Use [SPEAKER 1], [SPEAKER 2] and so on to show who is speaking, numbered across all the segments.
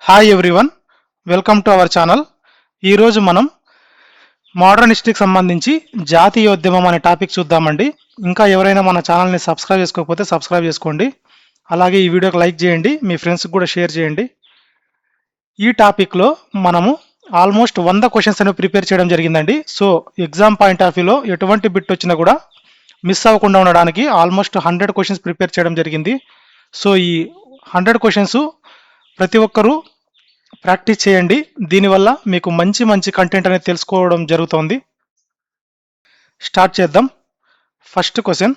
[SPEAKER 1] Hi everyone, welcome to our channel. ఈరోజు మనం modern హిస్టరీకి సంబంధించి జాతీయోద్యమం అనే టాపిక్ చూద్దామండి. ఇంకా ఎవరైనా మన ఛానల్ని సబ్స్క్రైబ్ చేసుకోకపోతే సబ్స్క్రైబ్ చేసుకోండి. అలాగే ఈ వీడియోకి లైక్ చేయండి, మీ ఫ్రెండ్స్కి కూడా షేర్ చేయండి. ఈ టాపిక్లో మనము ఆల్మోస్ట్ 100 క్వశ్చన్స్ అనేవి ప్రిపేర్ చేయడం జరిగిందండి. సో ఎగ్జామ్ పాయింట్ ఆఫ్ వ్యూలో ఎటువంటి బిట్ వచ్చినా కూడా మిస్ అవ్వకుండా ఉండడానికి ఆల్మోస్ట్ 100 క్వశ్చన్స్ ప్రిపేర్ చేయడం జరిగింది. సో ఈ 100 క్వశ్చన్స్ ప్రతి ఒక్కరూ ప్రాక్టీస్ చేయండి. దీనివల్ల మీకు మంచి మంచి కంటెంట్ అనేది తెలుసుకోవడం జరుగుతోంది. స్టార్ట్ చేద్దాం. ఫస్ట్ క్వశ్చన్,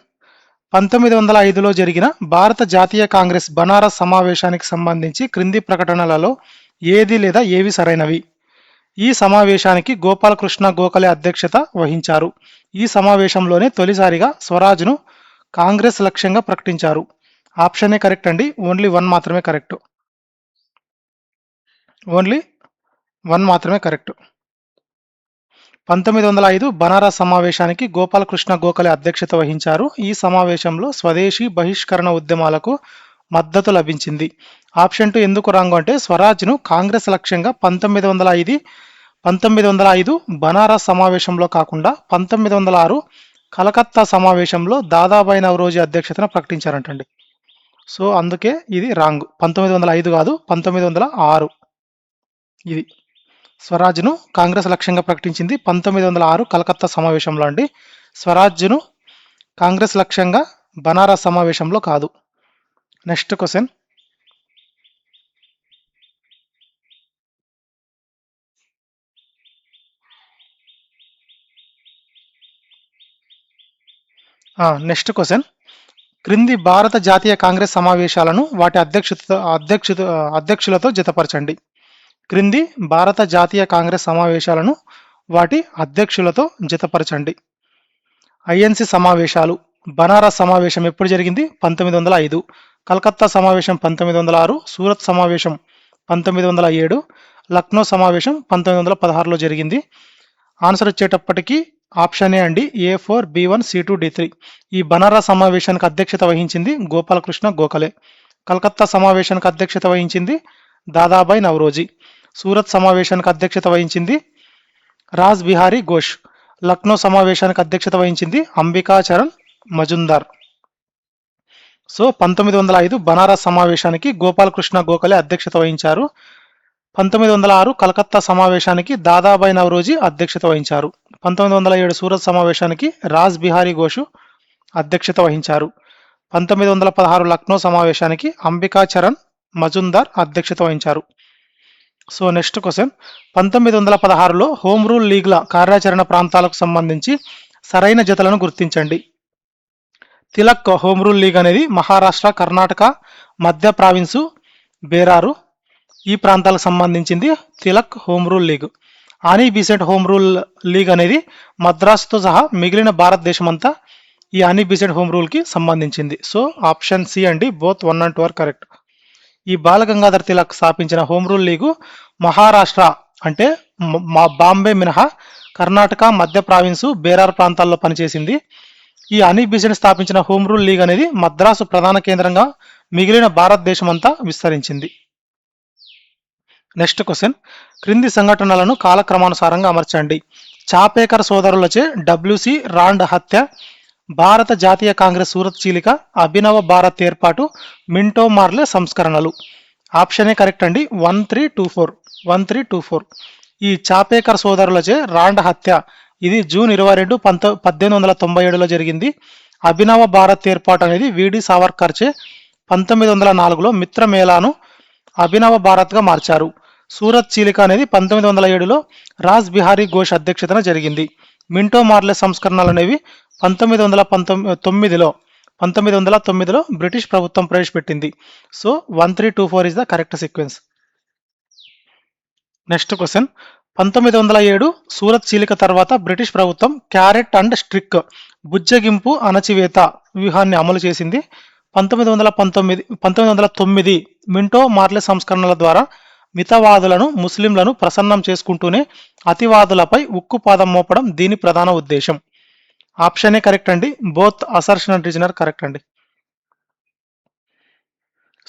[SPEAKER 1] 1905లో జరిగిన భారత జాతీయ కాంగ్రెస్ బనారస్ సమావేశానికి సంబంధించి క్రింది ప్రకటనలలో ఏది లేదా ఏవి సరైనవి? ఈ సమావేశానికి గోపాలకృష్ణ గోఖలే అధ్యక్షత వహించారు. ఈ సమావేశంలోనే తొలిసారిగా స్వరాజ్ను కాంగ్రెస్ లక్ష్యంగా ప్రకటించారు. ఆప్షనే కరెక్ట్ అండి. ఓన్లీ వన్ మాత్రమే కరెక్ట్. ఓన్లీ వన్ మాత్రమే కరెక్ట్. 1905 బనారస్ సమావేశానికి గోపాలకృష్ణ గోఖలే అధ్యక్షత వహించారు. ఈ సమావేశంలో స్వదేశీ బహిష్కరణ ఉద్యమాలకు మద్దతు లభించింది. ఆప్షన్ 2 ఎందుకు రాంగ్ అంటే స్వరాజ్ను కాంగ్రెస్ లక్ష్యంగా 1905 బనారస్ సమావేశంలో కాకుండా 1906 కలకత్తా సమావేశంలో దాదాబాయి నవరోజీ అధ్యక్షతన ప్రకటించారంటండి. సో అందుకే ఇది రాంగ్. 1905 కాదు, 1906. ఇది స్వరాజ్ను కాంగ్రెస్ లక్ష్యంగా ప్రకటించింది 1906 కలకత్తా సమావేశంలో అండి. స్వరాజ్ను కాంగ్రెస్ లక్ష్యంగా బనారస్ సమావేశంలో కాదు. నెక్స్ట్ క్వశ్చన్, క్రింది భారత జాతీయ కాంగ్రెస్ సమావేశాలను వాటి అధ్యక్షులతో జతపరచండి. క్రింది భారత జాతీయ కాంగ్రెస్ సమావేశాలను వాటి అధ్యక్షులతో జతపరచండి. ఐఎన్సి సమావేశాలు. బనారస్ సమావేశం ఎప్పుడు జరిగింది? 1905. కలకత్తా సమావేశం 1906. సూరత్ సమావేశం 1907. లక్నో సమావేశం 1916లో జరిగింది. ఆన్సర్ వచ్చేటప్పటికి ఆప్షన్ ఏ అండి, A4 B1 C2 D3. ఈ బనారస్ సమావేశానికి అధ్యక్షత వహించింది గోపాలకృష్ణ గోఖలే. కలకత్తా సమావేశానికి అధ్యక్షత వహించింది దాదాబాయి నవరోజీ. సూరత్ సమావేశానికి అధ్యక్షత వహించింది రాజ్ బిహారీ ఘోష్. లక్నో సమావేశానికి అధ్యక్షత వహించింది అంబికా చరణ్ మజుందార్. సో 1905 బనారస్ సమావేశానికి గోపాలకృష్ణ గోఖలే అధ్యక్షత వహించారు. 1906 కలకత్తా సమావేశానికి దాదాబాయి నవరోజీ అధ్యక్షత వహించారు. 1907 సూరత్ సమావేశానికి రాజ్ బిహారీ ఘోష్ అధ్యక్షత వహించారు. 1916 లక్నో సమావేశానికి అంబికా చరణ్ మజుందార్ అధ్యక్షత వహించారు. సో నెక్స్ట్ క్వశ్చన్, 1916లో హోమ్ రూల్ లీగ్ల కార్యాచరణ ప్రాంతాలకు సంబంధించి సరైన జతలను గుర్తించండి. తిలక్ హోమ్ రూల్ లీగ్ అనేది మహారాష్ట్ర, కర్ణాటక, మధ్య ప్రావిన్సు, బేరారు ఈ ప్రాంతాలకు సంబంధించింది తిలక్ హోమ్ రూల్ లీగ్. ఆనీ బీసెంట్ హోమ్ రూల్ లీగ్ అనేది మద్రాసుతో సహా మిగిలిన భారతదేశమంతా ఈ ఆనీ బీసెంట్ హోమ్ రూల్కి సంబంధించింది. సో ఆప్షన్ సి అండి, బోత్ 1 and 2 ఆర్ కరెక్ట్. ఈ బాలగంగాధర్ తిలక్ స్థాపించిన హోమ్ రూల్ లీగు మహారాష్ట్ర అంటే బాంబే మినహా కర్ణాటక, మధ్య ప్రావిన్సు, బేరార్ ప్రాంతాల్లో పనిచేసింది. ఈ ఆనీ బీసెంట్ స్థాపించిన హోమ్ రూల్ లీగ్ అనేది మద్రాసు ప్రధాన కేంద్రంగా మిగిలిన భారతదేశమంతా విస్తరించింది. నెక్స్ట్ క్వశ్చన్, క్రింది సంఘటనలను కాలక్రమానుసారంగా అమర్చండి. చాపేకర్ సోదరులచే WC రాండ్ హత్య, భారత జాతీయ కాంగ్రెస్ సూరత్ చీలిక, అభినవ భారత్ ఏర్పాటు, మింటో మార్లే సంస్కరణలు. ఆప్షనే కరెక్ట్ అండి, 1324. ఈ చాపేకర్ సోదరులచే రాండ్ హత్య ఇది జూన్ 22, 1897లో జరిగింది. అభినవ భారత్ ఏర్పాటు అనేది విడి సావర్కర్ చే 1904లో మిత్రమేళాను అభినవ భారత్గా మార్చారు. సూరత్ చీలిక అనేది 1907లో రాజ్ బిహారీ ఘోష్ అధ్యక్షతన జరిగింది. మింటో మార్లే సంస్కరణలు అనేవి 1909లో బ్రిటిష్ ప్రభుత్వం ప్రవేశపెట్టింది. So 1324 is the correct sequence. Next question, 1907 Surat చీలిక తర్వాత బ్రిటిష్ ప్రభుత్వం క్యారెట్ అండ్ స్ట్రిక్ బుజ్జగింపు అణచివేత వ్యూహాన్ని అమలు చేసింది. 1909 మింటో మార్లే సంస్కరణల ద్వారా మితవాదులను, ముస్లింలను ప్రసన్నం చేసుకుంటూనే అతివాదులపై ఉక్కుపాదం మోపడం దీని ప్రధాన ఉద్దేశం. ఆప్షనే కరెక్ట్ అండి, both assertion and reason are correct అండి.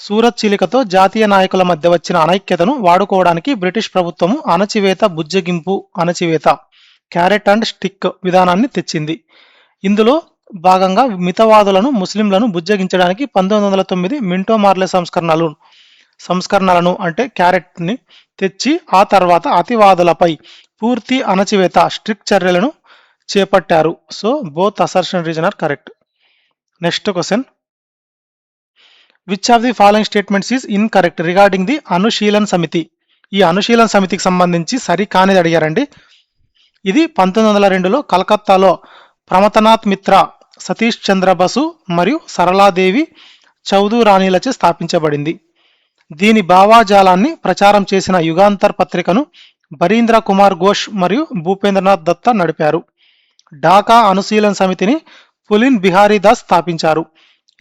[SPEAKER 1] సూరత్ చీలికతో జాతీయ నాయకుల మధ్య వచ్చిన అనైక్యతను వాడుకోవడానికి బ్రిటిష్ ప్రభుత్వము అణచివేత బుజ్జగింపు అణచివేత క్యారెట్ అండ్ స్టిక్ విధానాన్ని తెచ్చింది. ఇందులో భాగంగా మితవాదులను ముస్లింలను బుజ్జగించడానికి 1909 మింటో మార్లే సంస్కరణలను అంటే క్యారెట్ని తెచ్చి ఆ తర్వాత అతివాదులపై పూర్తి అణచివేత స్ట్రిక్ట్ చర్యలను చేపట్టారు. So both assertion reason are correct. Next question, which of the following statements is incorrect regarding the Anushilan Samiti? ఈ అనుశీలన్ సమితికి సంబంధించి సరికానిది అడిగారండి. ఇది 1902లో కలకత్తాలో ప్రమథనాథ్ మిత్ర, సతీష్ చంద్ర బసు మరియు సరళాదేవి చౌదూరాణిలచే స్థాపించబడింది. దీని భావాజాలాన్ని ప్రచారం చేసిన యుగాంతర్ పత్రికను బరీంద్ర కుమార్ ఘోష్ మరియు భూపేంద్రనాథ్ దత్త నడిపారు. ఢాకా అనుశీలన్ సమితిని పులిన్ బిహారీ దాస్ స్థాపించారు.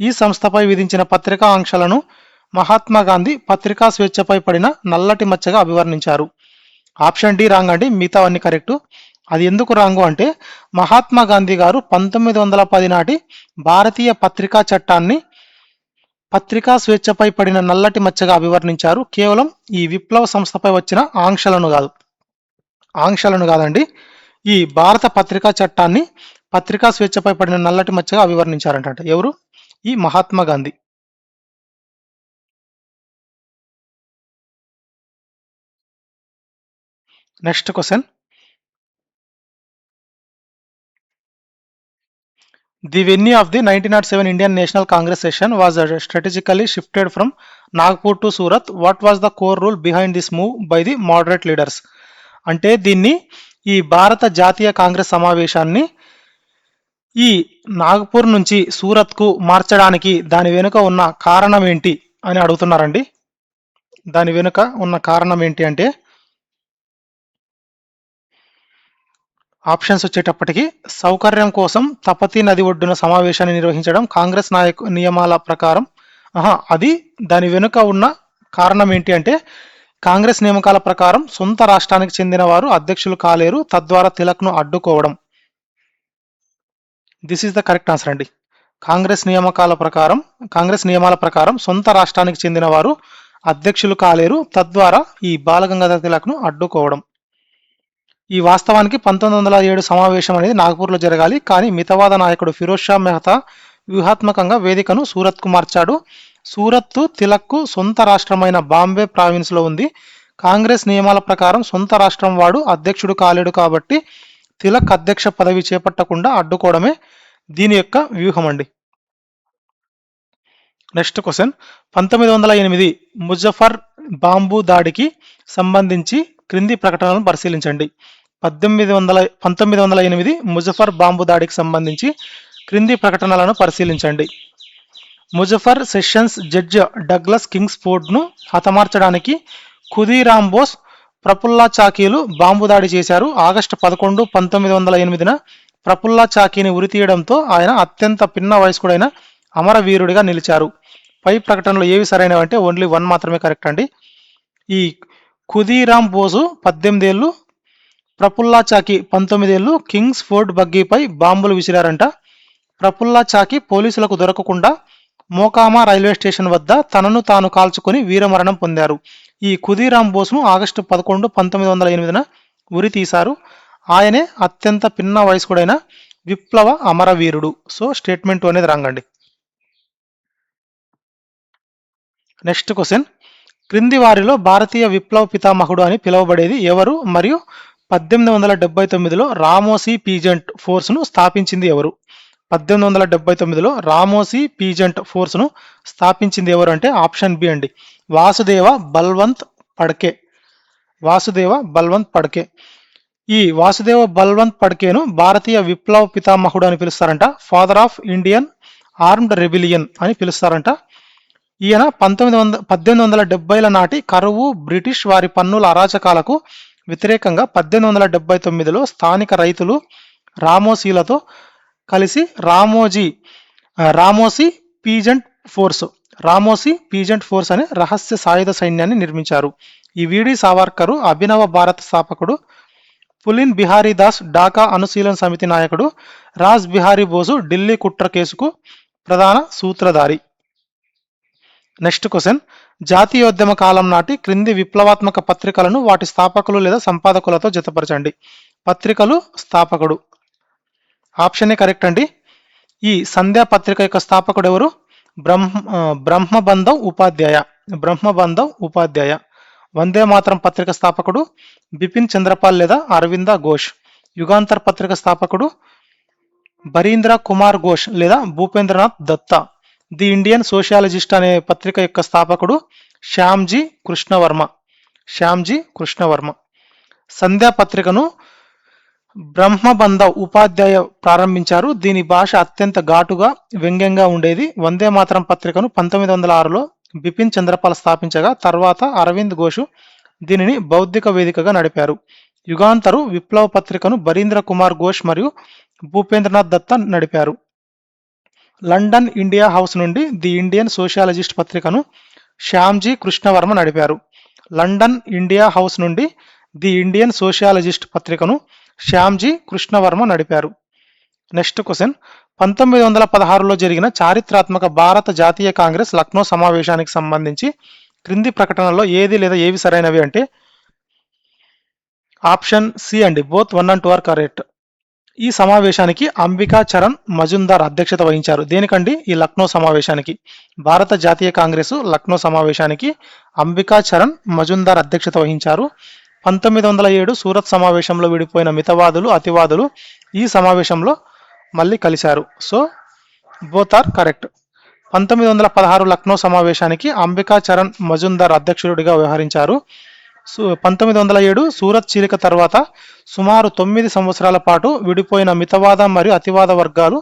[SPEAKER 1] ఈ సంస్థపై విధించిన పత్రికా ఆంక్షలను మహాత్మా గాంధీ పత్రికా స్వేచ్ఛపై పడిన నల్లటి మచ్చగా అభివర్ణించారు. ఆప్షన్ డి రాంగ్ అండి, మిగతావన్నీ కరెక్టు. అది ఎందుకు రాంగు అంటే మహాత్మా గాంధీ గారు 1910 నాటి భారతీయ పత్రికా చట్టాన్ని పత్రికా స్వేచ్ఛపై పడిన నల్లటి మచ్చగా అభివర్ణించారు. కేవలం ఈ విప్లవ సంస్థపై వచ్చిన ఆంక్షలను కాదండి, ఈ భారత పత్రికా చట్టాన్ని పత్రికా స్వేచ్ఛపై పడిన నల్లటి మచ్చగా అభివర్ణించారంట. ఎవరు? ఈ Mahatma Gandhi. Next question, the venue of the 1907 Indian national Congress session was strategically shifted from Nagpur to Surat. What was the core rule behind this move by the moderate leaders? అంటే దీన్ని, ఈ భారత జాతీయ కాంగ్రెస్ సమావేశాన్ని ఈ నాగ్పూర్ నుంచి సూరత్కు మార్చడానికి దాని వెనుక ఉన్న కారణం ఏంటి అని అడుగుతున్నారండి. దాని వెనుక ఉన్న కారణం ఏంటి అంటే ఆప్షన్స్ వచ్చేటప్పటికి సౌకర్యం కోసం తపతీ నది ఒడ్డున సమావేశాన్ని నిర్వహించడం, కాంగ్రెస్ నియమాల ప్రకారం. అది దాని వెనుక ఉన్న కారణం ఏంటి అంటే కాంగ్రెస్ నియామకాల ప్రకారం సొంత రాష్ట్రానికి చెందిన వారు అధ్యక్షులు కాలేరు, తద్వారా తిలక్ను అడ్డుకోవడం. This is the correct answer అండి. కాంగ్రెస్ నియమాల ప్రకారం సొంత రాష్ట్రానికి చెందిన వారు అధ్యక్షులు కాలేరు, తద్వారా ఈ బాలగంగాధర తిలక్ను అడ్డుకోవడం. ఈ వాస్తవానికి 1907 సమావేశం అనేది నాగ్పూర్లో జరగాలి, కానీ మితవాద నాయకుడు ఫిరోజ్ షా మెహతా వ్యూహాత్మకంగా వేదికను సూరత్కు మార్చాడు. సూరత్ తిలక్కు సొంత రాష్ట్రమైన బాంబే ప్రావిన్స్లో ఉంది. కాంగ్రెస్ నియమాల ప్రకారం సొంత రాష్ట్రం వాడు అధ్యక్షుడు కాలేడు కాబట్టి తిలక్ అధ్యక్ష పదవి చేపట్టకుండా అడ్డుకోవడమే దీని యొక్క వ్యూహం అండి. నెక్స్ట్ క్వశ్చన్, 1908 ముజఫర్ బాంబు దాడికి సంబంధించి క్రింది ప్రకటనలను పరిశీలించండి. 1908 ముజఫర్ బాంబు దాడికి సంబంధించి క్రింది ప్రకటనలను పరిశీలించండి. ముజఫర్ సెషన్స్ జడ్జ్ డగ్లస్ కింగ్స్ఫోర్డ్ను హతమార్చడానికి ఖుదీరామ్ బోస్, ప్రఫుల్లా చాకీలు బాంబు దాడి చేశారు. ఆగస్టు 11, 1908న ప్రఫుల్లా చాకీని ఉరితీయడంతో ఆయన అత్యంత పిన్న వయస్కుడైన అమరవీరుడిగా నిలిచారు. పై ప్రకటనలు ఏవి సరైనవంటే ఓన్లీ 1 మాత్రమే కరెక్ట్ అండి. ఈ ఖుదీరామ్ బోసు 18 ఏళ్ళు, ప్రఫుల్లా చాకీ 19 ఏళ్ళు కింగ్స్ ఫోర్డ్ బగ్గీపై బాంబులు విసిరారంట. ప్రఫుల్లా చాకీ పోలీసులకు దొరకకుండా మోకామా రైల్వే స్టేషన్ వద్ద తనను తాను కాల్చుకొని వీరమరణం పొందారు. ఈ ఖుదీరామ్ బోస్ను ఆగస్టు 11, 1908న ఉరి తీశారు. ఆయనే అత్యంత పిన్న వయస్కుడైన విప్లవ అమరవీరుడు. సో స్టేట్మెంట్ అనేది రాంగ్ అండి. నెక్స్ట్ క్వశ్చన్, క్రింది వారిలో భారతీయ విప్లవ పితామహుడు అని పిలువబడేది ఎవరు మరియు 1879లో రామోసీ పీజెంట్ ఫోర్స్ను స్థాపించింది ఎవరు? 1879లో రామోసీ పీజెంట్ ఫోర్స్ను స్థాపించింది ఎవరు అంటే ఆప్షన్ బి అండి, వాసుదేవ బల్వంత్ పడ్కే. ఈ వాసుదేవ బల్వంత్ పడ్కేను భారతీయ విప్లవ పితామహుడు అని పిలుస్తారంట. Father of Indian armed rebellion అని పిలుస్తారంట. ఈయన 1870ల నాటి కరువు, బ్రిటిష్ వారి పన్నుల అరాచకాలకు వ్యతిరేకంగా 1879లో స్థానిక రైతులు రామోసీలతో కలిసి రామోసీ పీజెంట్ ఫోర్స్ అనే రహస్య సాయుధ సైన్యాన్ని నిర్మించారు. ఈ వీడి సావర్కరు అభినవ భారత స్థాపకుడు, పులిన్ బిహారీ దాస్ ఢాకా అనుశీలన్ సమితి నాయకుడు, రాజ్ బిహారీ బోసు ఢిల్లీ కుట్ర కేసుకు ప్రధాన సూత్రధారి. నెక్స్ట్ క్వశ్చన్, జాతీయోద్యమ కాలం నాటి క్రింది విప్లవాత్మక పత్రికలను వాటి స్థాపకులు లేదా సంపాదకులతో జతపరచండి. పత్రికలు, స్థాపకుడు. ఆప్షన్ ఏ కరెక్ట్ అండి. ఈ సంధ్యా పత్రిక యొక్క స్థాపకుడు ఎవరు? బ్రహ్మబంధవ్ ఉపాధ్యాయ. బ్రహ్మబంధవ్ ఉపాధ్యాయ. వందే మాతరం పత్రిక స్థాపకుడు బిపిన్ చంద్రపాల్ లేదా అరవింద ఘోష్. యుగాంతర్ పత్రిక స్థాపకుడు బరీంద్ర కుమార్ ఘోష్ లేదా Bhupendranath Datta. The Indian sociologist అనే పత్రిక యొక్క స్థాపకుడు శ్యామ్జీ కృష్ణవర్మ. శ్యామ్జీ కృష్ణవర్మ. సంధ్యా పత్రికను బ్రహ్మబంధవ్ ఉపాధ్యాయ ప్రారంభించారు. దీని భాష అత్యంత ఘాటుగా, వ్యంగ్యంగా ఉండేది. వందే మాతరం పత్రికను 1906లో బిపిన్ చంద్రపాల్ స్థాపించగా తర్వాత అరవింద్ ఘోష్ దీనిని బౌద్ధిక వేదికగా నడిపారు. యుగాంతరు విప్లవ పత్రికను బరీంద్ర కుమార్ ఘోష్ మరియు భూపేంద్రనాథ్ దత్తా నడిపారు. లండన్ ఇండియా హౌస్ నుండి ది ఇండియన్ సోషియాలజిస్ట్ పత్రికను శ్యామ్జీ కృష్ణవర్మ నడిపారు. లండన్ ఇండియా హౌస్ నుండి ది ఇండియన్ సోషియాలజిస్ట్ పత్రికను శ్యామ్జీ కృష్ణవర్మ నడిపారు. నెక్స్ట్ క్వశ్చన్, 1916లో జరిగిన చారిత్రాత్మక భారత జాతీయ కాంగ్రెస్ లక్నో సమావేశానికి సంబంధించి క్రింది ప్రకటనలో ఏది లేదా ఏవి సరైనవి అంటే ఆప్షన్ సి అండి, బోత్ 1 and 2 ఆర్ కరెక్ట్. ఈ సమావేశానికి అంబికా చరణ్ మజుందార్ అధ్యక్షత వహించారు. దేనికండి? ఈ లక్నో సమావేశానికి. భారత జాతీయ కాంగ్రెసు లక్నో సమావేశానికి అంబికా చరణ్ మజుందార్ అధ్యక్షత వహించారు. 1907 సూరత్ సమావేశంలో విడిపోయిన మితవాదులు, అతివాదులు ఈ సమావేశంలో మళ్ళీ కలిశారు. So both are correct. 1916 Lucknow సమావేశానికి అంబికా చరణ్ మజుందార్ అధ్యక్షుడిగా వ్యవహరించారు. 1907 సూరత్ చీలిక తర్వాత సుమారు 9 సంవత్సరాల పాటు విడిపోయిన మితవాద మరియు అతివాద వర్గాలు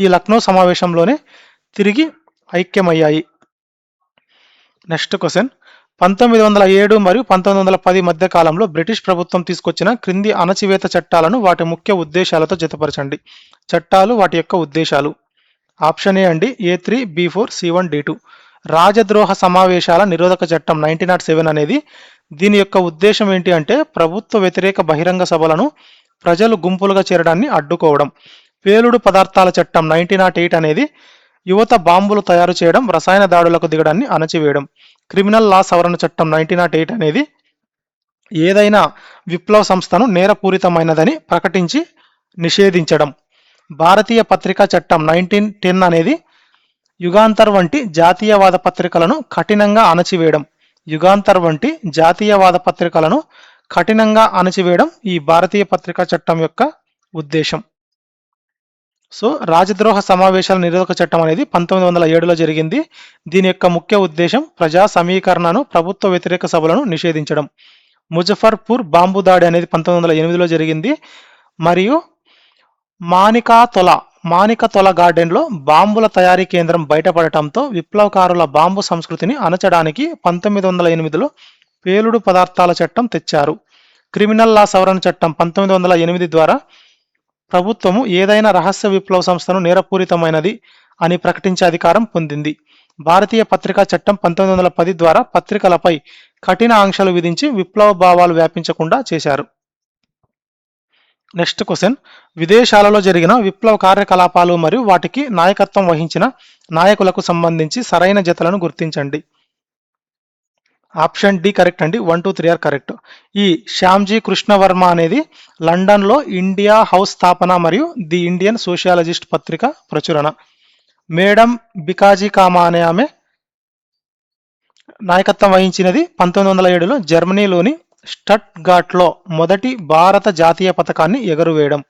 [SPEAKER 1] ఈ లక్నో సమావేశంలోనే తిరిగి ఐక్యమయ్యాయి. నెక్స్ట్ క్వశ్చన్, 1907 మరియు 1910 మధ్య కాలంలో బ్రిటిష్ ప్రభుత్వం తీసుకొచ్చిన క్రింది అణచివేత చట్టాలను వాటి ముఖ్య ఉద్దేశాలతో జతపరచండి. చట్టాలు, వాటి యొక్క ఉద్దేశాలు. ఆప్షన్ ఏ అండి, A3, B4, C1, D2. రాజద్రోహ సమావేశాల నిరోధక చట్టం 1907 అనేది దీని యొక్క ఉద్దేశం ఏంటి అంటే ప్రభుత్వ వ్యతిరేక బహిరంగ సభలను, ప్రజలు గుంపులుగా చేరడాన్ని అడ్డుకోవడం. పేలుడు పదార్థాల చట్టం 1908 అనేది యువత బాంబులు తయారు చేయడం, రసాయన దాడులకు దిగడాన్ని అణచివేయడం. క్రిమినల్ లా సవరణ చట్టం 1908 అనేది ఏదైనా విప్లవ సంస్థను నేరపూరితమైనదని ప్రకటించి నిషేధించడం. భారతీయ పత్రికా చట్టం 1910 అనేది యుగాంతర్ వంటి జాతీయవాద పత్రికలను కఠినంగా అణచివేయడం. యుగాంతర్ వంటి జాతీయవాద పత్రికలను కఠినంగా అణచివేయడం ఈ భారతీయ పత్రికా చట్టం యొక్క ఉద్దేశం. సో రాజద్రోహ సమావేశాల నిరోధక చట్టం అనేది 1907లో జరిగింది. దీని యొక్క ముఖ్య ఉద్దేశం ప్రజా సమీకరణను, ప్రభుత్వ వ్యతిరేక సభలను నిషేధించడం. ముజఫర్పూర్ బాంబు దాడి అనేది 1908లో జరిగింది. మరియు మానికతొల గార్డెన్లో బాంబుల తయారీ కేంద్రం బయటపడటంతో విప్లవకారుల బాంబు సంస్కృతిని అణచడానికి 1908లో పేలుడు పదార్థాల చట్టం తెచ్చారు. క్రిమినల్ లా సవరణ చట్టం 1908 ద్వారా ప్రభుత్వము ఏదైనా రహస్య విప్లవ సంస్థను నేరపూరితమైనది అని ప్రకటించే అధికారం పొందింది. భారతీయ పత్రికా చట్టం 1910 ద్వారా పత్రికలపై కఠిన ఆంక్షలు విధించి విప్లవ భావాలు వ్యాపించకుండా చేశారు. నెక్స్ట్ క్వశ్చన్, విదేశాలలో జరిగిన విప్లవ కార్యకలాపాలు మరియు వాటికి నాయకత్వం వహించిన నాయకులకు సంబంధించి సరైన జతలను గుర్తించండి. ఆప్షన్ డి కరెక్ట్ అండి, 1, 2, 3 ఆర్ కరెక్ట్. ఈ శ్యామ్జీ కృష్ణవర్మ అనేది లండన్లో ఇండియా హౌస్ స్థాపన మరియు ది ఇండియన్ సోషియాలజిస్ట్ పత్రిక ప్రచురణ. మేడం బికాజీ కామా అనే ఆమె నాయకత్వం వహించినది 1907లో జర్మనీలోని స్టట్గార్ట్లో మొదటి భారత జాతీయ పతాకాన్ని ఎగురవేయడం.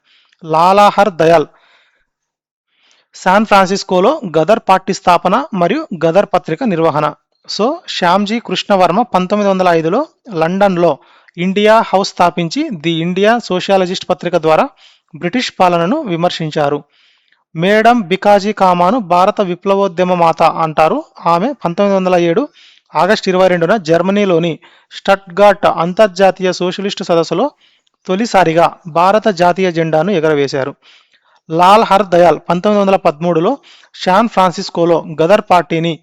[SPEAKER 1] లాలాహర్ దయాల్ శాన్ ఫ్రాన్సిస్కోలో గదర్ పార్టీ స్థాపన మరియు గదర్ పత్రిక నిర్వహణ. సో శ్యామ్జీ కృష్ణవర్మ 1905లో లండన్లో ఇండియా హౌస్ స్థాపించి ది ఇండియా సోషియాలజిస్ట్ పత్రిక ద్వారా బ్రిటిష్ పాలనను విమర్శించారు. మేడం బికాజీ కామాను భారత విప్లవోద్యమ మాత అంటారు. ఆమె 1907 ఆగస్టు 22న జర్మనీలోని స్టట్గార్ట్ అంతర్జాతీయ సోషలిస్టు సదస్సులో తొలిసారిగా భారత జాతీయ జెండాను ఎగరవేశారు. లాల్ హర్ దయాల్ 1913లో శాన్ ఫ్రాన్సిస్కోలో గదర్ పార్టీని,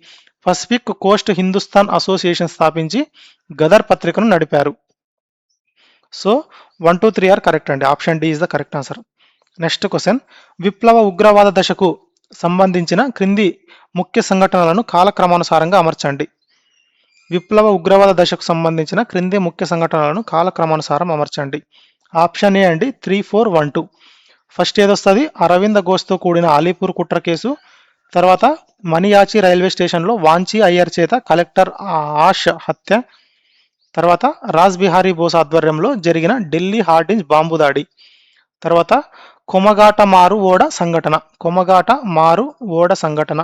[SPEAKER 1] పసిఫిక్ కోస్ట్ హిందుస్థాన్ అసోసియేషన్ స్థాపించి గదర్ పత్రికను నడిపారు. సో 1, 2, 3 ఆర్ కరెక్ట్ అండి. Option D is the correct answer. Next question, విప్లవ ఉగ్రవాద దశకు సంబంధించిన క్రింది ముఖ్య సంఘటనలను కాలక్రమానుసారంగా అమర్చండి. విప్లవ ఉగ్రవాద దశకు సంబంధించిన క్రింది ముఖ్య సంఘటనలను కాలక్రమానుసారం అమర్చండి. ఆప్షన్ ఏ అండి 3412. ఫస్ట్ ఏదొస్తుంది? అరవింద ఘోష్తో కూడిన అలీపూర్ కుట్ర కేసు. తర్వాత మనియాచి రైల్వే స్టేషన్లో వాంచి అయ్యర్ చేత కలెక్టర్ ఆష్ హత్య. తర్వాత రాజ్ బిహారీ బోస్ ఆధ్వర్యంలో జరిగిన ఢిల్లీ హార్డింజ్ బాంబు దాడి. తర్వాత కొమగాట మారు ఓడ సంఘటన. కొమగాట మారు ఓడ సంఘటన.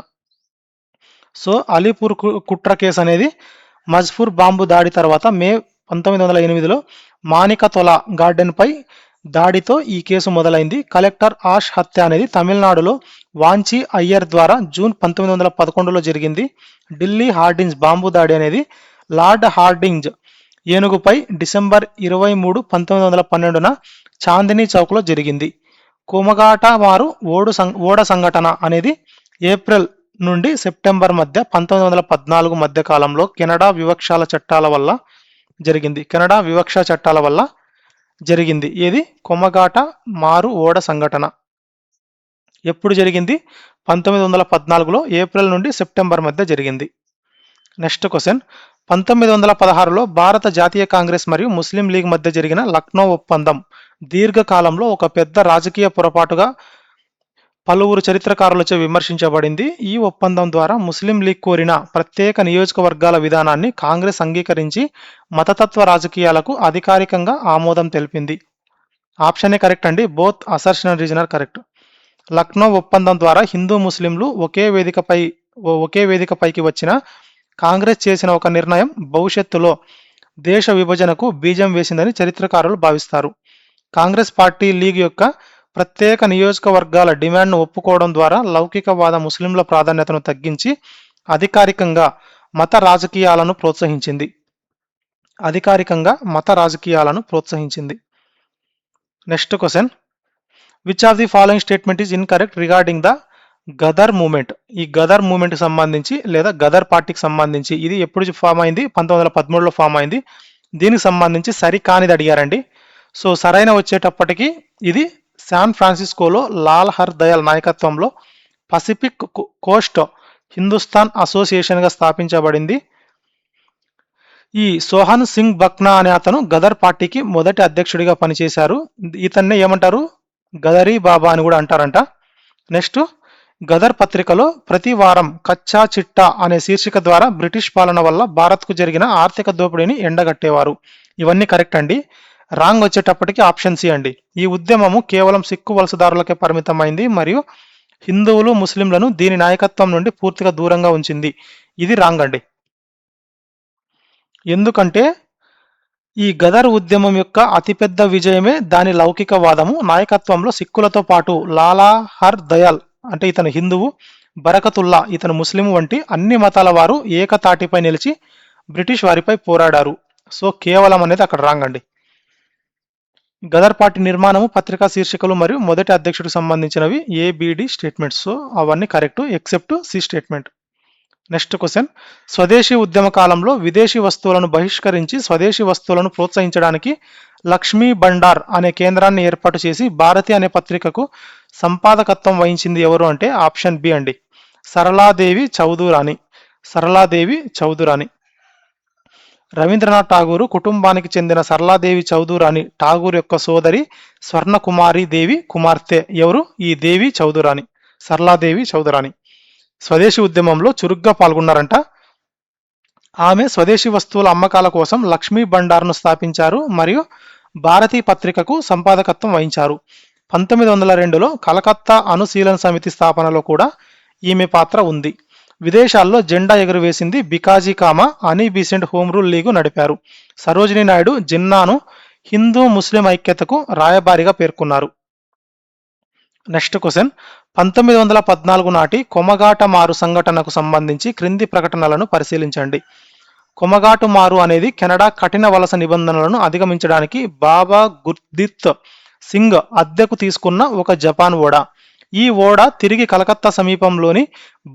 [SPEAKER 1] సో అలీపూర్ కుట్ర కేసు అనేది మజ్ఫూర్ బాంబు దాడి తర్వాత మే 1908లో మానికతొల గార్డెన్పై దాడితో ఈ కేసు మొదలైంది. కలెక్టర్ ఆష్ హత్య అనేది తమిళనాడులో వాంచి అయ్యర్ ద్వారా జూన్ 1911లో జరిగింది. ఢిల్లీ హార్డింజ్ బాంబు దాడి అనేది లార్డ్ హార్డింజ్ ఏనుగుపై డిసెంబర్ 23, 1912న చాందినీ చౌక్లో జరిగింది. కొమగాట మారు ఓడ సంఘటన అనేది ఏప్రిల్ నుండి సెప్టెంబర్ మధ్య 1914 మధ్య కాలంలో కెనడా వివక్ష చట్టాల వల్ల జరిగింది. ఏది? కొమగాట మారు ఓడ సంఘటన ఎప్పుడు జరిగింది? 1914లో ఏప్రిల్ నుండి సెప్టెంబర్ మధ్య జరిగింది. నెక్స్ట్ క్వశ్చన్, 1916లో భారత జాతీయ కాంగ్రెస్ మరియు ముస్లిం లీగ్ మధ్య జరిగిన లక్నో ఒప్పందం దీర్ఘకాలంలో ఒక పెద్ద రాజకీయ పొరపాటుగా పలువురు చరిత్రకారులచే విమర్శించబడింది. ఈ ఒప్పందం ద్వారా ముస్లిం లీగ్ కోరిన ప్రత్యేక నియోజకవర్గాల విధానాన్ని కాంగ్రెస్ అంగీకరించి మతతత్వ రాజకీయాలకు అధికారికంగా ఆమోదం తెలిపింది. ఆప్షన్ ఏ కరెక్ట్ అండి. Both assertion and reason are correct. Lucknow ఒప్పందం ద్వారా హిందూ ముస్లింలు ఒకే వేదికపైకి వచ్చిన కాంగ్రెస్ చేసిన ఒక నిర్ణయం భవిష్యత్తులో దేశ విభజనకు బీజం వేసిందని చరిత్రకారులు భావిస్తారు. కాంగ్రెస్ పార్టీ లీగ్ యొక్క ప్రత్యేక నియోజకవర్గాల డిమాండ్ను ఒప్పుకోవడం ద్వారా లౌకికవాద ముస్లింల ప్రాధాన్యతను తగ్గించి అధికారికంగా మత రాజకీయాలను ప్రోత్సహించింది. Next question, which of the following statement is incorrect regarding the Ghadar movement. ఈ గదర్ మూమెంట్కి సంబంధించి లేదా గదర్ పార్టీకి సంబంధించి ఇది ఎప్పుడు ఫామ్ అయింది? 1913లో ఫామ్ అయింది. దీనికి సంబంధించి సరికానిది అడిగారండి. సో సరైన వచ్చేటప్పటికి ఇది శాన్ ఫ్రాన్సిస్కోలో లాల్ హర్ దయాల్ నాయకత్వంలో పసిఫిక్ కోస్ట్ హిందుస్థాన్ అసోసియేషన్గా స్థాపించబడింది. ఈ సోహన్ సింగ్ బక్నా అనే అతను గదర్ పార్టీకి మొదటి అధ్యక్షుడిగా పనిచేశారు. ఇతన్నే ఏమంటారు? గదరీ బాబా అని కూడా అంటారంట. నెక్స్ట్, గదర్ పత్రికలో ప్రతి వారం కచ్చా చిట్టా అనే శీర్షిక ద్వారా బ్రిటిష్ పాలన వల్ల భారత్కు జరిగిన ఆర్థిక దోపిడీని ఎండగట్టేవారు. ఇవన్నీ కరెక్ట్ అండి. రాంగ్ వచ్చేటప్పటికి ఆప్షన్ సి అండి. ఈ ఉద్యమము కేవలం సిక్కు వలసదారులకే పరిమితమైంది మరియు హిందువులు ముస్లింలను దీని నాయకత్వం నుండి పూర్తిగా దూరంగా ఉంచింది. ఇది రాంగ్ అండి. ఎందుకంటే ఈ గదర్ ఉద్యమం యొక్క అతిపెద్ద విజయమే దాని లౌకికవాదము. నాయకత్వంలో సిక్కులతో పాటు లాలా హర్ దయాల్ అంటే ఇతను హిందువు, బరకతుల్లా ఇతను ముస్లిం వంటి అన్ని మతాల వారు ఏకతాటిపై నిలిచి బ్రిటిష్ వారిపై పోరాడారు. సో కేవలం అనేది అక్కడ రాంగ్ అండి. గదర్ పార్టీ నిర్మాణము, పత్రికా శీర్షికలు మరియు మొదటి అధ్యక్షుడికి సంబంధించినవి ఏబిడి స్టేట్మెంట్స్. సో అవన్నీ correct except C statement. Next question, Swadeshi ఉద్యమ కాలంలో విదేశీ వస్తువులను బహిష్కరించి స్వదేశీ వస్తువులను ప్రోత్సహించడానికి లక్ష్మీ భండార్ అనే కేంద్రాన్ని ఏర్పాటు చేసి భారతి అనే పత్రికకు సంపాదకత్వం వహించింది ఎవరు అంటే ఆప్షన్ బి అండి. సరళాదేవి చౌదూరాణి. రవీంద్రనాథ్ ఠాగూర్ కుటుంబానికి చెందిన సరళాదేవి చౌదూరాణి ఠాగూర్ యొక్క సోదరి స్వర్ణకుమారి దేవి కుమార్తె ఎవరు? ఈ దేవి చౌదూరాణి, సరళాదేవి చౌదూరాణి. స్వదేశీ ఉద్యమంలో చురుగ్గా పాల్గొన్నారంట. ఆమె స్వదేశీ వస్తువుల అమ్మకాల కోసం లక్ష్మీ భండార్ను స్థాపించారు మరియు భారతీ పత్రికకు సంపాదకత్వం వహించారు. 1902లో కలకత్తా అనుశీలన సమితి స్థాపనలో కూడా ఈమె పాత్ర ఉంది. విదేశాల్లో జెండా ఎగురవేసింది బికాజీ కామా, అనీ బీసెంట్ హోమ్ రూల్ లీగు నడిపారు. సరోజినీ నాయుడు జిన్నాను హిందూ ముస్లిం ఐక్యతకు రాయబారిగా పేర్కొన్నారు. నెక్స్ట్ క్వశ్చన్, 1914 నాటి కొమగాట మారు సంఘటనకు సంబంధించి క్రింది ప్రకటనలను పరిశీలించండి. కొమగాటు మారు అనేది కెనడా కఠిన వలస నిబంధనలను అధిగమించడానికి బాబా గుర్దిత్ సింగ్ అద్దెకు తీసుకున్న ఒక జపాన్ ఓడ. ఈ ఓడ తిరిగి కలకత్తా సమీపంలోని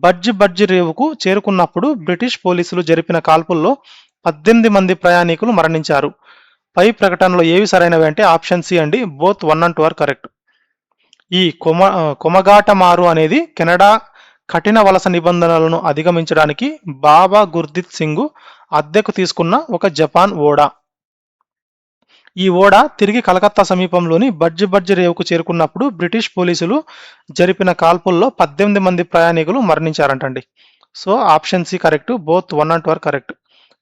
[SPEAKER 1] బడ్జ్ రేవుకు చేరుకున్నప్పుడు బ్రిటిష్ పోలీసులు జరిపిన కాల్పుల్లో 18 మంది ప్రయాణికులు మరణించారు. పై ప్రకటనలో ఏవి సరైనవి అంటే ఆప్షన్ సి అండి. Both 1 and 2 are correct. ఈ కొమగాటమారు అనేది కెనడా కఠిన వలస నిబంధనలను అధిగమించడానికి బాబా గుర్దిత్ సింగ్ అద్దెకు తీసుకున్న ఒక జపాన్ ఓడ. ఈ ఓడ తిరిగి కలకత్తా సమీపంలోని బడ్జ్ రేవుకు చేరుకున్నప్పుడు బ్రిటిష్ పోలీసులు జరిపిన కాల్పుల్లో 18 మంది ప్రయాణికులు మరణించారంటండి. So option C correct. Both 1 and 2 are correct.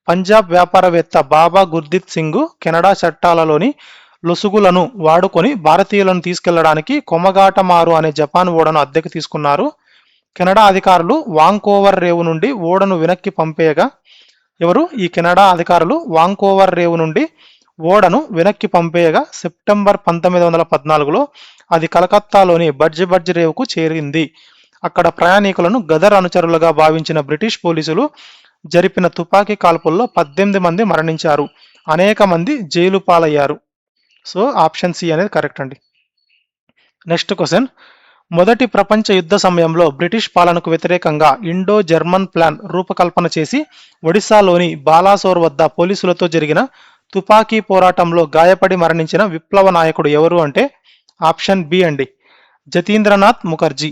[SPEAKER 1] Punjab వ్యాపారవేత్త బాబా గుర్దిత్ సింగ్ కెనడా చట్టాలలోని లొసుగులను వాడుకొని భారతీయులను తీసుకెళ్లడానికి కొమగాటమారు అనే జపాన్ ఓడను అద్దెకు తీసుకున్నారు. కెనడా అధికారులు వాంకోవర్ రేవు నుండి ఓడను వెనక్కి పంపేయగా ఈ కెనడా అధికారులు వాంకోవర్ రేవు నుండి ఓడను వెనక్కి పంపేయగా సెప్టెంబర్ 1914లో అది కలకత్తాలోని బడ్జ్ రేవుకు చేరింది. అక్కడ ప్రయాణికులను గదర్ అనుచరులుగా భావించిన బ్రిటిష్ పోలీసులు జరిపిన తుపాకీ కాల్పుల్లో 18 మంది మరణించారు. అనేక మంది జైలు పాలయ్యారు. సో ఆప్షన్ సి అనేది కరెక్ట్ అండి. Next question. మొదటి ప్రపంచ యుద్ధ సమయంలో బ్రిటిష్ పాలనకు వ్యతిరేకంగా ఇండో జర్మన్ ప్లాన్ రూపకల్పన చేసి ఒడిశాలోని బాలాసోర్ వద్ద పోలీసులతో జరిగిన తుపాకీ పోరాటంలో గాయపడి మరణించిన విప్లవ నాయకుడు ఎవరు అంటే ఆప్షన్ బి అండి, జతీంద్రనాథ్ ముఖర్జీ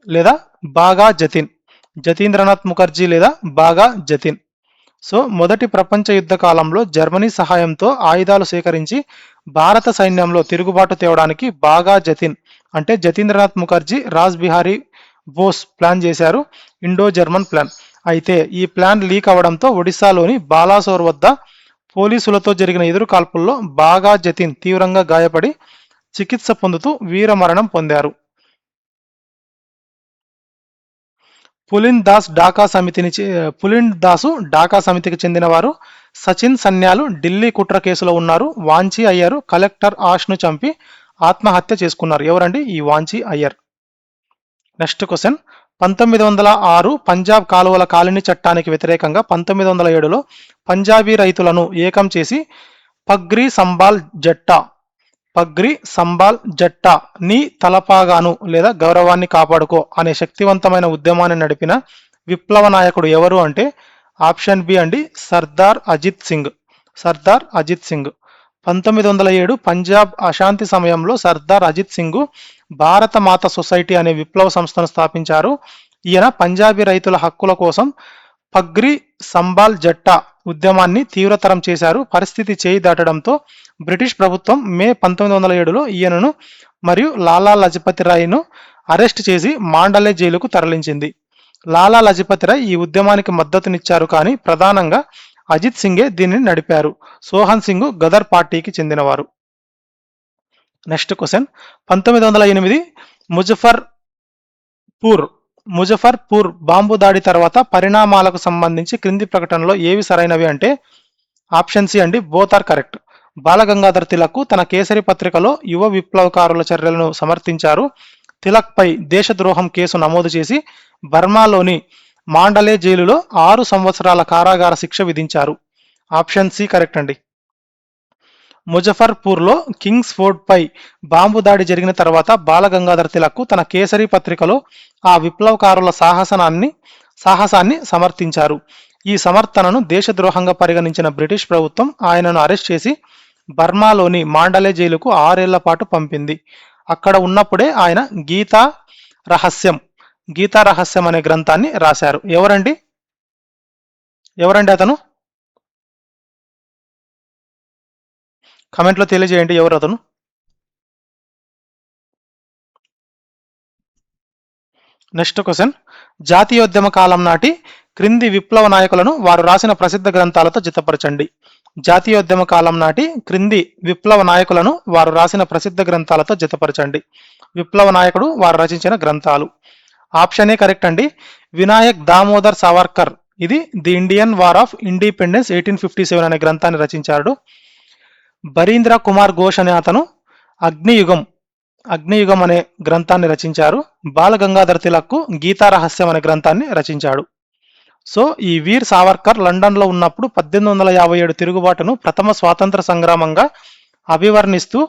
[SPEAKER 1] లేదా బాగా జతిన్. జతీంద్రనాథ్ ముఖర్జీ లేదా బాగా జతిన్. సో మొదటి ప్రపంచ యుద్ధ కాలంలో జర్మనీ సహాయంతో ఆయుధాలు సేకరించి భారత సైన్యంలో తిరుగుబాటు తేవడానికి బాగా జతిన్ అంటే జతీంద్రనాథ్ ముఖర్జీ, రాజ్ బిహారీ బోస్ ప్లాన్ చేశారు ఇండో జర్మన్ ప్లాన్. అయితే ఈ ప్లాన్ లీక్ అవడంతో ఒడిశాలోని బాలాసోర్ వద్ద పోలీసులతో జరిగిన ఎదురు కాల్పుల్లో బాగా జతిన్ తీవ్రంగా గాయపడి చికిత్స పొందుతూ వీరమరణం పొందారు. పులిన్ దాసు ఢాకా సమితికి చెందినవారు. సచిన్ సన్యాలు ఢిల్లీ కుట్ర కేసులో ఉన్నారు. వాంచీ అయ్యర్ కలెక్టర్ ఆష్ను చంపి ఆత్మహత్య చేసుకున్నారు. ఎవరండి ఈ వాంచీ అయ్యర్? Next question. 1906 పంజాబ్ కాలువల కాలనీ చట్టానికి వ్యతిరేకంగా 1907లో పంజాబీ రైతులను ఏకం చేసి పగ్రీ సంబాల్ జట్టా నీ తలపాగాను లేదా గౌరవాన్ని కాపాడుకో అనే శక్తివంతమైన ఉద్యమాన్ని నడిపిన విప్లవ నాయకుడు ఎవరు అంటే ఆప్షన్ బి అండి, సర్దార్ అజిత్ సింగ్. 1907 పంజాబ్ అశాంతి సమయంలో సర్దార్ అజిత్ సింగ్ భారత మాత సొసైటీ అనే విప్లవ సంస్థను స్థాపించారు. ఈయన పంజాబీ రైతుల హక్కుల కోసం పగ్రీ సంబాల్ జట్టా ఉద్యమాన్ని తీవ్రతరం చేశారు. పరిస్థితి చేయి దాటడంతో బ్రిటిష్ ప్రభుత్వం మే 1907లో ఈయనను మరియు లాలా లజపతి రాయ్ను అరెస్ట్ చేసి మాండలే జైలుకు తరలించింది. లాలా లజపతి రాయ్ ఈ ఉద్యమానికి మద్దతునిచ్చారు, కానీ ప్రధానంగా అజిత్ సింగే దీనిని నడిపారు. సోహన్ సింగ్ గదర్ పార్టీకి చెందినవారు. Next question. 1908 ముజఫర్పూర్ బాంబు దాడి తర్వాత పరిణామాలకు సంబంధించి క్రింది ప్రకటనలో ఏవి సరైనవి అంటే ఆప్షన్ సి అండి, both are correct. Balagangadhar Tilak తన కేసరి పత్రికలో యువ విప్లవకారుల చర్యలను సమర్థించారు. తిలక్ పై దేశద్రోహం కేసు నమోదు చేసి బర్మాలోని మాండలే జైలులో 6 సంవత్సరాల కారాగార శిక్ష విధించారు. ఆప్షన్ సి కరెక్ట్ అండి. ముజఫర్పూర్లో కింగ్స్ ఫోర్డ్ పై బాంబు దాడి జరిగిన తర్వాత బాలగంగాధర్ తిలక్ తన కేసరి పత్రికలో ఆ విప్లవకారుల సాహసాన్ని సమర్థించారు. ఈ సమర్థనను దేశద్రోహంగా పరిగణించిన బ్రిటిష్ ప్రభుత్వం ఆయనను అరెస్ట్ చేసి బర్మాలోని మాండలే జైలుకు 6 ఏళ్ల పాటు పంపింది. అక్కడ ఉన్నప్పుడే ఆయన గీతా రహస్యం అనే గ్రంథాన్ని రాశారు. ఎవరండి అతను? కామెంట్లో తెలియజేయండి ఎవరు అతను. Next question. జాతీయోద్యమ కాలం నాటి క్రింది విప్లవ నాయకులను వారు రాసిన ప్రసిద్ధ గ్రంథాలతో జతపరచండి. జాతీయోద్యమ కాలం నాటి క్రింది విప్లవ నాయకులను వారు రాసిన ప్రసిద్ధ గ్రంథాలతో జతపరచండి. విప్లవ నాయకుడు వారు రచించిన గ్రంథాలు. ఆప్షన్ ఏ కరెక్ట్ అండి, వినాయక్ దామోదర్ సావర్కర్. ఇది the Indian war of independence 1857 అనే గ్రంథాన్ని రచించాడు. బరీంద్ర కుమార్ ఘోష్ అనే అతను అగ్నియుగం అనే గ్రంథాన్ని రచించారు. బాలగంగాధర్ తిలక్ గీతా రహస్యం అనే గ్రంథాన్ని రచించాడు. సో ఈ వీర్ సావర్కర్ లండన్లో ఉన్నప్పుడు 1857 తిరుగుబాటును ప్రథమ స్వాతంత్ర సంగ్రామంగా అభివర్ణిస్తూ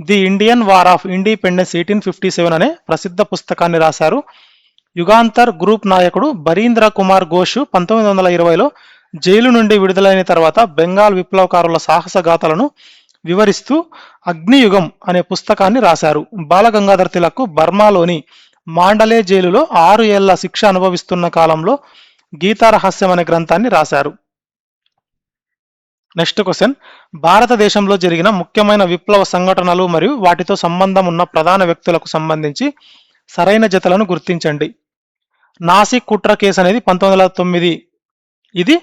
[SPEAKER 1] the Indian war of independence 1857 అనే ప్రసిద్ధ పుస్తకాన్ని రాశారు. యుగాంతర్ గ్రూప్ నాయకుడు బరీంద్ర కుమార్ ఘోష్ 1920లో జైలు నుండి విడుదలైన తర్వాత బెంగాల్ విప్లవకారుల సాహస గాథలను వివరిస్తూ అగ్నియుగం అనే పుస్తకాన్ని రాశారు. బాలగంగాధర్ తిలక్ బర్మాలోని మాండలే జైలులో 6 ఏళ్ల శిక్ష అనుభవిస్తున్న కాలంలో గీతారహస్యం అనే గ్రంథాన్ని రాశారు. నెక్స్ట్ క్వశ్చన్, భారతదేశంలో జరిగిన ముఖ్యమైన విప్లవ సంఘటనలు మరియు వాటితో సంబంధం ఉన్న ప్రధాన వ్యక్తులకు సంబంధించి సరైన జతలను గుర్తించండి. నాసిక్ కుట్ర కేసు అనేది 1909. ఇది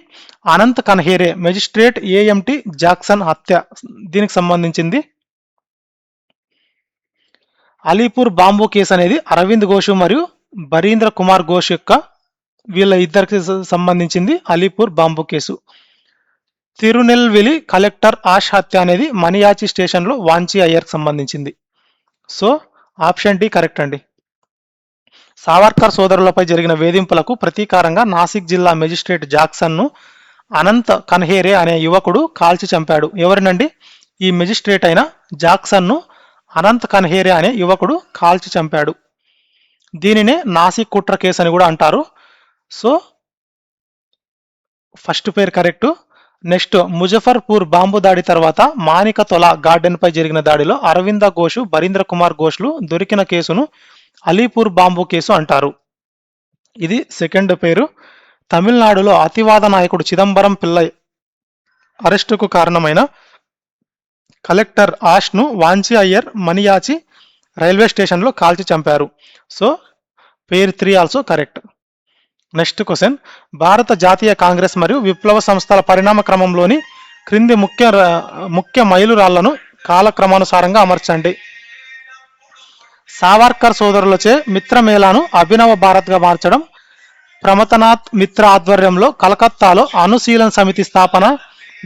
[SPEAKER 1] అనంత్ కన్హేరే మెజిస్ట్రేట్ ఏఎంటి జాక్సన్ హత్య దీనికి సంబంధించింది. అలీపూర్ బాంబు కేసు అనేది అరవింద్ ఘోష్ మరియు బరీంద్ర కుమార్ ఘోష్ యొక్క వీళ్ళ ఇద్దరికి సంబంధించింది Alipore bomb case. Tirunelveli collector ash హత్య అనేది మనియాచి స్టేషన్లో వాంచి అయ్యర్కి సంబంధించింది. సో ఆప్షన్ డి కరెక్ట్ అండి. సావర్కర్ సోదరులపై జరిగిన వేధింపులకు ప్రతీకారంగా నాసిక్ జిల్లా మెజిస్ట్రేట్ జాక్సన్ను అనంత్ కన్హేరే అనే యువకుడు కాల్చి చంపాడు. ఎవరినండి? ఈ మెజిస్ట్రేట్ అయిన జాక్సన్ను అనంత్ కన్హేరే అనే యువకుడు కాల్చి చంపాడు. దీనినే నాసిక్ కుట్ర కేసు అని కూడా అంటారు. సో ఫస్ట్ పేరు కరెక్ట్. నెక్స్ట్, ముజఫర్పూర్ బాంబు దాడి తర్వాత మానికతొల గార్డెన్పై జరిగిన దాడిలో అరవింద ఘోష్, బరీంద్ర కుమార్ ఘోష్లు దొరికిన కేసును అలీపూర్ బాంబు కేసు అంటారు. ఇది సెకండ్ పేరు. తమిళనాడులో అతివాద నాయకుడు చిదంబరం పిల్లై అరెస్టుకు కారణమైన కలెక్టర్ ఆష్ను వాంచి అయ్యర్ మనియాచి రైల్వే స్టేషన్లో కాల్చి చంపారు. సో పేరు 3 ఆల్సో కరెక్ట్. నెక్స్ట్ క్వశ్చన్, భారత జాతీయ కాంగ్రెస్ మరియు విప్లవ సంస్థల పరిణామ క్రమంలోని క్రింది ముఖ్య మైలురాళ్లను కాలక్రమానుసారంగా అమర్చండి. సావర్కర్ సోదరులచే మిత్రమేళాను అభినవ భారత్గా మార్చడం, ప్రమథనాథ్ మిత్ర ఆధ్వర్యంలో కలకత్తాలో అనుశీలన్ సమితి స్థాపన,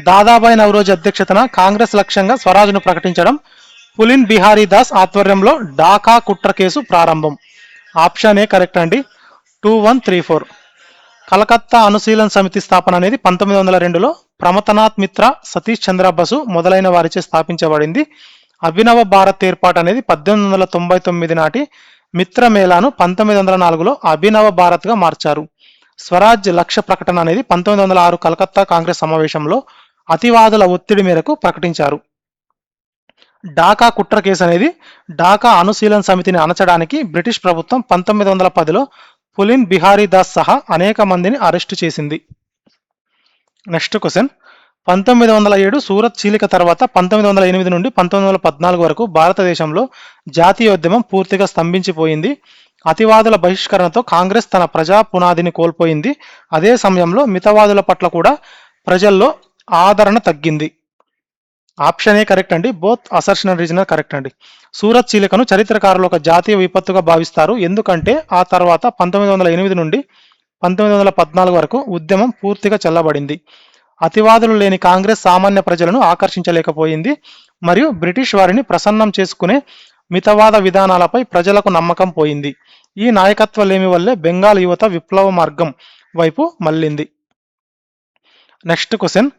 [SPEAKER 1] దాదాబాయి నవరోజు అధ్యక్షతన కాంగ్రెస్ లక్ష్యంగా స్వరాజ్ను ప్రకటించడం, పులిన్ బిహారీ దాస్ ఆధ్వర్యంలో ఢాకా కుట్ర కేసు ప్రారంభం. ఆప్షన్ ఏ కరెక్ట్ అండి. 2134. కలకత్తా అనుశీలన్ సమితి స్థాపన అనేది 1902లో ప్రమథనాథ్ మిత్ర, సతీష్ చంద్ర బసు మొదలైన వారిచే స్థాపించబడింది. అభినవ భారత్ ఏర్పాటు అనేది 1899 నాటి మిత్రమేళాను 1904లో అభినవ భారత్గా మార్చారు. స్వరాజ్ లక్ష్య ప్రకటన అనేది 1906 కలకత్తా కాంగ్రెస్ సమావేశంలో అతివాదుల ఒత్తిడి మేరకు ప్రకటించారు. ఢాకా కుట్ర కేసు అనేది ఢాకా అనుశీలన్ సమితిని అణచడానికి బ్రిటిష్ ప్రభుత్వం 1910లో పులిన్ బిహారీ దాస్ సహా అనేక మందిని అరెస్టు చేసింది. నెక్స్ట్ క్వశ్చన్, 1907 సూరత్ చీలిక తర్వాత 1908 నుండి 1914 వరకు భారతదేశంలో జాతీయోద్యమం పూర్తిగా స్తంభించిపోయింది. అతివాదుల బహిష్కరణతో కాంగ్రెస్ తన ప్రజా పునాదిని కోల్పోయింది. అదే సమయంలో మితవాదుల పట్ల కూడా ప్రజల్లో ఆదరణ తగ్గింది. ఆప్షన్ ఏ కరెక్ట్ అండి. Both assertion and regional correct అండి. సూరత్ చీలికను చరిత్రకారులు ఒక జాతీయ విపత్తుగా భావిస్తారు. ఎందుకంటే ఆ తర్వాత 1908 నుండి 1914 వరకు ఉద్యమం పూర్తిగా చల్లబడింది. అతివాదులు లేని కాంగ్రెస్ సామాన్య ప్రజలను ఆకర్షించలేకపోయింది మరియు బ్రిటిష్ వారిని ప్రసన్నం చేసుకునే మితవాద విధానాలపై ప్రజలకు నమ్మకం పోయింది. ఈ నాయకత్వ లేమి వల్లే బెంగాల్ యువత విప్లవ మార్గం వైపు మళ్ళింది. Next question,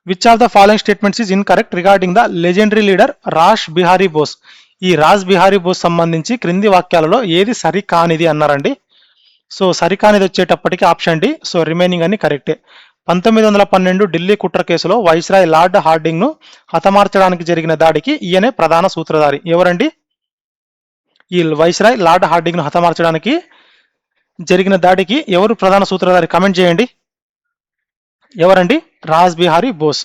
[SPEAKER 1] which of the following statements is incorrect regarding the legendary leader Rash Behari Bose. ఈ రాజ్ బిహారీ బోస్ సంబంధించి క్రింది వాక్యాలలో ఏది సరికానిది అన్నారండి. సో సరికానిది వచ్చేటప్పటికి ఆప్షన్ డి. సో రిమైనింగ్ అన్ని కరెక్టే. 1912 ఢిల్లీ కుట్ర కేసులో వైస్రాయ్ లార్డ్ హార్డింగ్ ను హతమార్చడానికి జరిగిన దాడికి ఈయనే ప్రధాన సూత్రధారి. ఎవరండి? ఈ వైస్రాయ్ లార్డ్ హార్డింగ్ ను హతమార్చడానికి జరిగిన దాడికి ఎవరు ప్రధాన సూత్రధారి? కమెంట్ చేయండి. ఎవరండి? రాజ్ బిహారీ బోస్.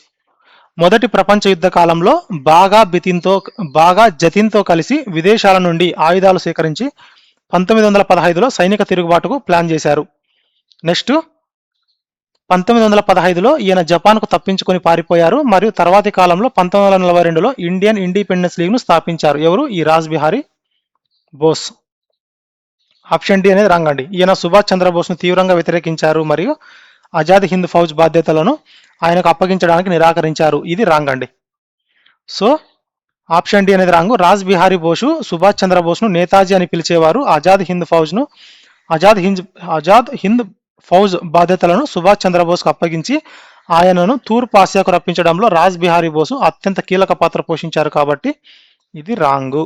[SPEAKER 1] మొదటి ప్రపంచ యుద్ధ కాలంలో బాగా జతిన్తో కలిసి విదేశాల నుండి ఆయుధాలు సేకరించి 1915లో సైనిక తిరుగుబాటుకు ప్లాన్ చేశారు. నెక్స్ట్ 1915లో ఈయన జపాన్కు తప్పించుకొని పారిపోయారు మరియు తర్వాతి కాలంలో 1942లో ఇండియన్ ఇండిపెండెన్స్ లీగ్ను స్థాపించారు. ఎవరు? ఈ రాజ్ బిహారీ బోస్. ఆప్షన్ డి అనేది రాంగ్ అండి. ఈయన సుభాష్ చంద్రబోస్ను తీవ్రంగా వ్యతిరేకించారు మరియు ఆజాద్ హింద్ ఫౌజ్ బాధ్యతలను ఆయనకు అప్పగించడానికి నిరాకరించారు. ఇది రాంగ్ అండి. సో ఆప్షన్ డి అనేది రాంగ్. రాజ్ బిహారీ బోసు సుభాష్ చంద్రబోస్ను నేతాజీ అని పిలిచేవారు. ఆజాద్ హింద్ ఫౌజ్ బాధ్యతలను సుభాష్ చంద్రబోస్కు అప్పగించి ఆయనను తూర్పు ఆసియాకు రప్పించడంలో రాజ్ బిహారీ బోసు అత్యంత కీలక పాత్ర పోషించారు కాబట్టి ఇది రాంగు.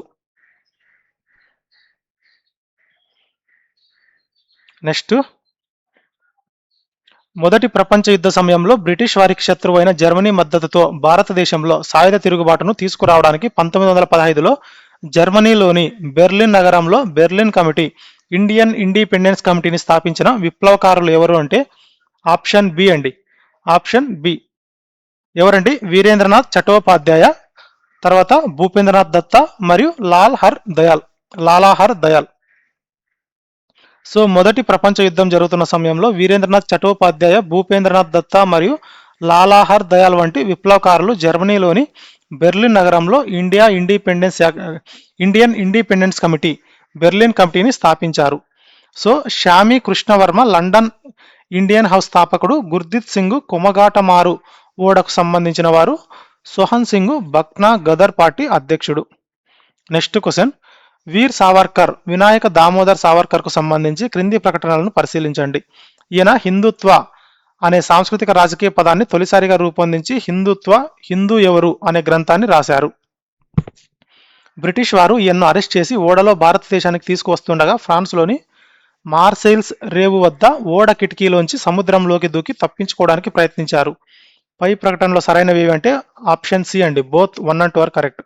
[SPEAKER 1] నెక్స్ట్, మొదటి ప్రపంచ యుద్ధ సమయంలో బ్రిటిష్ వారికి శత్రువైన జర్మనీ మద్దతుతో భారతదేశంలో సాయుధ తిరుగుబాటును తీసుకురావడానికి 1915లో జర్మనీలోని బెర్లిన్ నగరంలో బెర్లిన్ కమిటీ, ఇండియన్ ఇండిపెండెన్స్ కమిటీని స్థాపించిన విప్లవకారులు ఎవరు అంటే ఆప్షన్ బి అండి. ఆప్షన్ బి ఎవరండి? వీరేంద్రనాథ్ చటోపాధ్యాయ, తర్వాత భూపేంద్రనాథ్ దత్తా మరియు లాలాహర్ దయాల్. సో మొదటి ప్రపంచ యుద్ధం జరుగుతున్న సమయంలో వీరేంద్రనాథ్ చటోపాధ్యాయ, భూపేంద్రనాథ్ దత్తా మరియు లాలాహర్ దయాల్ వంటి విప్లవకారులు జర్మనీలోని బెర్లిన్ నగరంలో ఇండియన్ ఇండిపెండెన్స్ కమిటీ, బెర్లిన్ కమిటీని స్థాపించారు. So Shyami Krishnavarma London Indian house స్థాపకుడు, గుర్దిత్ సింగ్ కొమగాటమారు ఓడకు సంబంధించిన వారు, సోహన్ సింగ్ బక్నా గదర్ పార్టీ అధ్యక్షుడు. నెక్స్ట్ క్వశ్చన్, వీర్ సావర్కర్ వినాయక దామోదర్ సావర్కర్ కు సంబంధించి క్రింది ప్రకటనలను పరిశీలించండి. ఈయన హిందుత్వ అనే సాంస్కృతిక రాజకీయ పదాన్ని తొలిసారిగా రూపొందించి హిందూ ఎవరు అనే గ్రంథాన్ని రాశారు. బ్రిటిష్ వారు ఈయన్ను అరెస్ట్ చేసి ఓడలో భారతదేశానికి తీసుకువస్తుండగా ఫ్రాన్స్లోని మార్సెయిల్స్ రేవు వద్ద ఓడ కిటికీలోంచి సముద్రంలోకి దూకి తప్పించుకోవడానికి ప్రయత్నించారు. పై ప్రకటనలో సరైనవి ఏవంటే ఆప్షన్ సి అండి. Both 1 and 2 are correct.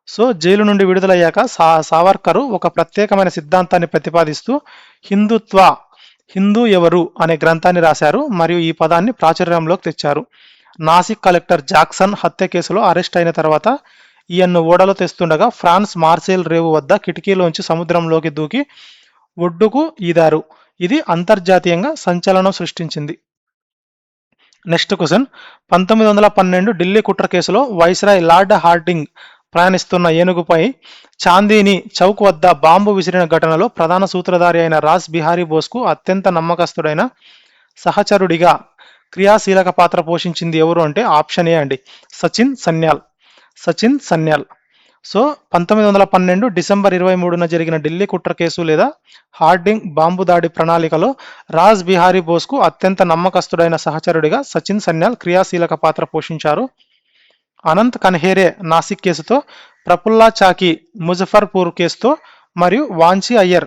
[SPEAKER 1] So jail నుండి విడుదలయ్యాక సావర్కరు ఒక ప్రత్యేకమైన సిద్ధాంతాన్ని ప్రతిపాదిస్తూ హిందూ ఎవరు అనే గ్రంథాన్ని రాశారు మరియు ఈ పదాన్ని ప్రాచుర్యంలోకి తెచ్చారు. నాసిక్ కలెక్టర్ జాక్సన్ హత్య కేసులో అరెస్ట్ అయిన తర్వాత ఈయన్ను ఓడలో తెస్తుండగా ఫ్రాన్స్ మార్సేల్ రేవు వద్ద కిటికీలోంచి సముద్రంలోకి దూకి ఒడ్డుకు ఈదారు. ఇది అంతర్జాతీయంగా సంచలనం సృష్టించింది. నెక్స్ట్ క్వశ్చన్, 1912 ఢిల్లీ కుట్ర కేసులో వైస్రాయ్ లార్డ్ హార్డింగ్ ప్రయాణిస్తున్న ఏనుగుపై చాందీని చౌక్ వద్ద బాంబు విసిరిన ఘటనలో ప్రధాన సూత్రధారి అయిన రాస్ బిహారీ బోస్కు అత్యంత నమ్మకస్తుడైన సహచరుడిగా క్రియాశీలక పాత్ర పోషించింది ఎవరు అంటే ఆప్షన్ ఏ అండి. సచిన్ సన్యాల్. సో 1912 డిసెంబర్ 23న జరిగిన ఢిల్లీ కుట్ర కేసు లేదా హార్డింగ్ బాంబు దాడి ప్రణాళికలో రాస్ బిహారీ బోస్కు అత్యంత నమ్మకస్తుడైన సహచరుడిగా సచిన్ సన్యాల్ క్రియాశీలక పాత్ర పోషించారు. అనంత్ కన్హేరే నాసిక్ కేసుతో, ప్రఫుల్లా చాకి ముజఫర్పూర్ కేసుతో మరియు వాంచి అయ్యర్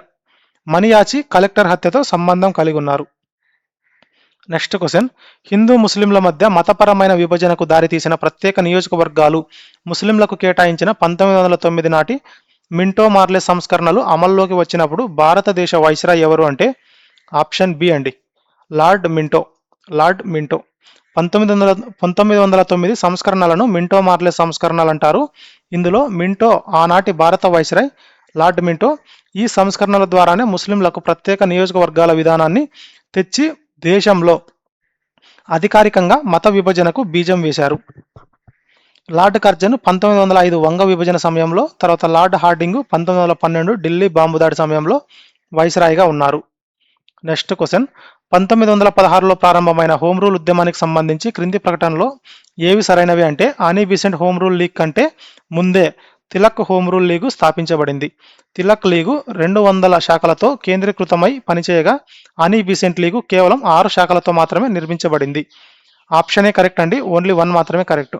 [SPEAKER 1] మనియాచి కలెక్టర్ హత్యతో సంబంధం కలిగి ఉన్నారు. నెక్స్ట్ క్వశ్చన్, హిందూ ముస్లింల మధ్య మతపరమైన విభజనకు దారితీసిన ప్రత్యేక నియోజకవర్గాలు ముస్లింలకు కేటాయించిన 1909 నాటి మింటో మార్లే సంస్కరణలు అమల్లోకి వచ్చినప్పుడు భారతదేశ వైస్రాయ్ ఎవరు అంటే ఆప్షన్ బి అండి. Lord Minto. 1909 సంస్కరణలను మింటో మార్లే సంస్కరణలు అంటారు. ఇందులో మింటో ఆనాటి భారత వైస్రాయ్ లార్డ్ మింటో ఈ సంస్కరణల ద్వారానే ముస్లింలకు ప్రత్యేక నియోజకవర్గాల విధానాన్ని తెచ్చి దేశంలో అధికారికంగా మత విభజనకు బీజం వేశారు. లార్డ్ కర్జన్ 1905 వంగ విభజన సమయంలో, తర్వాత లార్డ్ హార్డింగ్ 1912 ఢిల్లీ బాంబు దాడి సమయంలో వైస్రాయ్గా ఉన్నారు. నెక్స్ట్ క్వశ్చన్, 1916లో ప్రారంభమైన హోమ్ రూల్ ఉద్యమానికి సంబంధించి క్రింది ప్రకటనలో ఏవి సరైనవి అంటే ఆనీ బీసెంట్ హోమ్ రూల్ లీగ్ కంటే ముందే తిలక్ హోమ్ రూల్ లీగు స్థాపించబడింది. తిలక్ లీగు 200 శాఖలతో కేంద్రీకృతమై పనిచేయగా ఆనీ బీసెంట్ లీగు కేవలం 6 శాఖలతో మాత్రమే నిర్మించబడింది. ఆప్షనే కరెక్ట్ అండి. ఓన్లీ 1 మాత్రమే కరెక్ట్.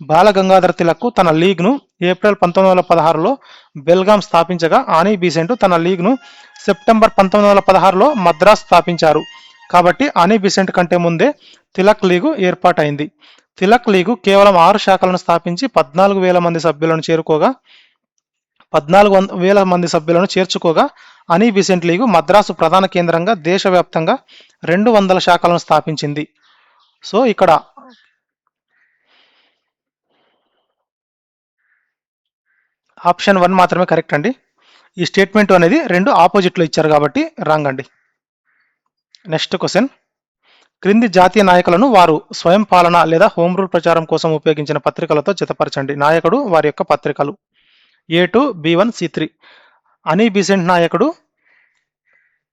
[SPEAKER 1] బాల గంగాధర్ తిలక్ తన లీగ్ను ఏప్రిల్ 1916లో బెల్గాం స్థాపించగా ఆనీ బీసెంట్ తన లీగ్ను సెప్టెంబర్ 1916లో మద్రాస్ స్థాపించారు. కాబట్టి ఆనీ బీసెంట్ కంటే ముందే తిలక్ లీగు ఏర్పాటైంది. తిలక్ లీగు కేవలం 6 శాఖలను స్థాపించి 14,000 మంది సభ్యులను చేర్చుకోగా ఆనీ బీసెంట్ లీగు మద్రాసు ప్రధాన కేంద్రంగా దేశవ్యాప్తంగా 200 శాఖలను స్థాపించింది. సో ఇక్కడ ఆప్షన్ 1 మాత్రమే కరెక్ట్ అండి. ఈ స్టేట్మెంట్ అనేది 2 ఆపోజిట్లో ఇచ్చారు కాబట్టి రాంగ్ అండి. నెక్స్ట్ క్వశ్చన్, క్రింది జాతీయ నాయకులను వారు స్వయం పాలన లేదా హోమ్ రూల్ ప్రచారం కోసం ఉపయోగించిన పత్రికలతో జతపరచండి. నాయకుడు, వారి యొక్క పత్రికలు. A2, B1, C3. ఆనీ బీసెంట్ నాయకుడు,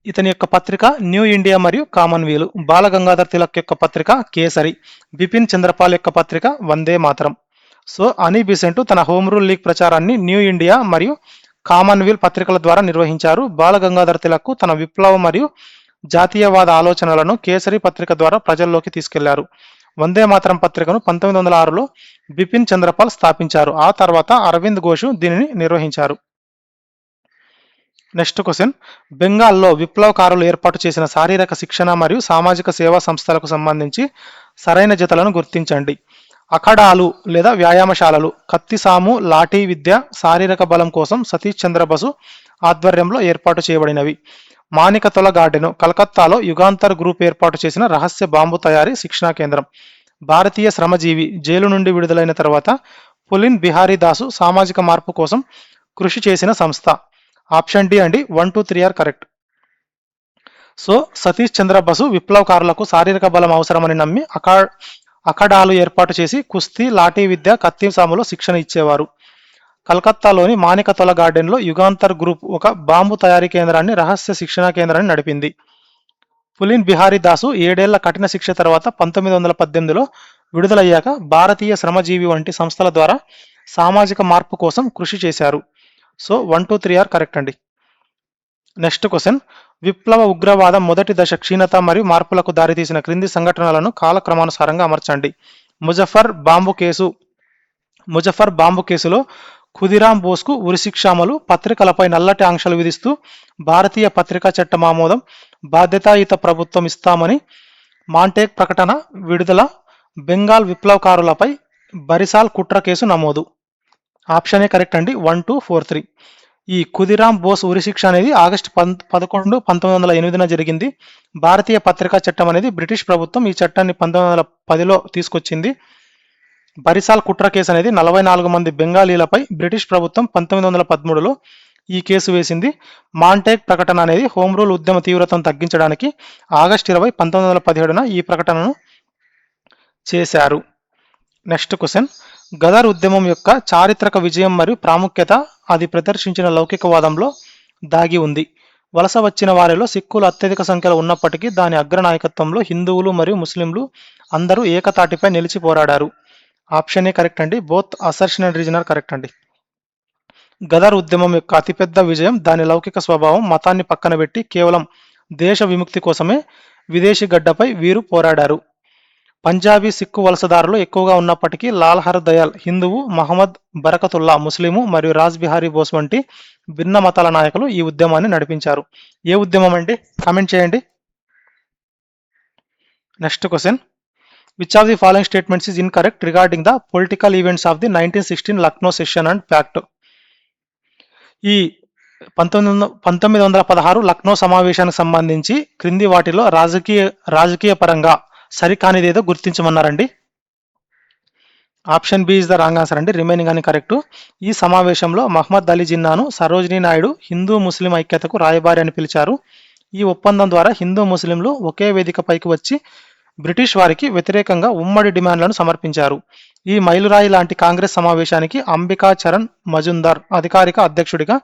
[SPEAKER 1] ఇతని యొక్క పత్రిక న్యూ ఇండియా మరియు కామన్వీలు. బాల గంగాధర్ తిలక్ యొక్క పత్రిక కేసరి. బిపిన్ చంద్రపాల్ యొక్క పత్రిక వందే మాతరం. సో ఆనీ బీసెంట్ తన హోమ్ రూల్ లీగ్ ప్రచారాన్ని న్యూ ఇండియా మరియు కామన్వీల్ పత్రికల ద్వారా నిర్వహించారు. బాల గంగాధర్ తిలక్ తన విప్లవ మరియు జాతీయవాద ఆలోచనలను కేసరి పత్రిక ద్వారా ప్రజల్లోకి తీసుకెళ్లారు. వందే మాతరం పత్రికను 1906లో బిపిన్ చంద్రపాల్ స్థాపించారు. ఆ తర్వాత అరవింద్ ఘోష్ దీనిని నిర్వహించారు. నెక్స్ట్ క్వశ్చన్, బెంగాల్లో విప్లవకారులు ఏర్పాటు చేసిన శారీరక శిక్షణ మరియు సామాజిక సేవా సంస్థలకు సంబంధించి సరైన జతలను గుర్తించండి. అఖడాలు లేదా వ్యాయామశాలలు కత్తిసాము, లాఠీ విద్య, శారీరక బలం కోసం సతీష్ చంద్ర బసు ఆధ్వర్యంలో ఏర్పాటు చేయబడినవి. మాణికతొల గార్డెను కలకత్తాలో యుగాంతర్ గ్రూప్ ఏర్పాటు చేసిన రహస్య బాంబు తయారీ శిక్షణా కేంద్రం. భారతీయ శ్రమజీవి జైలు నుండి విడుదలైన తర్వాత పులిన్ బిహారీ దాసు సామాజిక మార్పు కోసం కృషి చేసిన సంస్థ. ఆప్షన్ డి అండి, 1, 2, 3 are correct. So Satish Chandra Basu విప్లవకారులకు శారీరక బలం అవసరమని నమ్మి అఖడాలు ఏర్పాటు చేసి కుస్తీ, లాఠీ విద్య, కత్తి సాములో శిక్షణ ఇచ్చేవారు. కలకత్తాలోని మాణికతొల గార్డెన్లో యుగాంతర్ గ్రూప్ ఒక బాంబు తయారీ కేంద్రాన్ని, రహస్య శిక్షణా కేంద్రాన్ని నడిపింది. పులిన్ బిహారీ దాసు 7 ఏళ్ల కఠిన శిక్ష తర్వాత 1918లో విడుదలయ్యాక భారతీయ శ్రమజీవి వంటి సంస్థల ద్వారా సామాజిక మార్పు కోసం కృషి చేశారు. సో 1, 2, 3 ఆర్ కరెక్ట్ అండి. నెక్స్ట్ క్వశ్చన్, విప్లవ ఉగ్రవాదం మొదటి దశ క్షీణత మరియు మార్పులకు దారితీసిన క్రింది సంఘటనలను కాలక్రమానుసారంగా అమర్చండి. ముజఫర్ బాంబు కేసులో ఖుదీరాం బోస్కు ఉరిశిక్ష అమలు, పత్రికలపై నల్లటి ఆంక్షలు విధిస్తూ భారతీయ పత్రికా చట్టం ఆమోదం, బాధ్యతాయుత ప్రభుత్వం ఇస్తామని మాంటేక్ ప్రకటన విడుదల, బెంగాల్ విప్లవకారులపై బరిసాల్ కుట్ర కేసు నమోదు. ఆప్షన్ ఏ కరెక్ట్ అండి, 1, 2, 4, 3. ఈ ఖుదీరాం బోస్ ఉరిశిక్ష అనేది ఆగస్టు 11, 1908 జరిగింది. భారతీయ పత్రికా చట్టం అనేది బ్రిటిష్ ప్రభుత్వం ఈ చట్టాన్ని 1910లో తీసుకొచ్చింది. బరిసాల్ కుట్ర కేసు అనేది 44 మంది బెంగాలీలపై బ్రిటిష్ ప్రభుత్వం 1913లో ఈ కేసు వేసింది. మాంటేక్ ప్రకటన అనేది హోమ్ రూల్ ఉద్యమ తీవ్రతను తగ్గించడానికి ఆగస్టు 20, 1917న ఈ ప్రకటనను చేశారు. నెక్స్ట్ క్వశ్చన్, గదర్ ఉద్యమం యొక్క చారిత్రక విజయం మరియు ప్రాముఖ్యత అది ప్రదర్శించిన లౌకికవాదంలో దాగి ఉంది. వలస వచ్చిన వారిలో సిక్కులు అత్యధిక సంఖ్యలో ఉన్నప్పటికీ దాని అగ్రనాయకత్వంలో హిందువులు మరియు ముస్లింలు అందరూ ఏకతాటిపై నిలిచి పోరాడారు. ఆప్షన్ ఏ కరెక్ట్ అండి, both assertion and reason are correct అండి. గదర్ ఉద్యమం యొక్క అతిపెద్ద విజయం దాని లౌకిక స్వభావం. మతాన్ని పక్కన పెట్టి కేవలం దేశ విముక్తి కోసమే విదేశీ గడ్డపై వీరు పోరాడారు. పంజాబీ సిక్కు వలసదారులు ఎక్కువగా ఉన్నప్పటికీ లాల్ హర్ దయాల్ హిందువు, మహమ్మద్ బరకతుల్లా ముస్లిము మరియు రాజ్ బిహారీ బోస్ వంటి భిన్న మతాల నాయకులు ఈ ఉద్యమాన్ని నడిపించారు. ఏ ఉద్యమం అండి? కామెంట్ చేయండి. Next question, which of the following statements is incorrect regarding the political events of the 1916 Lucknow session and pact. ఈ 1916 లక్నో సమావేశానికి సంబంధించి క్రింది వాటిలో రాజకీయ పరంగా సరికానిదేదో గుర్తించమన్నారండి. Option B is the wrong answer అండి, రిమైనింగ్ అని కరెక్ట్. ఈ సమావేశంలో మహ్మద్ అలీ జిన్నాను సరోజినీ నాయుడు హిందూ ముస్లిం ఐక్యతకు రాయబారి అని పిలిచారు. ఈ ఒప్పందం ద్వారా హిందూ ముస్లింలు ఒకే వేదికపైకి వచ్చి బ్రిటిష్ వారికి వ్యతిరేకంగా ఉమ్మడి డిమాండ్లను సమర్పించారు. ఈ మైలురాయి లాంటి కాంగ్రెస్ సమావేశానికి అంబికా చరణ్ మజుందార్ అధికారిక అధ్యక్షుడిగా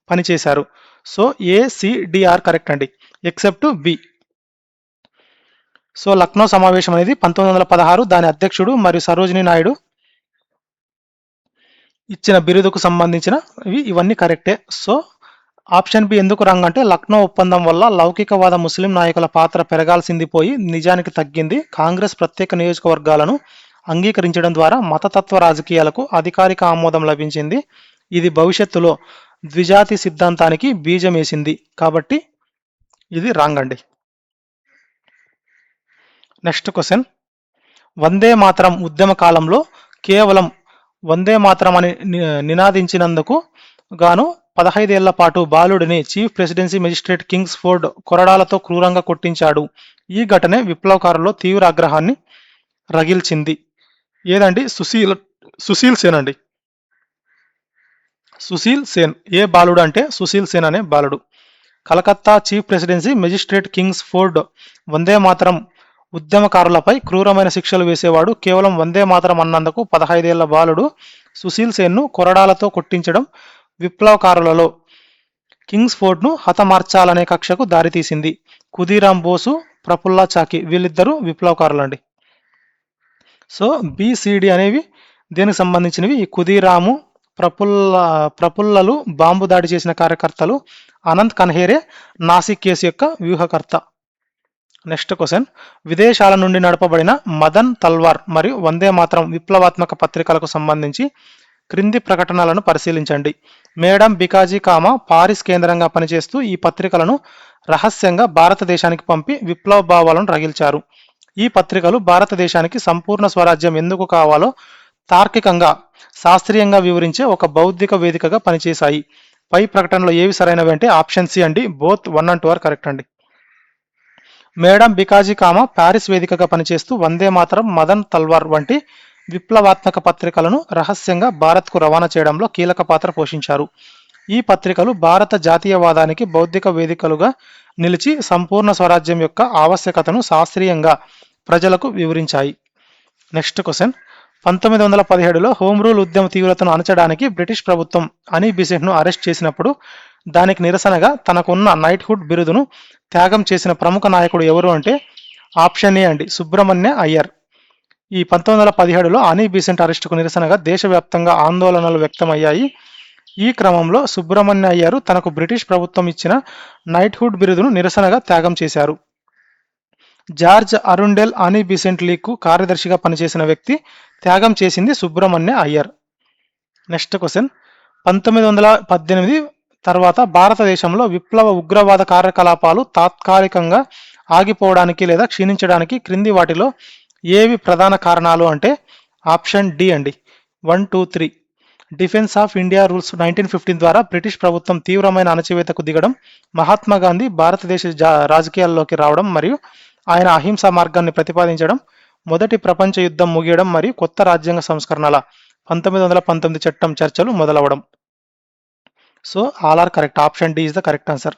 [SPEAKER 1] పనిచేశారు. సో ఏసిడిఆర్ కరెక్ట్ అండి, ఎక్సెప్ట్ బి. సో లక్నో సమావేశం అనేది 1916 దాని అధ్యక్షుడు మరియు సరోజినీ నాయుడు ఇచ్చిన బిరుదుకు సంబంధించిన ఇవన్నీ కరెక్టే. సో ఆప్షన్ బి ఎందుకు రాంగ్ అంటే లక్నో ఒప్పందం వల్ల లౌకికవాద ముస్లిం నాయకుల పాత్ర పెరగాల్సింది పోయి నిజానికి తగ్గింది. కాంగ్రెస్ ప్రత్యేక నియోజకవర్గాలను అంగీకరించడం ద్వారా మతతత్వ రాజకీయాలకు అధికారిక ఆమోదం లభించింది. ఇది భవిష్యత్తులో ద్విజాతి సిద్ధాంతానికి బీజం వేసింది. కాబట్టి ఇది రాంగ్ అండి. నెక్స్ట్ క్వశ్చన్, వందే మాతరం ఉద్యమ కాలంలో కేవలం వందే మాతరం అని నినాదించినందుకు గాను 15 ఏళ్ల పాటు బాలుడిని chief presidency magistrate Kingsford కొరడాలతో క్రూరంగా కొట్టించాడు. ఈ ఘటనే విప్లవకారుల్లో తీవ్ర ఆగ్రహాన్ని రగిల్చింది. ఏదండి? సుశీల్ సేన్ అండి. సుశీల్ సేన్. ఏ బాలుడు అంటే సుశీల్ సేన్ అనే బాలుడు. Calcutta chief presidency magistrate Kingsford Vande Mataram ఉద్యమకారులపై క్రూరమైన శిక్షలు వేసేవాడు. కేవలం వందే మాతరం అన్నందుకు 15 ఏళ్ల బాలుడు సుశీల్ సేన్ను కొరడాలతో కొట్టించడం విప్లవకారులలో కింగ్స్ ఫోర్డ్ను హతమార్చాలనే కక్షకు దారితీసింది. ఖుదీరాం బోసు, ప్రఫుల్లా చాకి వీళ్ళిద్దరూ విప్లవకారులండి. సో బిసిడి అనేవి దేనికి సంబంధించినవి? ఈ ఖుదీరాము, ప్రఫుల్లలు బాంబు దాడి చేసిన కార్యకర్తలు. అనంత్ కన్హేరే నాసిక్ కేసు యొక్క వ్యూహకర్త. నెక్స్ట్ క్వశ్చన్, విదేశాల నుండి నడపబడిన మదన్ తల్వార్ మరియు వందే మాతరం విప్లవాత్మక పత్రికలకు సంబంధించి క్రింది ప్రకటనలను పరిశీలించండి. మేడం బికాజీ పారిస్ కేంద్రంగా పనిచేస్తూ ఈ పత్రికలను రహస్యంగా భారతదేశానికి పంపి విప్లవ భావాలను రగిల్చారు. ఈ పత్రికలు భారతదేశానికి సంపూర్ణ స్వరాజ్యం ఎందుకు కావాలో తార్కికంగా, శాస్త్రీయంగా వివరించే ఒక బౌద్ధిక వేదికగా పనిచేశాయి. పై ప్రకటనలో ఏవి సరైనవి అంటే ఆప్షన్ సి అండి. బోత్ 1 and 2 ఆర్ కరెక్ట్ అండి. మేడం బికాజీ ప్యారిస్ వేదికగా పనిచేస్తూ వందే మాతరం, మదన్ తల్వార్ వంటి విప్లవాత్మక పత్రికలను రహస్యంగా భారత్కు రవాణా చేయడంలో కీలక పాత్ర పోషించారు. ఈ పత్రికలు భారత జాతీయవాదానికి బౌద్ధిక వేదికలుగా నిలిచి సంపూర్ణ స్వరాజ్యం యొక్క ఆవశ్యకతను శాస్త్రీయంగా ప్రజలకు వివరించాయి. Next question. 1917లో హోమ్ రూల్ ఉద్యమ తీవ్రతను అణచడానికి బ్రిటిష్ ప్రభుత్వం అనీ బిసెంట్ను అరెస్ట్ చేసినప్పుడు దానికి నిరసనగా తనకున్న నైట్హుడ్ బిరుదును త్యాగం చేసిన ప్రముఖ నాయకుడు ఎవరు అంటే ఆప్షన్ ఏ అండి. సుబ్రహ్మణ్య అయ్యర్. ఈ 1917లో అనీ బిసెంట్ అరెస్టుకు నిరసనగా దేశవ్యాప్తంగా ఆందోళనలు వ్యక్తమయ్యాయి. ఈ క్రమంలో సుబ్రహ్మణ్య అయ్యర్ తనకు బ్రిటిష్ ప్రభుత్వం ఇచ్చిన నైట్హుడ్ బిరుదును నిరసనగా త్యాగం చేశారు. జార్జ్ అరుండెల్ అనీ బిసెంట్ లీగ్కు కార్యదర్శిగా పనిచేసిన వ్యక్తి, త్యాగం చేసింది సుబ్రహ్మణ్య అయ్యర్. Next question. 1918 తర్వాత భారతదేశంలో విప్లవ ఉగ్రవాద కార్యకలాపాలు తాత్కాలికంగా ఆగిపోవడానికి లేదా క్షీణించడానికి క్రింది వాటిలో ఏవి ప్రధాన కారణాలు అంటే ఆప్షన్ డి అండి. 1, 2, 3. డిఫెన్స్ ఆఫ్ ఇండియా రూల్స్ 1915 ద్వారా బ్రిటిష్ ప్రభుత్వం తీవ్రమైన అణచివేతకు దిగడం, మహాత్మా గాంధీ భారతదేశ రాజకీయాల్లోకి రావడం మరియు ఆయన అహింసా మార్గాన్ని ప్రతిపాదించడం, మొదటి ప్రపంచ యుద్ధం ముగియడం మరియు కొత్త రాజ్యాంగ సంస్కరణల 1919 చట్టం చర్చలు మొదలవడం. So all are correct. Option D is the correct answer.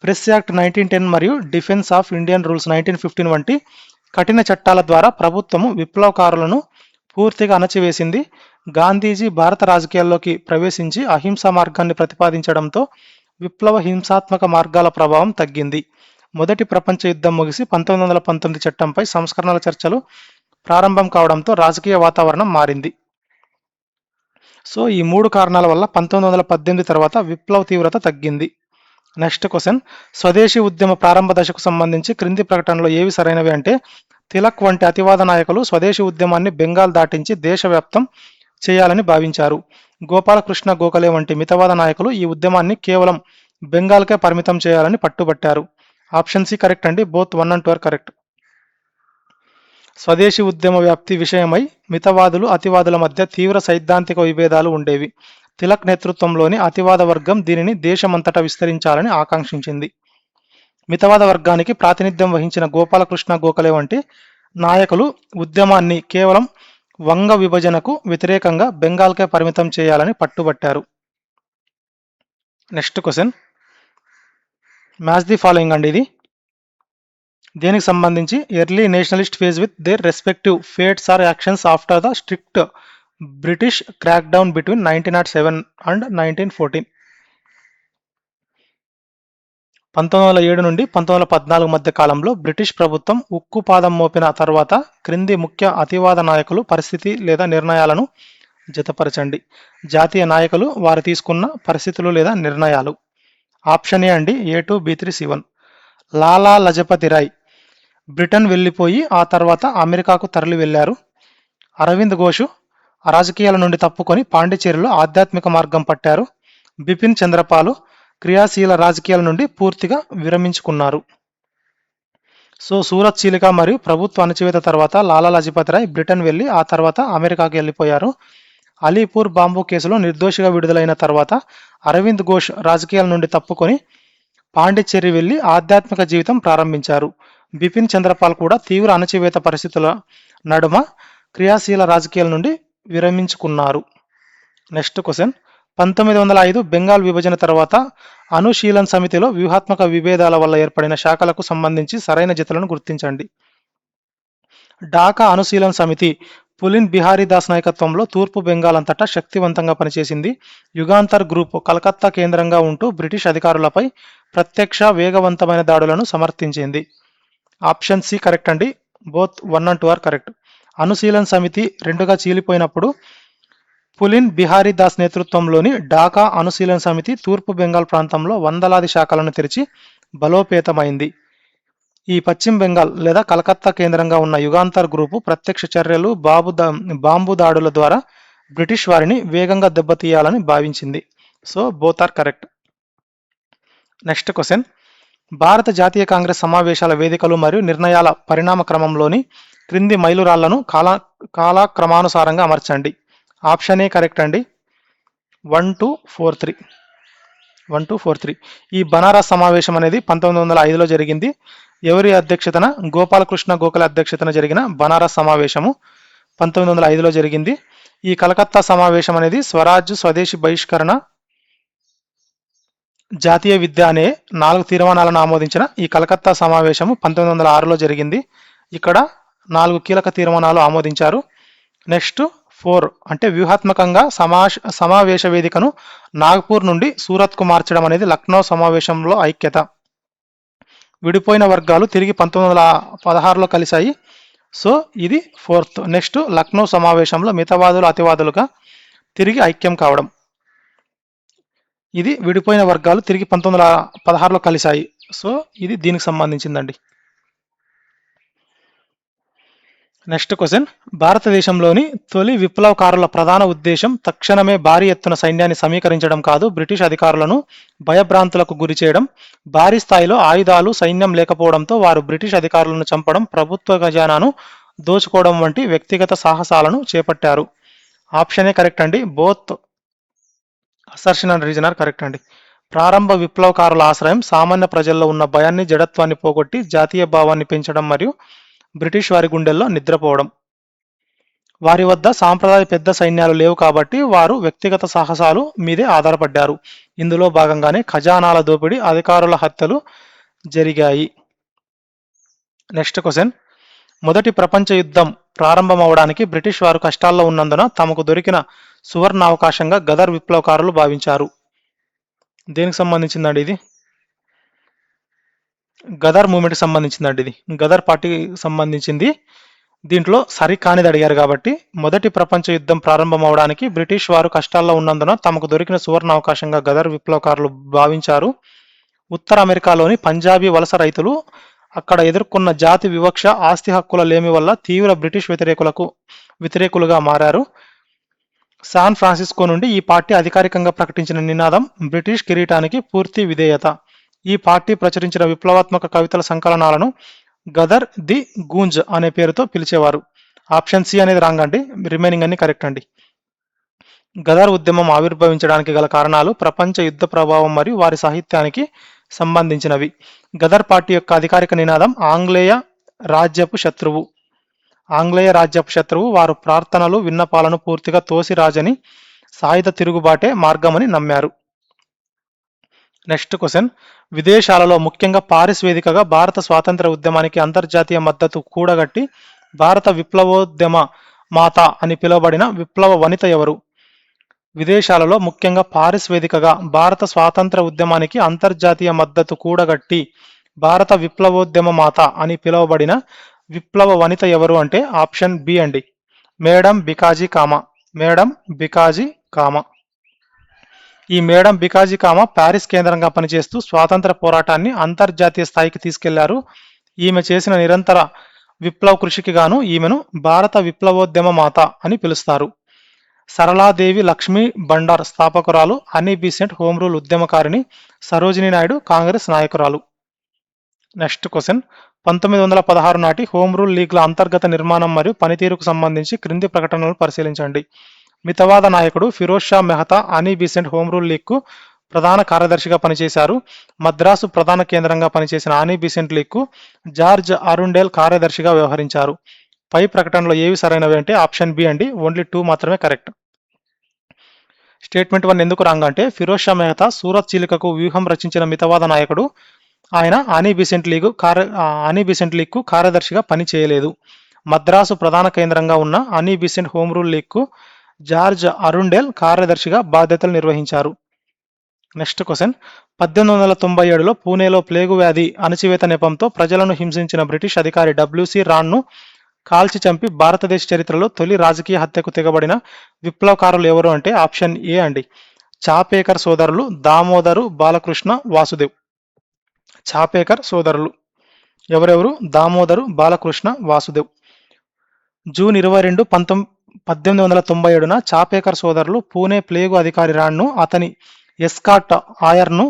[SPEAKER 1] Press act 1910 మరియు డిఫెన్స్ ఆఫ్ ఇండియన్ రూల్స్ 1915 వంటి కఠిన చట్టాల ద్వారా ప్రభుత్వము విప్లవకారులను పూర్తిగా అణచివేసింది. గాంధీజీ భారత రాజకీయాల్లోకి ప్రవేశించి అహింసా మార్గాన్ని ప్రతిపాదించడంతో విప్లవ హింసాత్మక మార్గాల ప్రభావం తగ్గింది. మొదటి ప్రపంచ యుద్ధం ముగిసి 1919 చట్టంపై సంస్కరణల చర్చలు ప్రారంభం కావడంతో రాజకీయ వాతావరణం మారింది. సో ఈ 3 కారణాల వల్ల 1918 తర్వాత విప్లవ తీవ్రత తగ్గింది. Next question. స్వదేశీ ఉద్యమ ప్రారంభ దశకు సంబంధించి క్రింది ప్రకటనలో ఏవి సరైనవి అంటే తిలక్ వంటి అతివాద నాయకులు స్వదేశీ ఉద్యమాన్ని బెంగాల్ దాటించి దేశవ్యాప్తం చేయాలని భావించారు. గోపాలకృష్ణ గోఖలే వంటి మితవాద నాయకులు ఈ ఉద్యమాన్ని కేవలం బెంగాల్కే పరిమితం చేయాలని పట్టుబట్టారు. ఆప్షన్ సి కరెక్ట్ అండి. Both 1 and 2 are correct. Swadeshi ఉద్యమ వ్యాప్తి విషయమై మితవాదులు, అతివాదుల మధ్య తీవ్ర సైద్ధాంతిక విభేదాలు ఉండేవి. తిలక్ నేతృత్వంలోని అతివాద వర్గం దీనిని దేశమంతటా విస్తరించాలని ఆకాంక్షించింది. మితవాద వర్గానికి ప్రాతినిధ్యం వహించిన గోపాలకృష్ణ గోఖలే వంటి నాయకులు ఉద్యమాన్ని కేవలం వంగ విభజనకు వ్యతిరేకంగా బెంగాల్కే పరిమితం చేయాలని పట్టుబట్టారు. Next question. Match the following అండి. ఇది దేనికి సంబంధించి early nationalist phase with their respective fates or actions after the strict British crack down between 1907 and 1914. 1907 నుండి 1914 మధ్య కాలంలో బ్రిటిష్ ప్రభుత్వం ఉక్కు పాదం మోపిన తర్వాత క్రింది ముఖ్య అతివాద నాయకులు పరిస్థితి లేదా నిర్ణయాలను జతపరచండి. జాతీయ నాయకులు వారు తీసుకున్న పరిస్థితులు లేదా నిర్ణయాలు. ఆప్షన్ ఏ అండి. A2, B3, C1. Lala Lajpat Roy Britain వెళ్ళిపోయి ఆ తర్వాత అమెరికాకు తరలి వెళ్లారు. అరవింద్ ఘోష్ రాజకీయాల నుండి తప్పుకొని పాండిచేరిలో ఆధ్యాత్మిక మార్గం పట్టారు. బిపిన్ చంద్రపాలు క్రియాశీల రాజకీయాల నుండి పూర్తిగా విరమించుకున్నారు. సో సూరత్ చీలిక మరియు ప్రభుత్వ అణచివేత తర్వాత లాలా లజపతి రాయ్ బ్రిటన్ వెళ్లి ఆ తర్వాత అమెరికాకి వెళ్ళిపోయారు. అలీపూర్ బాంబు కేసులో నిర్దోషిగా విడుదలైన తర్వాత అరవింద్ ఘోష్ రాజకీయాల నుండి తప్పుకొని పాండిచ్చేరి వెళ్లి ఆధ్యాత్మిక జీవితం ప్రారంభించారు. బిపిన్ చంద్రపాల్ కూడా తీవ్ర అణచివేత పరిస్థితుల నడుమ క్రియాశీల రాజకీయాల నుండి విరమించుకున్నారు. Next question. 1905 బెంగాల్ విభజన తర్వాత అనుశీలన్ సమితిలో వ్యూహాత్మక విభేదాల వల్ల ఏర్పడిన శాఖలకు సంబంధించి సరైన జతలను గుర్తించండి. ఢాకా అనుశీలన్ సమితి పులిన్ బిహారీ దాస్ నాయకత్వంలో తూర్పు బెంగాల్ అంతటా శక్తివంతంగా పనిచేసింది. యుగాంతర్ గ్రూప్ కలకత్తా కేంద్రంగా ఉంటూ బ్రిటిష్ అధికారులపై ప్రత్యక్ష వేగవంతమైన దాడులను సమర్థించింది. ఆప్షన్ సి కరెక్ట్ అండి. Both 1 and 2 are correct. Anushilan Samiti రెండుగా చీలిపోయినప్పుడు పులిన్ బిహారీ దాస్ నేతృత్వంలోని ఢాకా అనుశీలన్ సమితి తూర్పు బెంగాల్ ప్రాంతంలో వందలాది శాఖలను తెరిచి బలోపేతమైంది. ఈ పశ్చిమ బెంగాల్ లేదా కలకత్తా కేంద్రంగా ఉన్న యుగాంతర్ గ్రూపు ప్రత్యక్ష చర్యలు, బాంబు దాడుల ద్వారా బ్రిటిష్ వారిని వేగంగా దెబ్బతీయాలని భావించింది. So both are correct. Next question, భారత జాతీయ కాంగ్రెస్ సమావేశాల వేదికలు మరియు నిర్ణయాల పరిణామ క్రమంలోని క్రింది మైలురాళ్లను కాలక్రమానుసారంగా అమర్చండి. ఆప్షన్ ఏ కరెక్ట్ అండి. 1243 1243. ఈ బనారస్ సమావేశం అనేది 1905లో జరిగింది. ఎవరి అధ్యక్షతన? గోపాలకృష్ణ గోఖలే అధ్యక్షతన జరిగిన బనారస్ సమావేశము 1905లో జరిగింది. ఈ కలకత్తా సమావేశం అనేది స్వరాజ్, స్వదేశీ బహిష్కరణ, జాతీయ విద్య అనే 4 తీర్మానాలను ఆమోదించిన ఈ కలకత్తా సమావేశము 1906లో జరిగింది. ఇక్కడ 4 కీలక తీర్మానాలు ఆమోదించారు. నెక్స్ట్ 4 అంటే వ్యూహాత్మకంగా సమావేశ వేదికను నాగ్పూర్ నుండి సూరత్కు మార్చడం అనేది లక్నో సమావేశంలో ఐక్యత. విడిపోయిన వర్గాలు తిరిగి 1916లో కలిశాయి. సో ఇది 4th. నెక్స్ట్ లక్నో సమావేశంలో మితవాదులు అతివాదులుగా తిరిగి ఐక్యం కావడం. ఇది విడిపోయిన వర్గాలు తిరిగి 1916లో కలిశాయి. సో ఇది దీనికి సంబంధించిందండి. నెక్స్ట్ క్వశ్చన్, భారతదేశంలోని తొలి విప్లవకారుల ప్రధాన ఉద్దేశం తక్షణమే భారీ ఎత్తున సైన్యాన్ని సమీకరించడం కాదు, బ్రిటిష్ అధికారులను భయభ్రాంతులకు గురి చేయడం. భారీ స్థాయిలో ఆయుధాలు, సైన్యం లేకపోవడంతో వారు బ్రిటిష్ అధికారులను చంపడం, ప్రభుత్వ ఖజానాను దోచుకోవడం వంటి వ్యక్తిగత సాహసాలను చేపట్టారు. ఆప్షన్ ఏ కరెక్ట్ అండి. Both assertion and reason are correct అండి. ప్రారంభ విప్లవకారుల ఆశ్రయం సామాన్య ప్రజల్లో ఉన్న భయాన్ని, జడత్వాన్ని పోగొట్టి జాతీయ భావాన్ని పెంచడం మరియు బ్రిటిష్ వారి గుండెల్లో నిద్రపోవడం. వారి వద్ద సాంప్రదాయ పెద్ద సైన్యాలు లేవు కాబట్టి వారు వ్యక్తిగత సాహసాలు మీదే ఆధారపడ్డారు. ఇందులో భాగంగానే ఖజానాల దోపిడీ, అధికారుల హత్యలు జరిగాయి. నెక్స్ట్ క్వశ్చన్, మొదటి ప్రపంచ యుద్ధం ప్రారంభమవడానికి బ్రిటిష్ వారు కష్టాల్లో ఉన్నందున తమకు దొరికిన సువర్ణ అవకాశంగా గదర్ విప్లవకారులు భావించారు. దేనికి సంబంధించిందండి ఇది? గదర్ మూమెంట్కి సంబంధించిందండి. ఇది గదర్ పార్టీకి సంబంధించింది. దీంట్లో సరికానిది అడిగారు కాబట్టి మొదటి ప్రపంచ యుద్ధం ప్రారంభం అవడానికి బ్రిటిష్ వారు కష్టాల్లో ఉన్నందున తమకు దొరికిన సువర్ణ అవకాశంగా గదర్ విప్లవకారులు భావించారు. ఉత్తర అమెరికాలోని పంజాబీ వలస రైతులు అక్కడ ఎదుర్కొన్న జాతి వివక్ష, ఆస్తి హక్కుల లేమి వల్ల తీవ్ర బ్రిటిష్ వ్యతిరేకులుగా మారారు. శాన్ ఫ్రాన్సిస్కో నుండి ఈ పార్టీ అధికారికంగా ప్రకటించిన నినాదం బ్రిటిష్ కిరీటానికి పూర్తి విధేయత. ఈ పార్టీ ప్రచురించిన విప్లవాత్మక కవితల సంకలనాలను గదర్ ది గూంజ్ అనే పేరుతో పిలిచేవారు. ఆప్షన్ సి అనేది రాంగ్ అండి. రిమైనింగ్ అన్ని కరెక్ట్ అండి. గదర్ ఉద్యమం ఆవిర్భవించడానికి గల కారణాలు ప్రపంచ యుద్ధ ప్రభావం మరియు వారి సాహిత్యానికి సంబంధించినవి. గదర్ పార్టీ యొక్క అధికారిక నినాదం ఆంగ్లేయ రాజ్యపు శత్రువు. ఆంగ్లేయ రాజ్యపు శత్రువు. వారు ప్రార్థనలు, విన్నపాలను పూర్తిగా తోసిరాజని, సాయుధ తిరుగుబాటే మార్గమని నమ్మారు. నెక్స్ట్ క్వశ్చన్, విదేశాలలో ముఖ్యంగా పారిస్ వేదికగా భారత స్వాతంత్ర ఉద్యమానికి అంతర్జాతీయ మద్దతు కూడగట్టి భారత విప్లవోద్యమ మాత అని పిలువబడిన విప్లవ వనిత ఎవరు? విదేశాలలో ముఖ్యంగా పారిస్ వేదికగా భారత స్వాతంత్ర ఉద్యమానికి అంతర్జాతీయ మద్దతు కూడగట్టి భారత విప్లవోద్యమ మాత అని పిలువబడిన విప్లవ వనిత ఎవరు అంటే ఆప్షన్ బి అండి. Madam Bhikaji comma. Madam Bhikaji comma. ఈ మేడం బికాజీ కామా ప్యారిస్ కేంద్రంగా పనిచేస్తూ స్వాతంత్ర పోరాటాన్ని అంతర్జాతీయ స్థాయికి తీసుకెళ్లారు. ఈమె చేసిన నిరంతర విప్లవ కృషికి గాను ఈమెను భారత విప్లవోద్యమ మాత అని పిలుస్తారు. సరళాదేవి లక్ష్మీ బండార్ స్థాపకురాలు, అనీ బీసెంట్ హోమ్ రూల్ ఉద్యమకారిణి, సరోజినీ నాయుడు కాంగ్రెస్ నాయకురాలు. నెక్స్ట్ క్వశ్చన్, 1916 నాటి హోమ్ రూల్ లీగ్ల అంతర్గత నిర్మాణం మరియు పనితీరుకు సంబంధించి క్రింది ప్రకటనలు పరిశీలించండి. మితవాద నాయకుడు ఫిరోజ్ షా మెహతా అనీ బీసెంట్ హోమ్ రూల్ లీగ్కు ప్రధాన కార్యదర్శిగా పనిచేశారు. మద్రాసు ప్రధాన కేంద్రంగా పనిచేసిన అనీ బీసెంట్ లీగ్కు జార్జ్ అరుండేల్ కార్యదర్శిగా వ్యవహరించారు. పై ప్రకటనలో ఏవి సరైనవి అంటే ఆప్షన్ బి అండి. ఓన్లీ 2 మాత్రమే కరెక్ట్. స్టేట్మెంట్ 1 ఎందుకు రాంగ్ అంటే ఫిరోజ్ షా మెహతా సూరత్ చీలికకు వ్యూహం రచించిన మితవాద నాయకుడు. ఆయన అనీ బీసెంట్ లీగ్కు కార్యదర్శిగా పనిచేయలేదు. మద్రాసు ప్రధాన కేంద్రంగా ఉన్న అనీ బీసెంట్ హోమ్ రూల్ లీగ్కు జార్జ్ అరుండేల్ కార్యదర్శిగా బాధ్యతలు నిర్వహించారు. నెక్స్ట్ క్వశ్చన్, 1897లో పూణేలో ప్లేగు వ్యాధి అణచివేత నెపంతో ప్రజలను హింసించిన బ్రిటిష్ అధికారి డబ్ల్యూసి రాన్ను కాల్చి చంపి భారతదేశ చరిత్రలో తొలి రాజకీయ హత్యకు తెగబడిన విప్లవకారులు ఎవరు అంటే ఆప్షన్ ఏ అండి. చాపేకర్ సోదరులు దామోదరు, బాలకృష్ణ, వాసుదేవ్. చాపేకర్ సోదరులు ఎవరెవరు? దామోదరు, బాలకృష్ణ, వాసుదేవ్. జూన్ 22, 1897న చాపేకర్ సోదరులు పూణే ప్లేగు అధికారి రాణ్ను అతని ఎస్కాట్ ఆయర్ను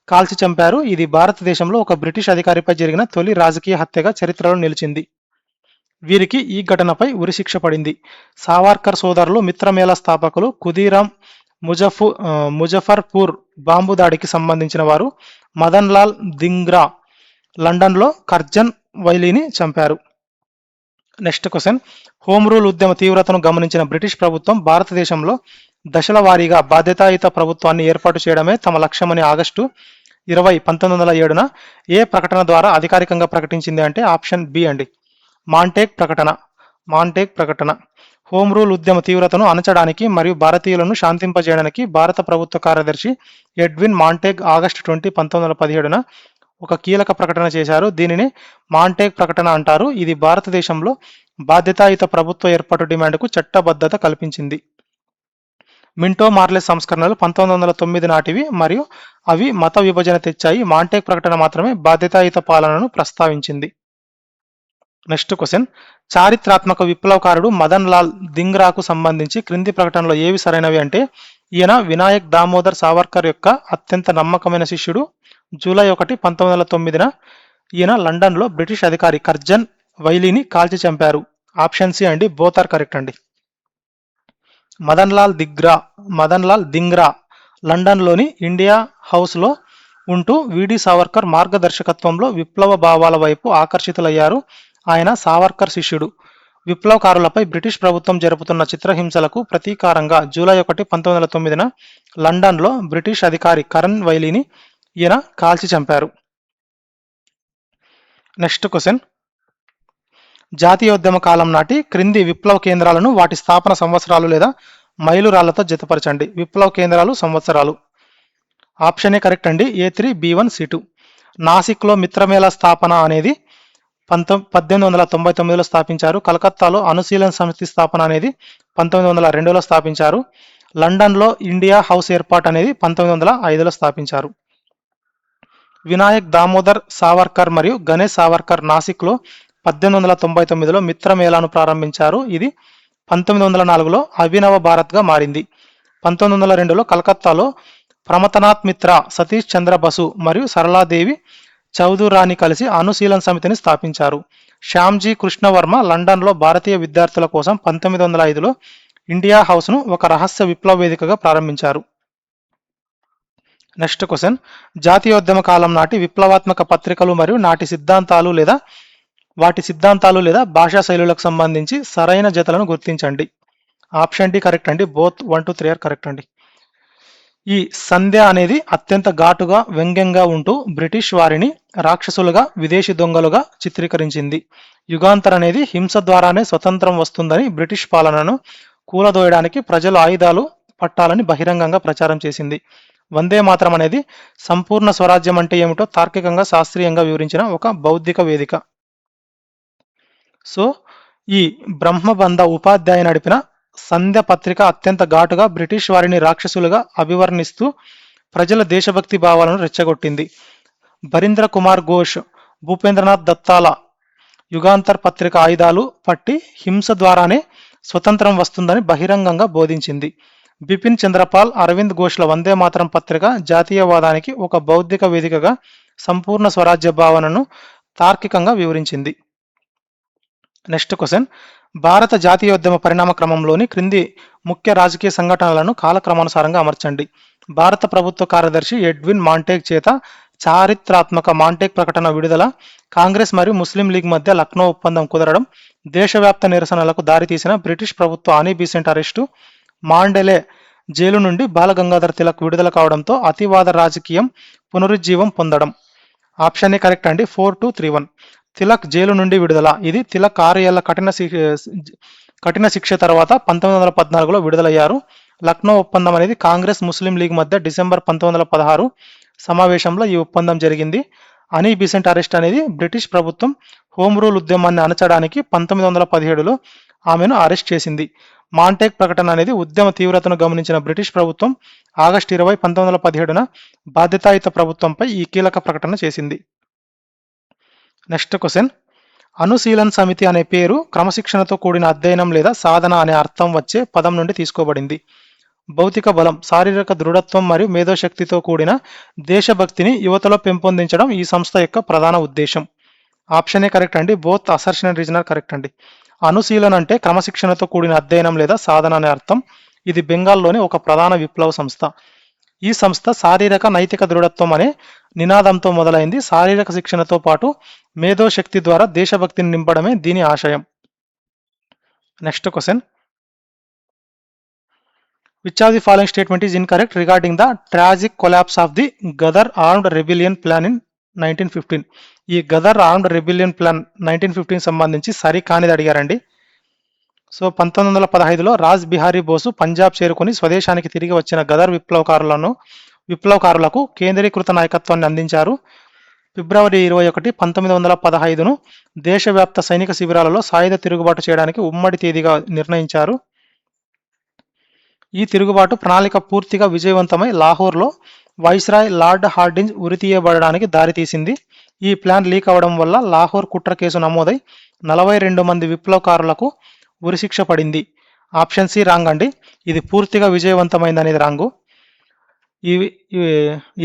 [SPEAKER 1] కాల్చి చంపారు. ఇది భారతదేశంలో ఒక బ్రిటిష్ అధికారిపై జరిగిన తొలి రాజకీయ హత్యగా చరిత్రలో నిలిచింది. వీరికి ఈ ఘటనపై ఉరిశిక్ష పడింది. సావర్కర్ సోదరులు మిత్రమేళ స్థాపకులు ఖుదీరాం ముజఫర్పూర్ బాంబు దాడికి సంబంధించిన వారు మదన్ లాల్ ధింగ్రా లండన్లో కర్జన్ వైలీని చంపారు. నెక్స్ట్ క్వశ్చన్, హోమ్ రూల్ ఉద్యమ తీవ్రతను గమనించిన బ్రిటిష్ ప్రభుత్వం భారతదేశంలో దశల వారీగా బాధ్యతాయుత ప్రభుత్వాన్ని ఏర్పాటు చేయడమే తమ లక్ష్యమని ఆగస్టు 20, 1907న ఏ ప్రకటన ద్వారా అధికారికంగా ప్రకటించింది అంటే ఆప్షన్ బి అండి, మాంటేగ్ ప్రకటన. మాంటేగ్ ప్రకటన హోమ్ రూల్ ఉద్యమ తీవ్రతను అణచడానికి మరియు భారతీయులను శాంతింపజేయడానికి భారత ప్రభుత్వ కార్యదర్శి ఎడ్విన్ మాంటేగ్ ఆగస్టు 20, 1917న ఒక కీలక ప్రకటన చేశారు. దీనిని మాంటేగ్ ప్రకటన అంటారు. ఇది భారతదేశంలో బాధ్యతాయుత ప్రభుత్వ ఏర్పాటు డిమాండ్కు చట్టబద్ధత కల్పించింది. మింటో మార్లెస్ సంస్కరణలు 1909 నాటివి మరియు అవి మత విభజన తెచ్చాయి. మాంటేగ్ ప్రకటన మాత్రమే బాధ్యతాయుత పాలనను ప్రస్తావించింది. నెక్స్ట్ క్వశ్చన్, చారిత్రాత్మక విప్లవకారుడు మదన్ లాల్ ధింగ్రాకు సంబంధించి క్రింది ప్రకటనలో ఏవి సరైనవి అంటే ఈయన వినాయక్ దామోదర్ సావర్కర్ యొక్క అత్యంత నమ్మకమైన శిష్యుడు. జూలై 1, 1909న ఈయన లండన్లో బ్రిటిష్ అధికారి కర్జన్ వైలీని కాల్చి చంపారు. ఆప్షన్ సి అండి, బోత్ ఆర్ కరెక్ట్ అండి. మదన్ లాల్ ధింగ్రా లండన్లోని ఇండియా హౌస్లో ఉంటూ విడి సావర్కర్ మార్గదర్శకత్వంలో విప్లవ భావాల వైపు ఆకర్షితులయ్యారు. ఆయన సావర్కర్ శిష్యుడు. విప్లవకారులపై బ్రిటిష్ ప్రభుత్వం జరుపుతున్న చిత్రహింసలకు ప్రతీకారంగా జూలై 1, 1909న లండన్లో బ్రిటిష్ అధికారి కరన్ వైలీని ఈయన కాల్చి చంపారు. నెక్స్ట్ క్వశ్చన్, జాతీయోద్యమ కాలం నాటి క్రింది విప్లవ కేంద్రాలను వాటి స్థాపన సంవత్సరాలు లేదా మైలురాళ్లతో జతపరచండి. విప్లవ కేంద్రాలు సంవత్సరాలు. ఆప్షన్ ఏ కరెక్ట్ అండి, A3, B1, C2. నాసిక్లో మిత్రమేళ స్థాపన అనేది 1899లో స్థాపించారు. కలకత్తాలో అనుశీలన సమితి స్థాపన అనేది 1902లో స్థాపించారు. లండన్లో ఇండియా హౌస్ ఏర్పాటు అనేది 1905లో స్థాపించారు. వినాయక్ దామోదర్ సావర్కర్ మరియు గణేష్ సావర్కర్ నాసిక్లో 1899లో మిత్రమేళాను ప్రారంభించారు. ఇది 1904లో అభినవ భారత్గా మారింది. 1902లో కలకత్తాలో ప్రమథనాథ్ మిత్ర, సతీష్ చంద్ర బసు మరియు సరళాదేవి చౌదూరాని కలిసి అనుశీలన సమితిని స్థాపించారు. శ్యామ్జీ కృష్ణవర్మ లండన్లో భారతీయ విద్యార్థుల కోసం 1905లో ఇండియా హౌస్ను ఒక రహస్య విప్లవ వేదికగా ప్రారంభించారు. నెక్స్ట్ క్వశ్చన్, జాతీయోద్యమ కాలం నాటి విప్లవాత్మక పత్రికలు మరియు వాటి సిద్ధాంతాలు లేదా భాషా శైలులకు సంబంధించి సరైన జతలను గుర్తించండి. ఆప్షన్ డి కరెక్ట్ అండి, బోత్ 1, 2, 3 ఆర్ కరెక్ట్ అండి. ఈ సంధ్య అనేది అత్యంత ఘాటుగా వ్యంగ్యంగా ఉంటూ బ్రిటిష్ వారిని రాక్షసులుగా విదేశీ దొంగలుగా చిత్రీకరించింది. యుగాంతర్ అనేది హింస ద్వారానే స్వతంత్రం వస్తుందని బ్రిటిష్ పాలనను కూలదోయడానికి ప్రజలు ఆయుధాలు పట్టాలని బహిరంగంగా ప్రచారం చేసింది. వందే మాతరం అనేది సంపూర్ణ స్వరాజ్యం అంటే ఏమిటో తార్కికంగా శాస్త్రీయంగా వివరించిన ఒక బౌద్ధిక వేదిక. సో ఈ బ్రహ్మబంధ ఉపాధ్యాయ నడిపిన సంధ్య పత్రిక అత్యంత ఘాటుగా బ్రిటిష్ వారిని రాక్షసులుగా అభివర్ణిస్తూ ప్రజల దేశభక్తి భావాలను రెచ్చగొట్టింది. బరీంద్ర కుమార్ ఘోష్, భూపేంద్రనాథ్ దత్తాల యుగాంతర్ పత్రిక ఆయుధాలు పట్టి హింస ద్వారానే స్వతంత్రం వస్తుందని బహిరంగంగా బోధించింది. బిపిన్ చంద్రపాల్, అరవింద్ ఘోష్ల వందే మాతరం పత్రిక జాతీయవాదానికి ఒక బౌద్ధిక వేదికగా సంపూర్ణ స్వరాజ్య భావనను తార్కికంగా వివరించింది. నెక్స్ట్ క్వశ్చన్, భారత జాతీయోద్యమ పరిణామ క్రమంలోని క్రింది ముఖ్య రాజకీయ సంఘటనలను కాలక్రమానుసారంగా అమర్చండి. భారత ప్రభుత్వ కార్యదర్శి ఎడ్విన్ మాంటేగ్ చేత చారిత్రాత్మక మాంటేగ్ ప్రకటన విడుదల, కాంగ్రెస్ మరియు ముస్లిం లీగ్ మధ్య లక్నో ఒప్పందం కుదరడం, దేశవ్యాప్త నిరసనలకు దారితీసిన బ్రిటిష్ ప్రభుత్వ ఆనీ బీసెంట్ అరెస్టు, మాండెలే జైలు నుండి బాలగంగాధర్ తిలక్ విడుదల కావడంతో అతివాద రాజకీయం పునరుజ్జీవం పొందడం. ఆప్షన్ ఏ కరెక్ట్ అండి, 4, 2, 3, 1. తిలక్ జైలు నుండి విడుదల. ఇది తిలక్ 6 ఏళ్ల కఠిన శిక్ష తర్వాత 1914లో విడుదలయ్యారు. లక్నో ఒప్పందం అనేది కాంగ్రెస్ ముస్లిం లీగ్ మధ్య డిసెంబర్ 1916 సమావేశంలో ఈ ఒప్పందం జరిగింది. అనీ బీసెంట్ అరెస్ట్ అనేది బ్రిటిష్ ప్రభుత్వం హోమ్ రూల్ ఉద్యమాన్ని అణచడానికి 1917లో ఆమెను అరెస్ట్ చేసింది. మాంటేగ్ ప్రకటన అనేది ఉద్యమ తీవ్రతను గమనించిన బ్రిటిష్ ప్రభుత్వం ఆగస్టు 20, 1917న బాధ్యతాయుత ప్రభుత్వంపై ఈ కీలక ప్రకటన చేసింది. నెక్స్ట్ క్వశ్చన్, అనుశీలన్ సమితి అనే పేరు క్రమశిక్షణతో కూడిన అధ్యయనం లేదా సాధన అనే అర్థం వచ్చే పదం నుండి తీసుకోబడింది. భౌతిక బలం, శారీరక దృఢత్వం మరియు మేధోశక్తితో కూడిన దేశభక్తిని యువతలో పెంపొందించడం ఈ సంస్థ యొక్క ప్రధాన ఉద్దేశం. ఆప్షన్ ఏ కరెక్ట్ అండి. Both assertion and reason are correct అండి. అనుశీలన్ అంటే క్రమశిక్షణతో కూడిన అధ్యయనం లేదా సాధన అనే అర్థం. ఇది బెంగాల్లోని ఒక ప్రధాన విప్లవ సంస్థ. ఈ సంస్థ శారీరక నైతిక దృఢత్వం అనే నినాదంతో మొదలైంది. శారీరక శిక్షణతో పాటు మేధోశక్తి ద్వారా దేశభక్తిని నింపడమే దీని ఆశయం. Next question. Which of the following statement is incorrect regarding the tragic collapse of the Ghadar armed rebellion plan in 1915? ఈ గదర్ ఆర్మ్డ్ రెబిలియన్ ప్లాన్ 1915 సంబంధించి సరికానిది అడిగారండి. సో 1915లో రాజ్ బిహారీ బోసు పంజాబ్ చేరుకొని స్వదేశానికి తిరిగి వచ్చిన గదర్ విప్లవకారులకు కేంద్రీకృత నాయకత్వాన్ని అందించారు. ఫిబ్రవరి 21, 1915ను దేశవ్యాప్త సైనిక శిబిరాలలో సాయుధ తిరుగుబాటు చేయడానికి ఉమ్మడి తేదీగా నిర్ణయించారు. ఈ తిరుగుబాటు ప్రణాళిక పూర్తిగా విజయవంతమై లాహోర్లో వైస్రాయ్ లార్డ్ హార్డింజ్ ఉరితీయబడడానికి దారితీసింది. ఈ ప్లాన్ లీక్ అవడం వల్ల లాహోర్ కుట్ర కేసు నమోదై 42 మంది విప్లవకారులకు ఉరిశిక్ష పడింది. ఆప్షన్ సి రాంగ్ అండి. ఇది పూర్తిగా విజయవంతమైంది అనేది రాంగు.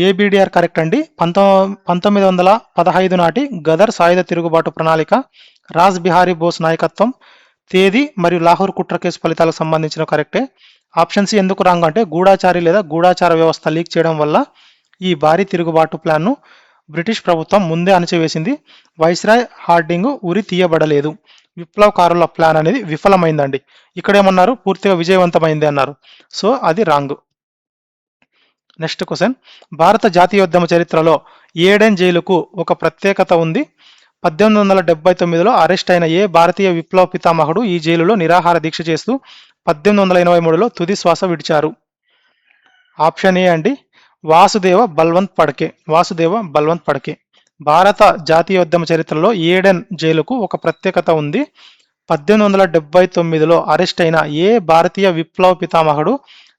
[SPEAKER 1] ఏబిడిఆర్ కరెక్ట్ అండి. 1915 నాటి గదర్ సాయుధ తిరుగుబాటు ప్రణాళిక, రాజ్ బిహారీ బోస్ నాయకత్వం, తేదీ మరియు లాహోర్ కుట్ర కేసు ఫలితాలకు సంబంధించిన కరెక్టే. ఆప్షన్ సి ఎందుకు రాంగ్ అంటే గూఢాచారి లేదా గూఢాచార వ్యవస్థ లీక్ చేయడం వల్ల ఈ భారీ తిరుగుబాటు ప్లాన్ను బ్రిటిష్ ప్రభుత్వం ముందే అణచివేసింది. వైస్రాయ్ హార్డింగ్ ఉరి తీయబడలేదు. విప్లవకారుల ప్లాన్ అనేది విఫలమైందండి. ఇక్కడేమన్నారు పూర్తిగా విజయవంతమైంది అన్నారు. సో అది రాంగ్. Next question. భారత జాతీయోద్యమ చరిత్రలో ఏడెన్ జైలుకు ఒక ప్రత్యేకత ఉంది. 1879లో అరెస్ట్ అయిన ఏ భారతీయ విప్లవ పితామహుడు ఈ జైలులో నిరాహార దీక్ష చేస్తూ 1883లో తుది శ్వాస విడిచారు? ఆప్షన్ ఏ అండి. వాసుదేవ బల్వంత్ ఫడ్కే. భారత జాతీయోద్యమ చరిత్రలో ఏడెన్ జైలుకు ఒక ప్రత్యేకత ఉంది. 1879లో అరెస్ట్ అయిన ఏ భారతీయ విప్లవ పితామహుడు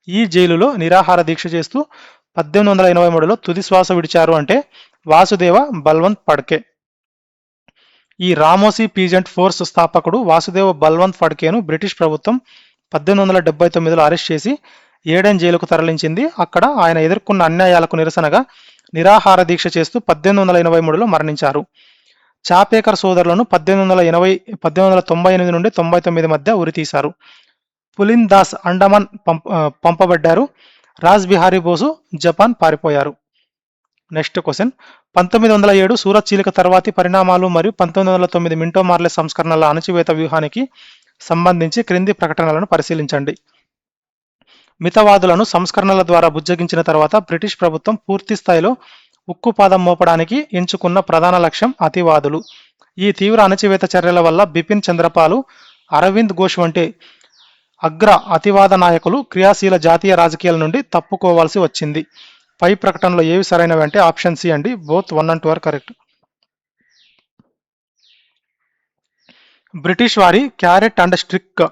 [SPEAKER 1] ఈ జైలులో నిరాహార దీక్ష చేస్తూ 1883లో తుది శ్వాస విడిచారు అంటే వాసుదేవ బల్వంత్ ఫడ్కే. ఈ రామోసీ పీజెంట్ ఫోర్స్ స్థాపకుడు వాసుదేవ బల్వంత్ ఫడ్కేను బ్రిటిష్ ప్రభుత్వం 1879లో అరెస్ట్ చేసి ఏడెన్ జైలుకు తరలించింది. అక్కడ ఆయన ఎదుర్కొన్న అన్యాయాలకు నిరసనగా నిరాహార దీక్ష చేస్తూ 1883లో మరణించారు. చాపేకర్ సోదరులను 1898 నుండి 99 మధ్య ఉరితీశారు. పులిన్ దాస్ అండమాన్ పంపబడ్డారు. రాజ్ బిహారీ బోసు జపాన్ పారిపోయారు. Next question. 1907 సూరత్ చీలిక తర్వాతి పరిణామాలు మరియు 1909 మింటో మార్లే సంస్కరణల అణచివేత వ్యూహానికి సంబంధించి క్రింది ప్రకటనలను పరిశీలించండి. మితవాదులను సంస్కరణల ద్వారా బుజ్జగించిన తర్వాత బ్రిటిష్ ప్రభుత్వం పూర్తి స్థాయిలో ఉక్కుపాదం మోపడానికి ఎంచుకున్న ప్రధాన లక్ష్యం అతివాదులు. ఈ తీవ్ర అణచివేత చర్యల వల్ల బిపిన్ చంద్రపాలు, అరవింద్ ఘోష్ వంటి అగ్ర అతివాద నాయకులు క్రియాశీల జాతీయ రాజకీయాల నుండి తప్పుకోవాల్సి వచ్చింది. పై ప్రకటనలో ఏవి సరైనవి అంటే ఆప్షన్ సి అండి. Both 1 and 2 are correct. British వారి క్యారెట్ అండ్ స్ట్రిక్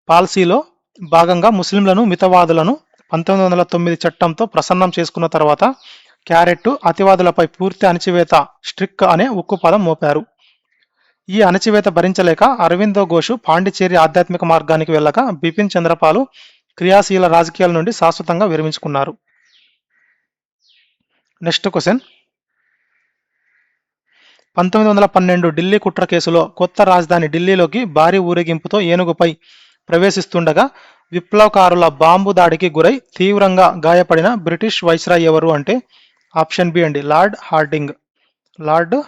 [SPEAKER 1] పాలసీలో భాగంగా ముస్లింలను మితవాదులను 1909 చట్టంతో ప్రసన్నం చేసుకున్న తర్వాత క్యారెట్ అతివాదులపై పూర్తి అణచివేత స్ట్రిక్ అనే ఉక్కుపాదం మోపారు. ఈ అణచివేత భరించలేక అరవిందో ఘోష్ పాండిచేరి ఆధ్యాత్మిక మార్గానికి వెళ్ళక బిపిన్ చంద్రపాలు క్రియాశీల రాజకీయాల నుండి శాశ్వతంగా విరమించుకున్నారు. Next question. 1912 ఢిల్లీ కుట్ర కేసులో కొత్త రాజధాని ఢిల్లీలోకి భారీ ఊరేగింపుతో ఏనుగుపై ప్రవేశిస్తుండగా విప్లవకారుల బాంబు దాడికి గురై తీవ్రంగా గాయపడిన బ్రిటిష్ వైస్రాయ్ ఎవరు అంటే ఆప్షన్ బి అండి. Lord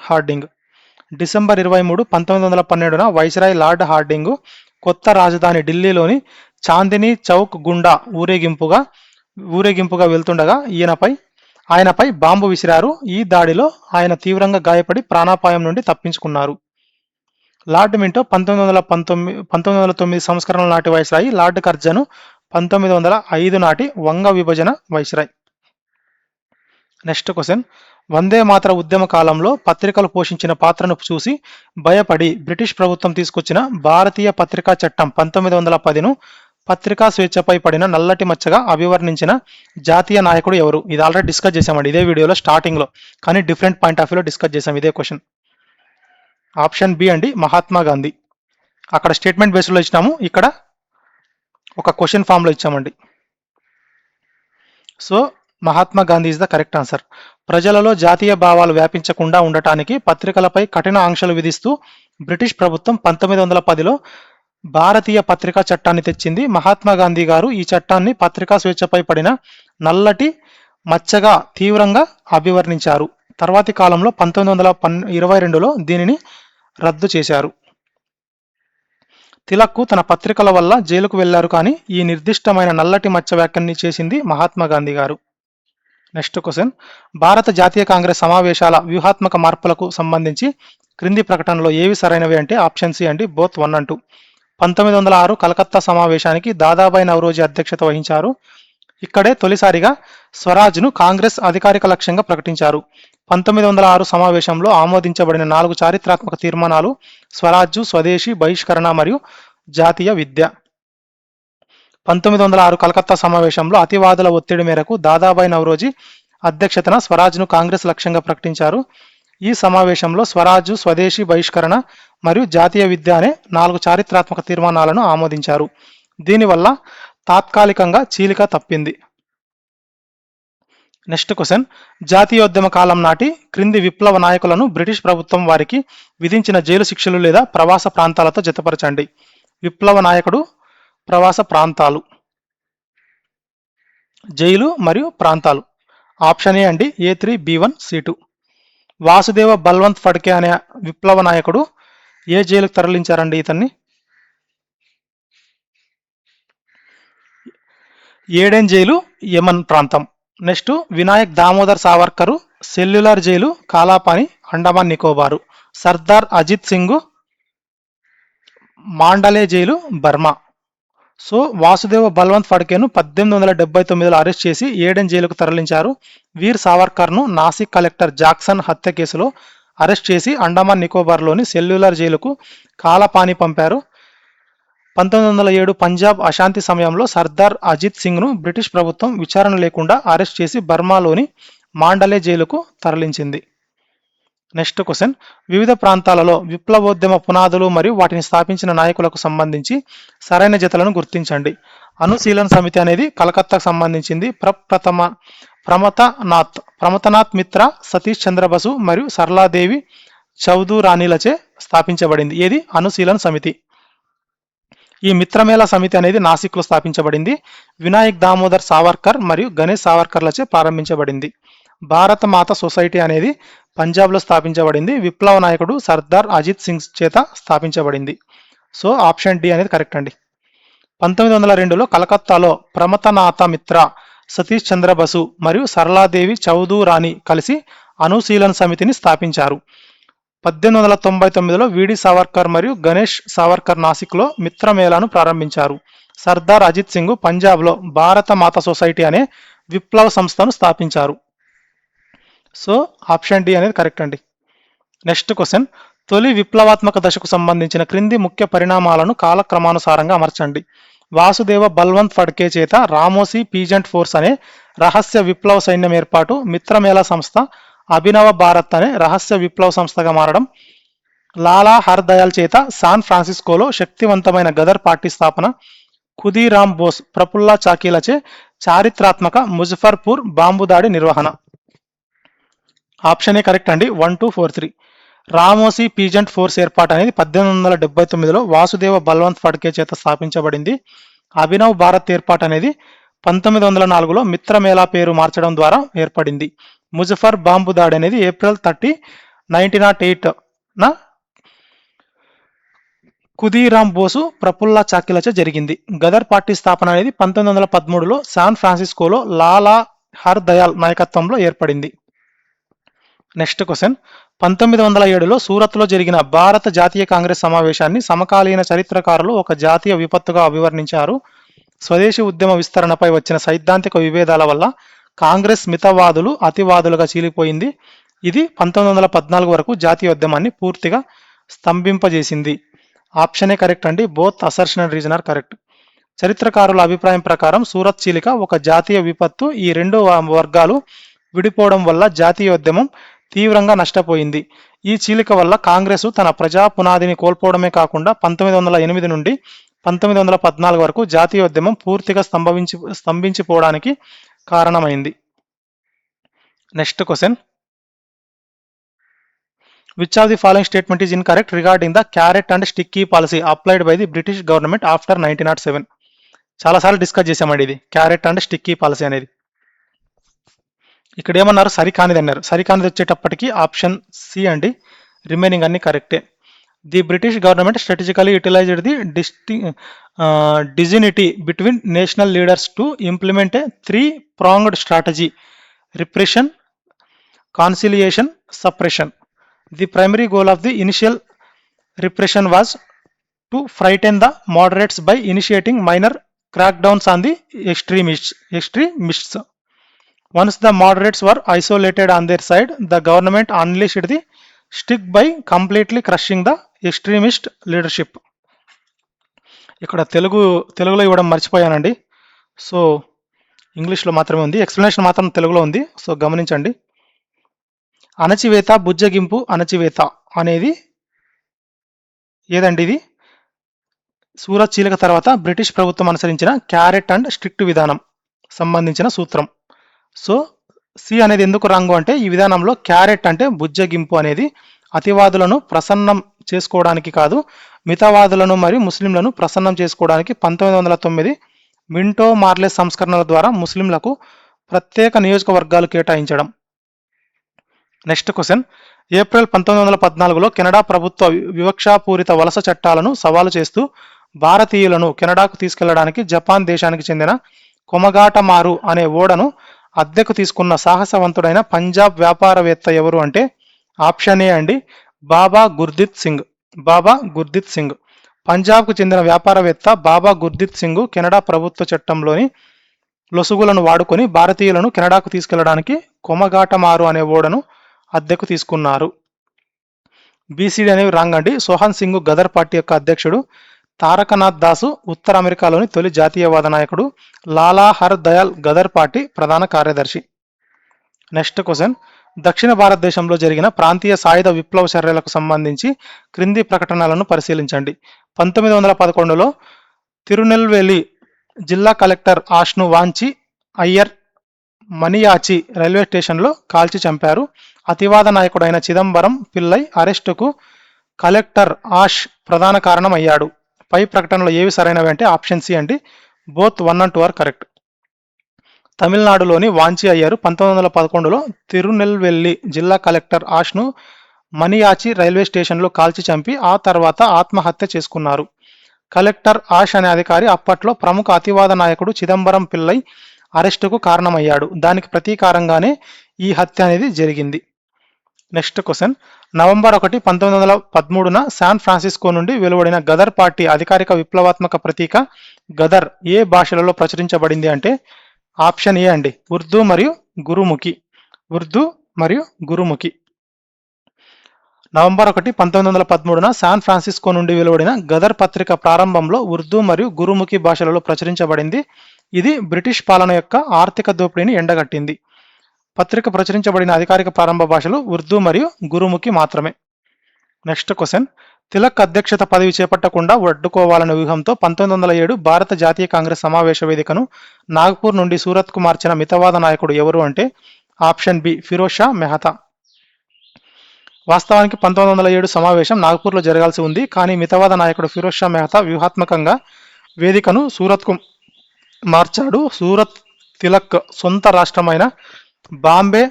[SPEAKER 1] Hardinge. డిసెంబర్ 23, 1912న వైస్రాయ్ లార్డ్ హార్డింగ్ కొత్త రాజధాని ఢిల్లీలోని చాందినీ చౌక్ గుండా ఊరేగింపుగా వెళ్తుండగా ఆయనపై బాంబు విసిరారు. ఈ దాడిలో ఆయన తీవ్రంగా గాయపడి ప్రాణాపాయం నుండి తప్పించుకున్నారు. లార్డ్ మింటో 1909 సంస్కరణల నాటి వైస్రాయ్, లార్డ్ కర్జన్ 1905 నాటి వంగ విభజన viceroy. Next question. Vande Matara ఉద్యమ కాలంలో పత్రికలు పోషించిన పాత్రను చూసి భయపడి బ్రిటిష్ ప్రభుత్వం తీసుకొచ్చిన భారతీయ పత్రికా చట్టం 1910ను పత్రికా స్వేచ్ఛపై పడిన నల్లటి మచ్చగా అభివర్ణించిన జాతీయ నాయకుడు ఎవరు? ఇది ఆల్రెడీ డిస్కస్ చేసామండి ఇదే వీడియోలో స్టార్టింగ్లో, కానీ డిఫరెంట్ పాయింట్ ఆఫ్ వ్యూలో డిస్కస్ చేసాం ఇదే క్వశ్చన్. ఆప్షన్ బి అండి, మహాత్మా గాంధీ. అక్కడ స్టేట్మెంట్ బేస్డ్లో ఇచ్చినాము, ఇక్కడ ఒక క్వశ్చన్ ఫామ్లో ఇచ్చామండి. So Mahatma Gandhi is the correct answer. ప్రజలలో జాతీయ భావాలు వ్యాపించకుండా ఉండటానికి పత్రికలపై కఠిన ఆంక్షలు విధిస్తూ బ్రిటిష్ ప్రభుత్వం 1910లో భారతీయ పత్రికా చట్టాన్ని తెచ్చింది. మహాత్మా గాంధీ గారు ఈ చట్టాన్ని పత్రికా స్వేచ్ఛపై పడిన నల్లటి మచ్చగా తీవ్రంగా అభివర్ణించారు. తర్వాతి కాలంలో 1922లో దీనిని రద్దు చేశారు. తిలక్ తన పత్రికల వల్ల జైలుకు వెళ్లారు, కానీ ఈ నిర్దిష్టమైన నల్లటి మచ్చ వ్యాఖ్యని చేసింది మహాత్మా గాంధీ గారు. నెక్స్ట్ క్వశ్చన్, భారత జాతీయ కాంగ్రెస్ సమావేశాల వ్యూహాత్మక మార్పులకు సంబంధించి క్రింది ప్రకటనలో ఏవి సరైనవి అంటే ఆప్షన్ సి అండి, బోత్ 1 and 2. 1906 కలకత్తా సమావేశానికి దాదాబాయి నౌరోజీ అధ్యక్షత వహించారు. ఇక్కడే తొలిసారిగా స్వరాజ్ను కాంగ్రెస్ అధికారిక లక్ష్యంగా ప్రకటించారు. 1906 సమావేశంలో ఆమోదించబడిన 4 చారిత్రాత్మక తీర్మానాలు స్వరాజ్యు, స్వదేశీ, బహిష్కరణ మరియు జాతీయ విద్య. 1906 కలకత్తా సమావేశంలో అతివాదుల ఒత్తిడి మేరకు దాదాబాయి నౌరోజీ అధ్యక్షతన స్వరాజ్ను కాంగ్రెస్ లక్ష్యంగా ప్రకటించారు. ఈ సమావేశంలో స్వరాజ్యు, స్వదేశీ, బహిష్కరణ మరియు జాతీయ విద్య అనే 4 చారిత్రాత్మక తీర్మానాలను ఆమోదించారు. దీనివల్ల తాత్కాలికంగా చీలిక తప్పింది. నెక్స్ట్ క్వశ్చన్, జాతీయోద్యమ కాలం నాటి క్రింది విప్లవ నాయకులను బ్రిటిష్ ప్రభుత్వం వారికి విధించిన జైలు శిక్షలు లేదా ప్రవాస ప్రాంతాలతో జతపరచండి. విప్లవ నాయకుడు, ప్రవాస ప్రాంతాలు, జైలు మరియు ప్రాంతాలు. ఆప్షన్ ఏ అండి, A3, B1, C2. Vasudeva Balwant Phadke అనే విప్లవ నాయకుడు ఏ జైలుకు తరలించారండి ఇతన్ని? ఏడెన్ జైలు, యమన్ ప్రాంతం. Next, Vinayak Damodar Savarkar cellular jail, Kalapani, Andaman Nicobar. Sardar Ajit Singh Mandalay jail, Burma. So Vasudev Balwant ఫడ్కేను 1879లో అరెస్ట్ చేసి ఏడెన్ జైలుకు తరలించారు. వీర్ సావర్కర్ను నాసిక్ కలెక్టర్ జాక్సన్ హత్య కేసులో అరెస్ట్ చేసి అండమాన్ నికోబార్లోని సెల్యులార్ జైలుకు కాలాపాని పంపారు. 1907 పంజాబ్ అశాంతి సమయంలో సర్దార్ అజిత్ సింగ్ను బ్రిటిష్ ప్రభుత్వం విచారణ లేకుండా అరెస్ట్ చేసి బర్మాలోని మాండలే జైలుకు తరలించింది. నెక్స్ట్ క్వశ్చన్, వివిధ ప్రాంతాలలో విప్లవోద్యమ పునాదులు మరియు వాటిని స్థాపించిన నాయకులకు సంబంధించి సరైన జతలను గుర్తించండి. అనుశీలన సమితి అనేది కలకత్తాకు సంబంధించింది. ప్రమతనాథ్ మిత్ర, సతీష్ చంద్ర బసు మరియు సరళాదేవి చౌదూరాణిలచే స్థాపించబడింది. ఏది? అనుశీలన సమితి. ఈ మిత్రమేళ సమితి అనేది నాసిక్లో స్థాపించబడింది. వినాయక్ దామోదర్ సావర్కర్ మరియు గణేష్ సావర్కర్లచే ప్రారంభించబడింది. భారత మాత సొసైటీ అనేది పంజాబ్లో స్థాపించబడింది. విప్లవ నాయకుడు సర్దార్ అజిత్ సింగ్ చేత స్థాపించబడింది. సో ఆప్షన్ డి అనేది కరెక్ట్ అండి. 1902లో కలకత్తాలో ప్రమతనాథ మిత్ర, సతీష్ చంద్ర బసు మరియు సరళాదేవి చౌదూరాణి కలిసి అనుశీలన సమితిని స్థాపించారు. 1899లో విడి సావర్కర్ మరియు గణేష్ సావర్కర్ నాసిక్లో మిత్రమేళాను ప్రారంభించారు. సర్దార్ అజిత్ సింగ్ పంజాబ్లో భారత మాత సొసైటీ అనే విప్లవ సంస్థను స్థాపించారు. సో ఆప్షన్ డి అనేది కరెక్ట్ అండి. నెక్స్ట్ క్వశ్చన్, తొలి విప్లవాత్మక దశకు సంబంధించిన క్రింది ముఖ్య పరిణామాలను కాలక్రమానుసారంగా అమర్చండి. వాసుదేవ బల్వంత్ ఫడ్కే చేత రామోసీ పీజెంట్ ఫోర్స్ అనే రహస్య విప్లవ సైన్యం ఏర్పాటు, మిత్రమేళ సంస్థ అభినవ భారత్ అనే రహస్య విప్లవ సంస్థగా మారడం, లాలా హర్దయాల్ చేత శాన్ ఫ్రాన్సిస్కోలో శక్తివంతమైన గదర్ పార్టీ స్థాపన, ఖుదీరామ్ బోస్, ప్రఫుల్లా చాకీలచే చారిత్రాత్మక ముజఫర్పూర్ బాంబు దాడి నిర్వహణ. ఆప్షన్ ఏ కరెక్ట్ అండి, 1, 2, 4, 3. రామోసీ పీజెంట్ ఫోర్స్ ఏర్పాటు అనేది 1879లో వాసుదేవ బల్వంత్ ఫడ్కే చేత స్థాపించబడింది. అభినవ్ భారత్ ఏర్పాటు అనేది 1904లో మిత్రమేళా పేరు మార్చడం ద్వారా ఏర్పడింది. ముజఫర్ బాంబు దాడి అనేది April 30, 1908న ఖుదీరామ్ బోసు, ప్రఫుల్లా చాకీలచే జరిగింది. గదర్ పార్టీ స్థాపన అనేది 1913లో శాన్ ఫ్రాన్సిస్కోలో లాలా హర్దయాల్ నాయకత్వంలో ఏర్పడింది. నెక్స్ట్ క్వశ్చన్, 1907లో సూరత్లో జరిగిన భారత జాతీయ కాంగ్రెస్ సమావేశాన్ని సమకాలీన చరిత్రకారులు ఒక జాతీయ విపత్తుగా అభివర్ణించారు. స్వదేశీ ఉద్యమ విస్తరణపై వచ్చిన సైద్ధాంతిక విభేదాల వల్ల కాంగ్రెస్ మితవాదులు అతివాదులుగా చీలిపోయింది. ఇది 1914 వరకు జాతీయోద్యమాన్ని పూర్తిగా స్తంభింపజేసింది. ఆప్షన్ ఏ కరెక్ట్ అండి, both assertion and reason are correct. చరిత్రకారుల అభిప్రాయం ప్రకారం సూరత్ చీలిక ఒక జాతీయ విపత్తు. ఈ రెండు వర్గాలు విడిపోవడం వల్ల జాతీయోద్యమం తీవ్రంగా నష్టపోయింది. ఈ చీలిక వల్ల కాంగ్రెసు తన ప్రజా పునాదిని కోల్పోవడమే కాకుండా 1908 నుండి 1914 వరకు జాతీయోద్యమం పూర్తిగా స్తంభించిపోవడానికి కారణమైంది. Next question, which of the following statement is incorrect regarding the carrot and sticky policy applied by the British government after 1907? చాలాసార్లు డిస్కస్ చేసామండి ఇది క్యారెట్ అండ్ స్టిక్కీ పాలసీ అనేది. ఇక్కడ ఏమన్నారు, సరికానిది అన్నారు. సరికానిది వచ్చేటప్పటికి ఆప్షన్ సి అండి. రిమైనింగ్ అన్ని కరెక్టే. The British government strategically utilized the disunity between national leaders to implement a 3-pronged strategy: repression, conciliation, suppression. The primary goal of the initial repression was to frighten the moderates by initiating minor crackdowns on the extremists. Once the moderates were isolated on their side, the government unleashed the stick by completely crushing the extremist leadership. ఇక్కడ తెలుగులో ఇవ్వడం మర్చిపోయానండి. So ఇంగ్లీష్లో మాత్రమే ఉంది. Explanation మాత్రం తెలుగులో ఉంది. సో గమనించండి. అణచివేత, బుజ్జగింపు, అణచివేత అనేది ఏదండి? ఇది సూరత్ చీలిక తర్వాత బ్రిటిష్ ప్రభుత్వం అనుసరించిన క్యారెట్ అండ్ స్ట్రిక్ట్ విధానం సంబంధించిన సూత్రం. సో సి అనేది ఎందుకు రాంగు అంటే, ఈ విధానంలో క్యారెట్ అంటే బుజ్జగింపు అనేది అతివాదులను ప్రసన్నం చేసుకోవడానికి కాదు, మితవాదులను మరియు ముస్లింలను ప్రసన్నం చేసుకోవడానికి 1909 మింటో మార్లే సంస్కరణల ద్వారా ముస్లింలకు ప్రత్యేక నియోజకవర్గాలు కేటాయించడం. నెక్స్ట్ క్వశ్చన్, ఏప్రిల్ 1914లో కెనడా ప్రభుత్వ వివక్షాపూరిత వలస చట్టాలను సవాలు చేస్తూ భారతీయులను కెనడాకు తీసుకెళ్లడానికి జపాన్ దేశానికి చెందిన కొమగాటమారు అనే ఓడను అద్దెకు తీసుకున్న సాహసవంతుడైన పంజాబ్ వ్యాపారవేత్త ఎవరు అంటే ఆప్షన్ ఏ అండి, బాబా గుర్దిత్ సింగ్. బాబా గుర్దిత్ సింగ్. పంజాబ్కు చెందిన వ్యాపారవేత్త బాబా గుర్దిత్ సింగ్ కెనడా ప్రభుత్వ చట్టంలోని లొసుగులను వాడుకొని భారతీయులను కెనడాకు తీసుకెళ్లడానికి కొమగాటమారు అనే ఓడను అద్దెకు తీసుకున్నారు. బీసీడీ అనేవి రాంగ్ అండి. సోహన్ సింగ్ గదర్ పార్టీ యొక్క అధ్యక్షుడు. తారకనాథ్ దాసు ఉత్తర అమెరికాలోని తొలి జాతీయవాద నాయకుడు. లాలా హర్ దయాల్ గదర్ పార్టీ ప్రధాన కార్యదర్శి. నెక్స్ట్ క్వశ్చన్, దక్షిణ భారతదేశంలో జరిగిన ప్రాంతీయ సాయుధ విప్లవ చర్యలకు సంబంధించి క్రింది ప్రకటనలను పరిశీలించండి. 1911లో తిరునెల్వేలి జిల్లా కలెక్టర్ ఆష్ను వాంచి అయ్యర్ మణియాచి రైల్వే స్టేషన్లో కాల్చి చంపారు. అతివాద నాయకుడైన చిదంబరం పిల్లై అరెస్టుకు కలెక్టర్ ఆష్ ప్రధాన కారణం అయ్యాడు. పై ప్రకటనలో ఏవి సరైనవి అంటే ఆప్షన్ సి అండి. Both 1 and 2 are correct. తమిళనాడులోని వాంచి అయ్యారు 1911లో తిరునెల్వేలి జిల్లా కలెక్టర్ ఆష్ను మణియాచి రైల్వే స్టేషన్లో కాల్చి చంపి ఆ తర్వాత ఆత్మహత్య చేసుకున్నారు. కలెక్టర్ ఆష్ అనే అధికారి అప్పట్లో ప్రముఖ అతివాద నాయకుడు చిదంబరం పిల్లై అరెస్టుకు కారణమయ్యాడు. దానికి ప్రతీకారంగానే ఈ హత్య అనేది జరిగింది. నెక్స్ట్ క్వశ్చన్, నవంబర్ 1, 1913న శాన్ ఫ్రాన్సిస్కో నుండి వెలువడిన గదర్ పార్టీ అధికారిక విప్లవాత్మక ప్రతీక గదర్ ఏ భాషలలో ప్రచురించబడింది అంటే ఆప్షన్ ఏ అండి, ఉర్దూ మరియు గురుముఖి. ఉర్దూ మరియు గురుముఖి. నవంబర్ 1, 1913న శాన్ ఫ్రాన్సిస్కో నుండి వెలువడిన గదర్ పత్రిక ప్రారంభంలో ఉర్దూ మరియు గురుముఖి భాషలలో ప్రచురించబడింది. ఇది బ్రిటిష్ పాలన యొక్క ఆర్థిక దోపిడీని ఎండగట్టింది. పత్రిక ప్రచురించబడిన అధికారిక ప్రారంభ భాషలు ఉర్దూ మరియు గురుముఖి మాత్రమే. నెక్స్ట్ క్వశ్చన్, తిలక్ అధ్యక్షత పదవి చేపట్టకుండా అడ్డుకోవాలనే వ్యూహంతో 1907 భారత జాతీయ కాంగ్రెస్ సమావేశ వేదికను నాగ్పూర్ నుండి సూరత్కు మార్చిన మితవాద నాయకుడు ఎవరు అంటే ఆప్షన్ బి, ఫిరోజ్ షా మెహతా. వాస్తవానికి 1907 సమావేశం నాగ్పూర్లో జరగాల్సి ఉంది, కానీ మితవాద నాయకుడు ఫిరోజ్ షా మెహతా వ్యూహాత్మకంగా వేదికను సూరత్కు మార్చాడు. సూరత్ తిలక్ సొంత రాష్ట్రమైన బాంబే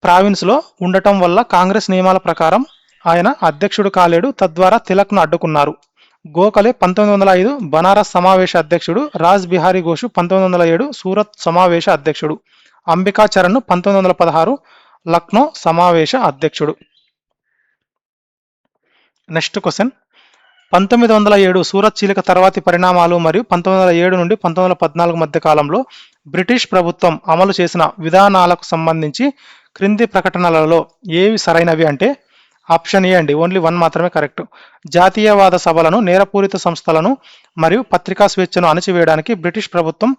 [SPEAKER 1] ప్రావిన్స్లో ఉండటం వల్ల కాంగ్రెస్ నియమాల ప్రకారం ఆయన అధ్యక్షుడు కాలేడు. తద్వారా తిలక్ను అడ్డుకున్నారు. గోఖలే 1905 బనారస్ సమావేశ అధ్యక్షుడు. రాజ్ బిహారీ ఘోష్ 1907 సూరత్ సమావేశ అధ్యక్షుడు. అంబికా చరణ్ 1916 లక్నో సమావేశ అధ్యక్షుడు. నెక్స్ట్ క్వశ్చన్, 1907 సూరత్ చీలిక తర్వాతి పరిణామాలు మరియు 1907 నుండి 1914 మధ్య కాలంలో బ్రిటిష్ ప్రభుత్వం అమలు చేసిన విధానాలకు సంబంధించి క్రింది ప్రకటనలలో ఏవి సరైనవి అంటే ఆప్షన్ ఏ అండి, ఓన్లీ 1 మాత్రమే కరెక్ట్. జాతీయవాద సభలను, నేరపూరిత సంస్థలను మరియు పత్రికా స్వేచ్ఛను అణచివేయడానికి బ్రిటిష్ ప్రభుత్వం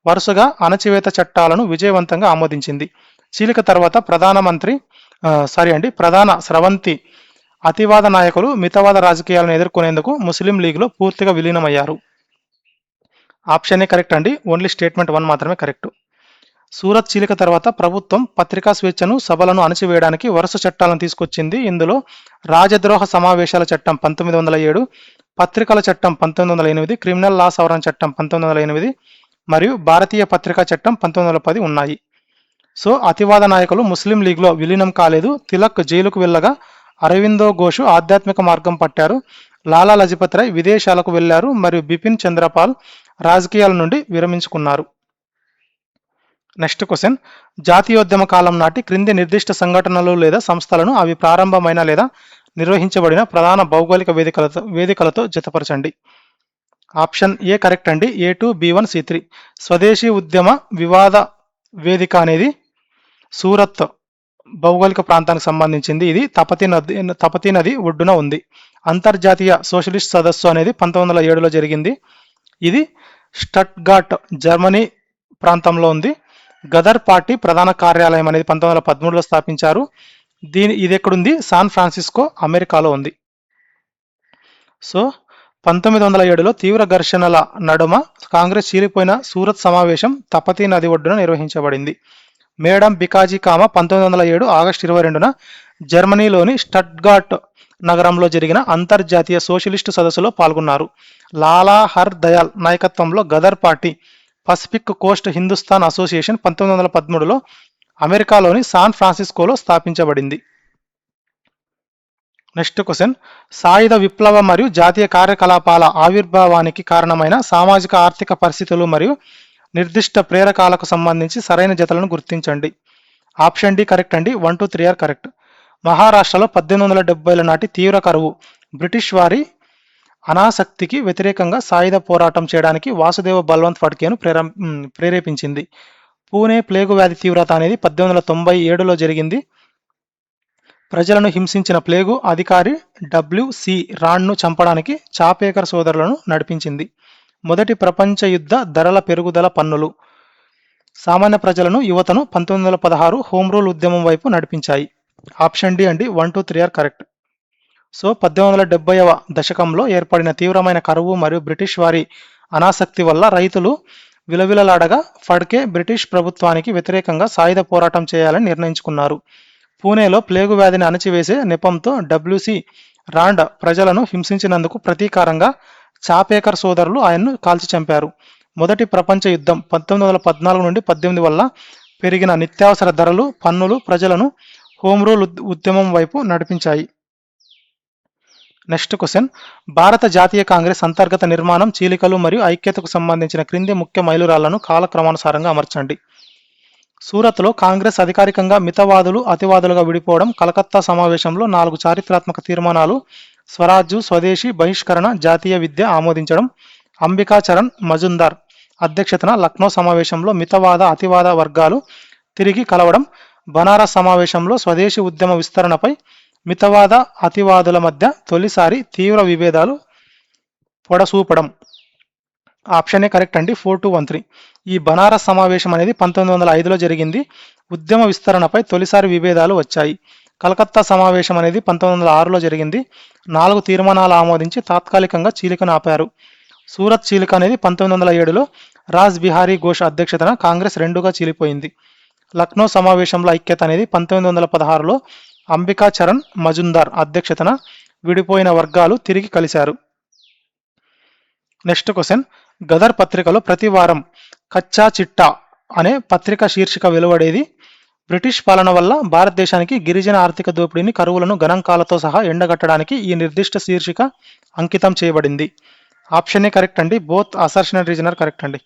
[SPEAKER 1] వరుసగా అణచివేత చట్టాలను విజయవంతంగా ఆమోదించింది. చీలిక తర్వాత ప్రధానమంత్రి సారీ అండి, ప్రధాన స్రవంతి అతివాద నాయకులు మితవాద రాజకీయాలను ఎదుర్కొనేందుకు ముస్లిం లీగ్లో పూర్తిగా విలీనమయ్యారు. ఆప్షన్ ఏ కరెక్ట్ అండి. ఓన్లీ స్టేట్మెంట్ 1 మాత్రమే కరెక్ట్. సూరత్ చీలిక తర్వాత ప్రభుత్వం పత్రికా స్వేచ్ఛను, సభలను అణచివేయడానికి వరుస చట్టాలను తీసుకొచ్చింది. ఇందులో రాజద్రోహ సమావేశాల చట్టం 1907, పత్రికల చట్టం 1908, క్రిమినల్ లా సవరణ చట్టం 1908 మరియు భారతీయ పత్రికా చట్టం 1910 ఉన్నాయి. సో అతివాద నాయకులు ముస్లిం లీగ్లో విలీనం కాలేదు. తిలక్ జైలుకు వెళ్ళగా అరవిందో ఘోష్ ఆధ్యాత్మిక మార్గం పట్టారు. లాలా లజపత్ రాయ్ విదేశాలకు వెళ్లారు మరియు బిపిన్ చంద్రపాల్ రాజకీయాల నుండి విరమించుకున్నారు. నెక్స్ట్ క్వశ్చన్, జాతీయోద్యమ కాలం నాటి క్రింది నిర్దిష్ట సంఘటనలు లేదా సంస్థలను అవి ప్రారంభమైన లేదా నిర్వహించబడిన ప్రధాన భౌగోళిక వేదికలతో జతపరచండి. ఆప్షన్ ఏ కరెక్ట్ అండి. A2, B1, C3. స్వదేశీ ఉద్యమ వివాద వేదిక అనేది సూరత్ భౌగోళిక ప్రాంతానికి సంబంధించింది. ఇది తపతీ నది ఒడ్డున ఉంది. అంతర్జాతీయ సోషలిస్ట్ సదస్సు అనేది 1907లో జరిగింది. ఇది స్టట్గార్ట్ జర్మనీ ప్రాంతంలో ఉంది. గదర్ పార్టీ ప్రధాన కార్యాలయం అనేది 1913లో స్థాపించారు. ఇది ఎక్కడుంది? శాన్ ఫ్రాన్సిస్కో, అమెరికాలో ఉంది. సో 1907లో తీవ్ర ఘర్షణల నడుమ కాంగ్రెస్ చీలిపోయిన సూరత్ సమావేశం తపతీ నది ఒడ్డున నిర్వహించబడింది. మేడం బికాజీ కామా 1907 ఆగస్టు 22న జర్మనీలోని స్టట్గార్ట్ నగరంలో జరిగిన అంతర్జాతీయ సోషలిస్టు సదస్సులో పాల్గొన్నారు. లాలా హర్ దయాల్ నాయకత్వంలో Ghadar party Pacific Coast Hindustan association 1913లో అమెరికాలోని శాన్ ఫ్రాన్సిస్కోలో స్థాపించబడింది. నెక్స్ట్ క్వశ్చన్, సాయుధ విప్లవ మరియు జాతీయ కార్యకలాపాల ఆవిర్భావానికి కారణమైన సామాజిక ఆర్థిక పరిస్థితులు మరియు నిర్దిష్ట ప్రేరకాలకు సంబంధించి సరైన జతలను గుర్తించండి. ఆప్షన్ డి కరెక్ట్ అండి. 1, 2, 3 ఆర్ కరెక్ట్. మహారాష్ట్రలో 1870ల నాటి తీవ్ర కరువు బ్రిటిష్ వారి అనాసక్తికి వ్యతిరేకంగా సాయుధ పోరాటం చేయడానికి వాసుదేవ బల్వంత్ ఫడ్కేను ప్రేరేపించింది. పూణే ప్లేగు వ్యాధి తీవ్రత అనేది 1897లో జరిగింది. ప్రజలను హింసించిన ప్లేగు అధికారి W.C. రాండ్ను చంపడానికి చాపేకర్ సోదరులను నడిపించింది. మొదటి ప్రపంచ యుద్ధ ధరల పెరుగుదల పన్నులు సామాన్య ప్రజలను, యువతను 1916 హోమ్ రూల్ ఉద్యమం వైపు నడిపించాయి. ఆప్షన్ డి అండి. 1, 2, 3 ఆర్ కరెక్ట్. సో 1870వ దశకంలో ఏర్పడిన తీవ్రమైన కరువు మరియు బ్రిటిష్ వారి అనాసక్తి వల్ల రైతులు విలవిలలాడగా ఫడ్కే బ్రిటిష్ ప్రభుత్వానికి వ్యతిరేకంగా సాయుధ పోరాటం చేయాలని నిర్ణయించుకున్నారు. పూణేలో ప్లేగు వ్యాధిని అణచివేసే నెపంతో W.C. రాండ్ ప్రజలను హింసించినందుకు ప్రతీకారంగా చాపేకర్ సోదరులు ఆయన్ను కాల్చి చంపారు. మొదటి ప్రపంచ యుద్ధం 1914 నుండి 18 వల్ల పెరిగిన నిత్యావసర ధరలు, పన్నులు ప్రజలను హోమ్ రూల్ ఉద్యమం వైపు నడిపించాయి. నెక్స్ట్ క్వశ్చన్, భారత జాతీయ కాంగ్రెస్ అంతర్గత నిర్మాణం, చీలికలు మరియు ఐక్యతకు సంబంధించిన క్రింది ముఖ్య మైలురాళ్లను కాలక్రమానుసారంగా అమర్చండి. సూరత్లో కాంగ్రెస్ అధికారికంగా మితవాదులు, అతివాదులుగా విడిపోవడం, కలకత్తా సమావేశంలో 4 చారిత్రాత్మక తీర్మానాలు, స్వరాజ్యు, స్వదేశీ, బహిష్కరణ, జాతీయ విద్య ఆమోదించడం, అంబికా చరణ్ మజుందార్ అధ్యక్షతన లక్నో సమావేశంలో మితవాద, అతివాద వర్గాలు తిరిగి కలవడం, బనారస్ సమావేశంలో స్వదేశీ ఉద్యమ విస్తరణపై మితవాద, అతివాదుల మధ్య తొలిసారి తీవ్ర విభేదాలు పొడసూపడం. ఆప్షన్ ఏ కరెక్ట్ అండి. 4, 2, 1, 3. ఈ బనారస్ సమావేశం అనేది 1905లో జరిగింది. ఉద్యమ విస్తరణపై తొలిసారి విభేదాలు వచ్చాయి. కలకత్తా సమావేశం అనేది 1906లో జరిగింది. 4 తీర్మానాలు ఆమోదించి తాత్కాలికంగా చీలికను ఆపారు. సూరత్ చీలిక అనేది 1907లో రాజ్ బిహారీ ఘోష్ అధ్యక్షతన కాంగ్రెస్ 2గా చీలిపోయింది. లక్నో సమావేశంలో ఐక్యత అనేది 1916లో అంబికా చరణ్ మజుందార్ అధ్యక్షతన విడిపోయిన వర్గాలు తిరిగి కలిశారు. నెక్స్ట్ క్వశ్చన్, గదర్ పత్రికలో ప్రతి వారం కచ్చా చిట్టా అనే పత్రిక శీర్షిక వెలువడేది. బ్రిటిష్ పాలన వల్ల భారతదేశానికి గిరిజన ఆర్థిక దోపిడీని, కరువులను, గణాంకాలతో సహా ఎండగట్టడానికి ఈ నిర్దిష్ట శీర్షిక అంకితం చేయబడింది. ఆప్షన్ ఏ కరెక్ట్ అండి. Both assertion and reason are correct అండి.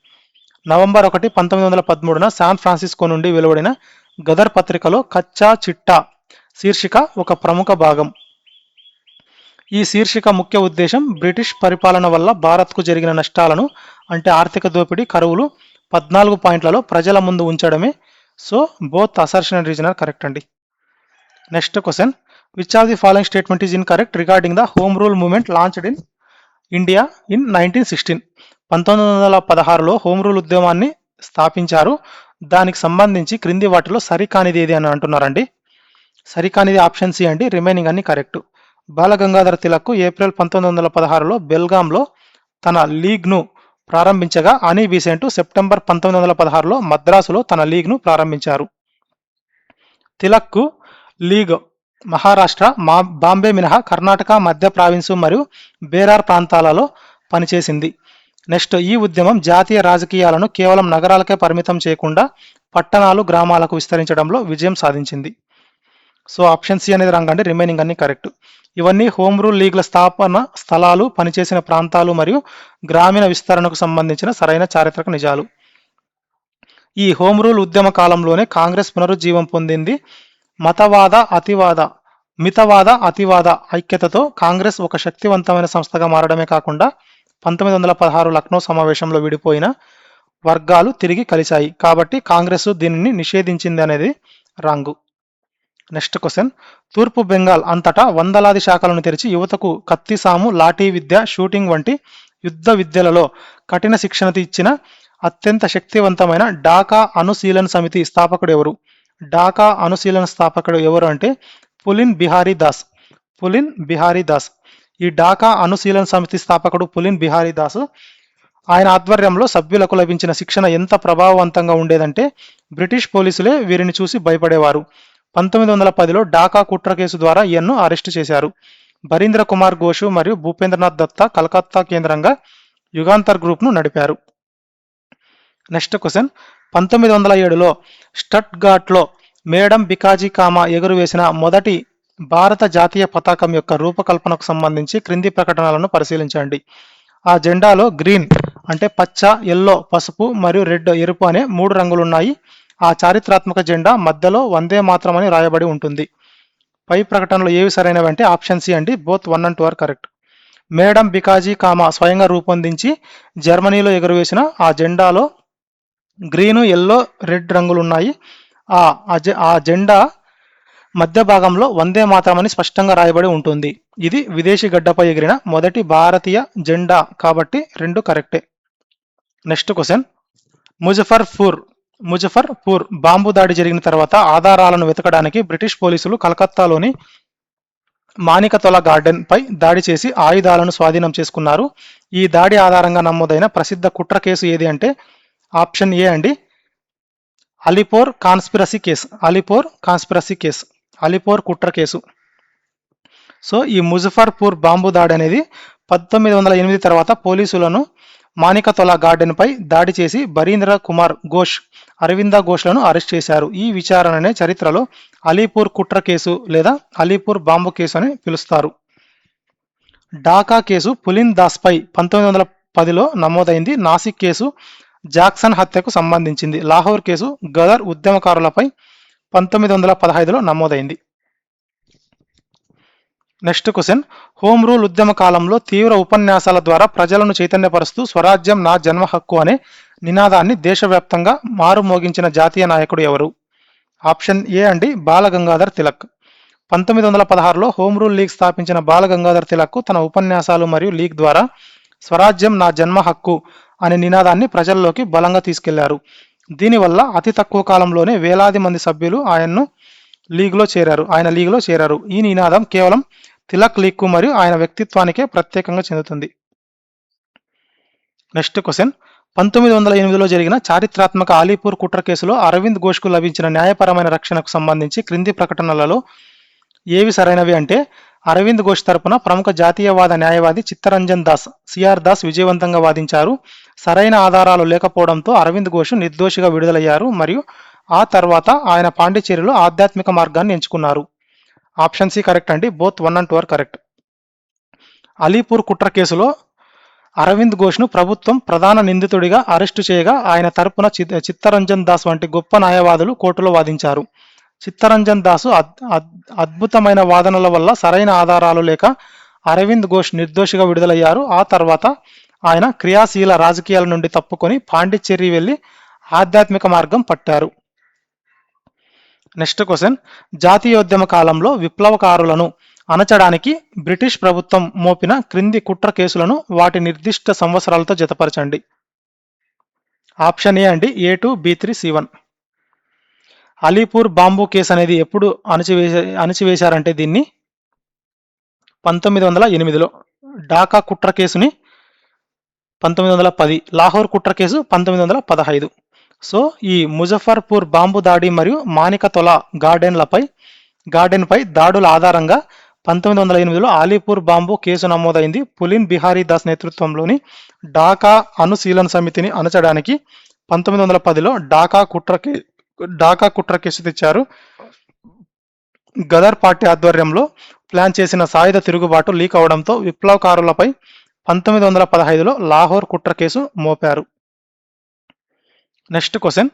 [SPEAKER 1] నవంబర్ 1, 1913న శాన్ ఫ్రాన్సిస్కో నుండి వెలువడిన గదర్ పత్రికలో కచ్చా చిట్టా శీర్షిక ఒక ప్రముఖ భాగం. ఈ శీర్షిక ముఖ్య ఉద్దేశం బ్రిటిష్ పరిపాలన వల్ల భారత్కు జరిగిన నష్టాలను, అంటే ఆర్థిక దోపిడీ, కరువులు 14 పాయింట్లలో ప్రజల ముందు ఉంచడమే. So both assertion and reason are correct అండి. Next question, which of the following statement is incorrect regarding the home rule movement launched in India in 1916. 1916లో హోమ్ రూల్ ఉద్యమాన్ని స్థాపించారు. దానికి సంబంధించి క్రింది వాటిలో సరికానిది ఏది అని అంటున్నారండి. సరికానిది ఆప్షన్ సి అండి, రిమైనింగ్ అన్ని కరెక్ట్. బాలగంగాధర తిలక్ ఏప్రిల్ 1916లో బెల్గాంలో తన లీగ్ను ప్రారంభించగా అని బీసెంట్ సెప్టెంబర్ 1916లో మద్రాసులో తన లీగ్ను ప్రారంభించారు. తిలక్ లీగ్ మహారాష్ట్ర, బాంబే మినహా కర్ణాటక, మధ్య ప్రావిన్సు మరియు బేరార్ ప్రాంతాలలో పనిచేసింది. నెక్స్ట్, ఈ ఉద్యమం జాతీయ రాజకీయాలను కేవలం నగరాలకే పరిమితం చేయకుండా పట్టణాలు, గ్రామాలకు విస్తరించడంలో విజయం సాధించింది. సో ఆప్షన్ సి అనేది రాంగ్ అండి, రిమైనింగ్ అన్ని కరెక్ట్. ఇవన్నీ హోమ్ రూల్ లీగ్ల స్థాపన స్థలాలు, పనిచేసిన ప్రాంతాలు మరియు గ్రామీణ విస్తరణకు సంబంధించిన సరైన చారిత్రక నిజాలు. ఈ హోమ్ రూల్ ఉద్యమ కాలంలోనే కాంగ్రెస్ పునరుజ్జీవం పొందింది. మితవాద అతివాద ఐక్యతతో కాంగ్రెస్ ఒక శక్తివంతమైన సంస్థగా మారడమే కాకుండా 1916 లక్నో సమావేశంలో విడిపోయిన వర్గాలు తిరిగి కలిశాయి. కాబట్టి కాంగ్రెస్ దీనిని నిషేధించింది అనేది రాంగు. నెక్స్ట్ క్వశ్చన్, తూర్పు బెంగాల్ అంతటా వందలాది శాఖలను తెరిచి యువతకు కత్తిసాము, లాఠీ విద్య, షూటింగ్ వంటి యుద్ధ విద్యలలో కఠిన శిక్షణ ఇచ్చిన అత్యంత శక్తివంతమైన ఢాకా అనుశీలన్ సమితి స్థాపకుడు ఎవరు? ఢాకా అనుశీలన స్థాపకుడు ఎవరు అంటే పులిన్ బిహారీ దాస్. ఈ ఢాకా అనుశీలన సమితి స్థాపకుడు పులిన్ బిహారీ దాస్. ఆయన ఆధ్వర్యంలో సభ్యులకు లభించిన శిక్షణ ఎంత ప్రభావవంతంగా ఉండేదంటే బ్రిటిష్ పోలీసులే వీరిని చూసి భయపడేవారు. 1910లో ఢాకా కుట్ర కేసు ద్వారా ఈయన్ను అరెస్టు చేశారు. బరీంద్ర కుమార్ ఘోష్ మరియు భూపేంద్రనాథ్ దత్తా కలకత్తా కేంద్రంగా యుగాంతర్ గ్రూప్ను నడిపారు. నెక్స్ట్ క్వశ్చన్, 1907లో స్టట్గార్ట్లో మేడం బికాజీ కామా ఎగురవేసిన మొదటి భారత జాతీయ పతాకం యొక్క రూపకల్పనకు సంబంధించి క్రింది ప్రకటనలను పరిశీలించండి. ఆ జెండాలో గ్రీన్ అంటే పచ్చ, ఎల్లో పసుపు మరియు రెడ్ ఎరుపు అనే 3 రంగులున్నాయి. ఆ చారిత్రాత్మక జెండా మధ్యలో వందే మాతరం అని రాయబడి ఉంటుంది. పై ప్రకటనలు ఏవి సరైనవి అంటే ఆప్షన్ సి అండి, both 1 and 2 are correct. Madam Bhikaji Cama స్వయంగా రూపొందించి జర్మనీలో ఎగురవేసిన ఆ జెండాలో గ్రీను, ఎల్లో, రెడ్ రంగులున్నాయి. ఆ జెండా మధ్య భాగంలో వందే మాతరం అని స్పష్టంగా రాయబడి ఉంటుంది. ఇది విదేశీ గడ్డపై ఎగిరిన మొదటి భారతీయ జెండా కాబట్టి 2 కరెక్టే. నెక్స్ట్ క్వశ్చన్, ముజఫర్పూర్ బాంబు దాడి జరిగిన తర్వాత ఆధారాలను వెతకడానికి బ్రిటిష్ పోలీసులు కలకత్తాలోని మాణికతొల గార్డెన్ పై దాడి చేసి ఆయుధాలను స్వాధీనం చేసుకున్నారు. ఈ దాడి ఆధారంగా నమోదైన ప్రసిద్ధ కుట్ర కేసు ఏది అంటే ఆప్షన్ ఏ అండి, అలీపూర్ కుట్ర కేసు. సో ఈ ముజఫర్పూర్ బాంబు దాడి అనేది 1908 తర్వాత పోలీసులను మాణికతొల గార్డెన్ పై దాడి చేసి బరీంద్ర కుమార్ ఘోష్, అరవింద ఘోష్లను అరెస్ట్ చేశారు. ఈ విచారణనే చరిత్రలో అలీపూర్ కుట్ర కేసు లేదా అలీపూర్ బాంబు కేసు అని పిలుస్తారు. ఢాకా కేసు పులిన్ దాస్ పై 1910లో నమోదైంది. నాసిక్ కేసు జాక్సన్ హత్యకు సంబంధించింది. లాహోర్ కేసు గదర్ ఉద్యమకారులపై 1915లో నమోదైంది. నెక్స్ట్ క్వశ్చన్, హోమ్ రూల్ ఉద్యమ కాలంలో తీవ్ర ఉపన్యాసాల ద్వారా ప్రజలను చైతన్యపరుస్తూ స్వరాజ్యం నా జన్మ హక్కు అనే నినాదాన్ని దేశవ్యాప్తంగా మారుమోగించిన జాతీయ నాయకుడు ఎవరు? ఆప్షన్ ఏ అండి, బాలగంగాధర్ తిలక్. 1916లో హోమ్ రూల్ లీగ్ స్థాపించిన బాలగంగాధర్ తిలక్ తన ఉపన్యాసాలు మరియు లీగ్ ద్వారా స్వరాజ్యం నా జన్మ హక్కు అనే నినాదాన్ని ప్రజల్లోకి బలంగా తీసుకెళ్లారు. దీనివల్ల అతి తక్కువ కాలంలోనే వేలాది మంది సభ్యులు ఆయన లీగ్లో చేరారు. ఈ నినాదం కేవలం తిలక్ లీగ్కు మరియు ఆయన వ్యక్తిత్వానికే ప్రత్యేకంగా చెందుతుంది. నెక్స్ట్ క్వశ్చన్, 1908లో జరిగిన చారిత్రాత్మక అలీపూర్ కుట్ర కేసులో అరవింద్ ఘోష్కు లభించిన న్యాయపరమైన రక్షణకు సంబంధించి క్రింది ప్రకటనలలో ఏవి సరైనవి అంటే అరవింద్ ఘోష్ తరపున ప్రముఖ జాతీయవాద న్యాయవాది చిత్తరంజన్ దాస్ సిఆర్ దాస్ విజయవంతంగా వాదించారు. సరైన ఆధారాలు లేకపోవడంతో అరవింద్ ఘోష్ నిర్దోషిగా విడుదలయ్యారు మరియు ఆ తర్వాత ఆయన పాండిచేరిలో ఆధ్యాత్మిక మార్గాన్ని ఎంచుకున్నారు. ఆప్షన్ సి కరెక్ట్ అండి, both 1 and 2 are correct. Alipur కుట్ర కేసులో అరవింద్ ఘోష్ను ప్రభుత్వం ప్రధాన నిందితుడిగా అరెస్టు చేయగా ఆయన తరపున చిత్తరంజన్ దాస్ వంటి గొప్ప న్యాయవాదులు కోర్టులో వాదించారు. చిత్తరంజన్ దాసు అద్భుతమైన వాదనల వల్ల సరైన ఆధారాలు లేక అరవింద్ ఘోష్ నిర్దోషిగా విడుదలయ్యారు. ఆ తర్వాత ఆయన క్రియాశీల రాజకీయాల నుండి తప్పుకొని పాండిచ్చేరి వెళ్లి ఆధ్యాత్మిక మార్గం పట్టారు. నెక్స్ట్ క్వశ్చన్, జాతీయోద్యమ కాలంలో విప్లవకారులను అణచడానికి బ్రిటిష్ ప్రభుత్వం మోపిన క్రింది కుట్ర కేసులను వాటి నిర్దిష్ట సంవత్సరాలతో జతపరచండి. ఆప్షన్ ఏ అండి, A2, B3, C1. Alipore bomb case అనేది ఎప్పుడు అణచివేశారంటే దీన్ని 1908లో, ఢాకా కుట్ర కేసుని 1910, లాహోర్ కుట్ర కేసు 1915. సో ఈ ముజఫర్పూర్ బాంబు దాడి మరియు మానికతొల గార్డెన్పై దాడుల ఆధారంగా 1908లో అలీపూర్ బాంబు కేసు నమోదైంది. పులిన్ బిహారీ దాస్ నేతృత్వంలోని ఢాకా అనుశీలన సమితిని అణచడానికి 1910లో ఢాకా కుట్ర కేసు తెచ్చారు. గదర్ పార్టీ ఆధ్వర్యంలో ప్లాన్ చేసిన సాయుధ తిరుగుబాటు లీక్ అవడంతో విప్లవకారులపై 1915లో లాహోర్ కుట్ర కేసు మోపారు. నెక్స్ట్ క్వశ్చన్,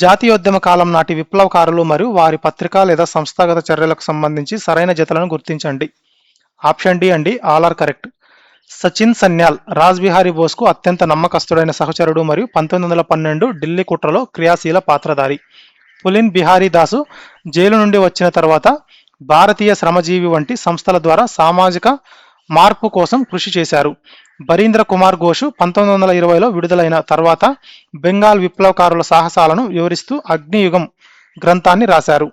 [SPEAKER 1] జాతీయోద్యమ కాలం నాటి విప్లవకారులు మరియు వారి పత్రికా లేదా సంస్థాగత చర్యలకు సంబంధించి సరైన జతలను గుర్తించండి. ఆప్షన్ డి అండి, all are correct. Sachin Sanyal Raj Bihari బోస్కు అత్యంత నమ్మకస్తుడైన సహచరుడు మరియు 1912 ఢిల్లీ కుట్రలో క్రియాశీల పాత్రధారి. పులిన్ బిహారీ దాసు జైలు నుండి వచ్చిన తర్వాత భారతీయ శ్రమజీవి వంటి సంస్థల ద్వారా సామాజిక మార్పు కోసం కృషి చేశారు. బరీంద్ర కుమార్ ఘోష్ 1920లో విడుదలైన తర్వాత బెంగాల్ విప్లవకారుల సాహసాలను వివరిస్తూ అగ్నియుగం గ్రంథాన్ని రాశారు.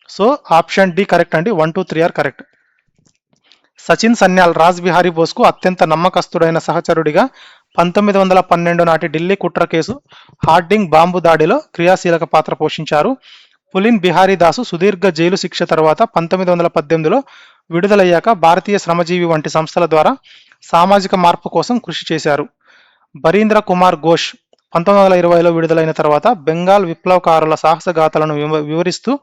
[SPEAKER 1] సో ఆప్షన్ డి కరెక్ట్ అండి, 1, 2, 3 ఆర్ కరెక్ట్. సచిన్ సన్యాల్ రాజ్ బిహారీ బోస్కు అత్యంత నమ్మకస్తుడైన సహచరుడిగా 1912 నాటి ఢిల్లీ కుట్ర కేసు హార్డింగ్ బాంబు దాడిలో క్రియాశీలక పాత్ర పోషించారు. పులిన్ బిహారీ దాసు సుదీర్ఘ జైలు శిక్ష తర్వాత 1918లో విడుదలయ్యాక భారతీయ శ్రమజీవి వంటి సంస్థల ద్వారా సామాజిక మార్పు కోసం కృషి చేశారు. బరీంద్ర కుమార్ ఘోష్ 1920లో విడుదలైన తర్వాత బెంగాల్ విప్లవకారుల సాహసగాథలను వివరిస్తూ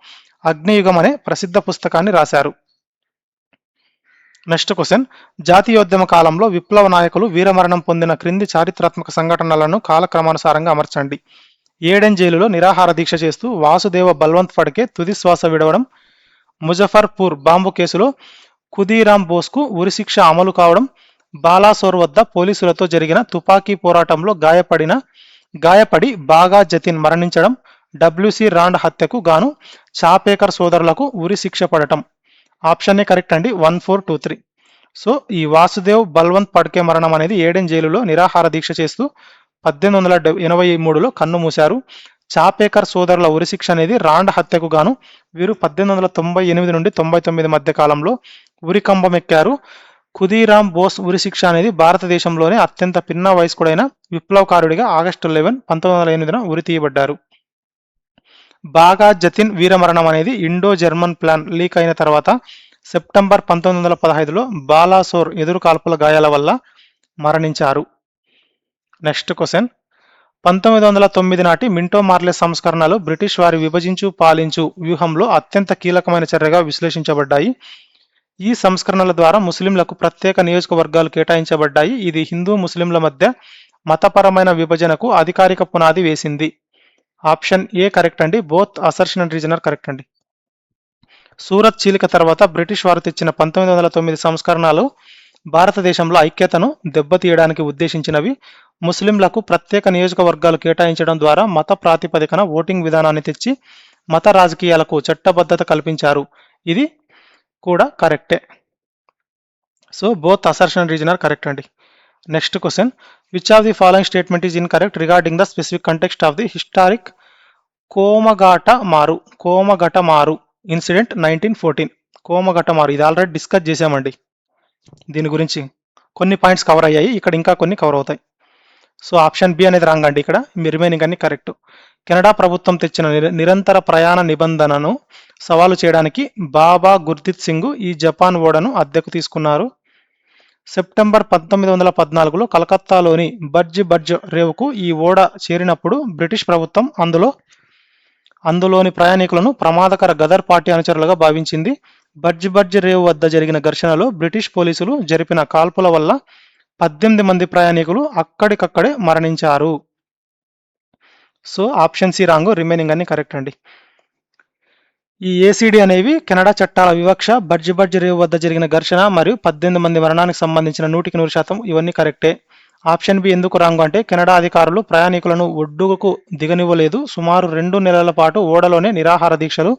[SPEAKER 1] అగ్నియుగం అనే ప్రసిద్ధ పుస్తకాన్ని రాశారు. నెక్స్ట్ క్వశ్చన్, జాతీయోద్యమ కాలంలో విప్లవ నాయకులు వీరమరణం పొందిన క్రింది చారిత్రాత్మక సంఘటనలను కాలక్రమానుసారంగా అమర్చండి. ఏడెన్ జైలులో నిరాహార దీక్ష చేస్తూ వాసుదేవ బల్వంత్ ఫడ్కే తుది శ్వాస విడవడం, ముజఫర్పూర్ బాంబు కేసులో ఖుదీరామ్ బోస్కు ఉరిశిక్ష అమలు కావడం, బాలాసోర్ వద్ద పోలీసులతో జరిగిన తుపాకీ పోరాటంలో గాయపడి బాగా జతిన్ మరణించడం, డబ్ల్యూసి రాండ్ హత్యకు గాను చాపేకర్ సోదరులకు ఉరిశిక్ష పడటం. ఆప్షన్ ఏ కరెక్ట్ అండి, 1, 4, 2, 3. సో ఈ వాసుదేవ్ బల్వంత్ ఫడ్కే మరణం అనేది ఏడెన్ జైలులో నిరాహార దీక్ష చేస్తూ 1883లో కన్ను మూశారు. చాపేకర్ సోదరుల ఉరిశిక్ష అనేది రాండ్ హత్యకు గాను వీరు 1898 నుండి 99 మధ్య కాలంలో ఉరికంబం ఎక్కారు. ఖుదీరామ్ బోస్ ఉరిశిక్ష అనేది భారతదేశంలోనే అత్యంత పిన్న వయస్కుడైన విప్లవకారుడిగా ఆగస్టు 11, 1908న ఉరి తీయబడ్డారు. బాగా జతిన్ వీరమరణం అనేది ఇండో జర్మన్ ప్లాన్ లీక్ అయిన తర్వాత సెప్టెంబర్ 1915లో బాలాసోర్ ఎదురు కాల్పుల గాయాల వల్ల మరణించారు. నెక్స్ట్ క్వశ్చన్, 1909 నాటి మింటో మార్లే సంస్కరణలు బ్రిటిష్ వారి విభజించు పాలించు వ్యూహంలో అత్యంత కీలకమైన చర్యగా విశ్లేషించబడ్డాయి. ఈ సంస్కరణల ద్వారా ముస్లింలకు ప్రత్యేక నియోజకవర్గాలు కేటాయించబడ్డాయి. ఇది హిందూ ముస్లింల మధ్య మతపరమైన విభజనకు అధికారిక పునాది వేసింది. ఆప్షన్ ఏ కరెక్ట్ అండి, both assertion and reason are correct అండి. సూరత్ చీలిక తర్వాత బ్రిటిష్ వారు తెచ్చిన 1909 సంస్కరణలు భారతదేశంలో ఐక్యతను దెబ్బతీయడానికి ఉద్దేశించినవి. ముస్లింలకు ప్రత్యేక నియోజకవర్గాలు కేటాయించడం ద్వారా మత ప్రాతిపదికన ఓటింగ్ విధానాన్ని తెచ్చి మత రాజకీయాలకు చట్టబద్ధత కల్పించారు. ఇది కూడా కరెక్టే. So both assertion and reason are correct అండి. Next question, which of the following statement is incorrect regarding the specific context of the historic Komagata Maru incident 1914. Komagata Maru ఇది ఆల్రెడీ డిస్కస్ చేశామండి. దీని గురించి కొన్ని పాయింట్స్ కవర్ అయ్యాయి, ఇక్కడ ఇంకా కొన్ని కవర్ అవుతాయి. సో ఆప్షన్ బి అనేది రాంగ్ అండి, ఇక్కడ మీ రిమైనింగ్ అన్ని కరెక్ట్. కెనడా ప్రభుత్వం తెచ్చిన నిరంతర ప్రయాణ నిబంధనను సవాలు చేయడానికి బాబా గుర్దిత్ సింగ్ ఈ జపాన్ ఓడను అద్దెకు తీసుకున్నారు. సెప్టెంబర్ 1914లో కలకత్తాలోని బర్జ్ రేవుకు ఈ ఓడ చేరినప్పుడు బ్రిటిష్ ప్రభుత్వం అందులోని ప్రయాణికులను ప్రమాదకర గదర్ పార్టీ అనుచరులుగా భావించింది. బర్జ్ రేవు వద్ద జరిగిన ఘర్షణలో బ్రిటిష్ పోలీసులు జరిపిన కాల్పుల వల్ల 18 మంది ప్రయాణికులు అక్కడికక్కడే మరణించారు. So option C wrong, remaining అన్ని కరెక్ట్ అండి. ఈ ఏసీడీ అనేవి కెనడా చట్టాల వివక్ష, బర్జ్ రేవు వద్ద జరిగిన ఘర్షణ మరియు 18 మంది మరణానికి సంబంధించిన 100% ఇవన్నీ కరెక్టే. ఆప్షన్ బి ఎందుకు రాంగ్ అంటే కెనడా అధికారులు ప్రయాణికులను ఒడ్డుకు దిగనివ్వలేదు. సుమారు 2 నెలల పాటు ఓడలోనే నిరాహార దీక్షలు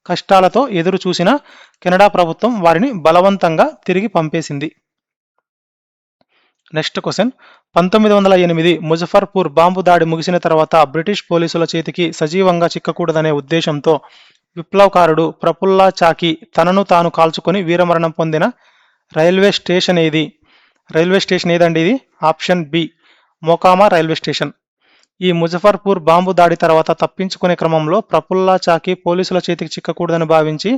[SPEAKER 1] కష్టాలతో ఎదురు చూసిన కెనడా ప్రభుత్వం వారిని బలవంతంగా తిరిగి పంపేసింది. నెక్స్ట్ క్వశ్చన్, 1908 ముజఫర్పూర్ బాంబు దాడి ముగిసిన తర్వాత బ్రిటిష్ పోలీసుల చేతికి సజీవంగా చిక్కకూడదనే ఉద్దేశంతో విప్లవకారుడు ప్రఫుల్లా చాకి తనను తాను కాల్చుకొని వీరమరణం పొందిన రైల్వే స్టేషన్ ఏది? రైల్వే స్టేషన్ ఏదండి ఇది? Option B Mokama railway station. ఈ ముజఫర్పూర్ బాంబు దాడి తర్వాత తప్పించుకునే క్రమంలో ప్రఫుల్లా చాకి పోలీసుల చేతికి చిక్కకూడదని భావించి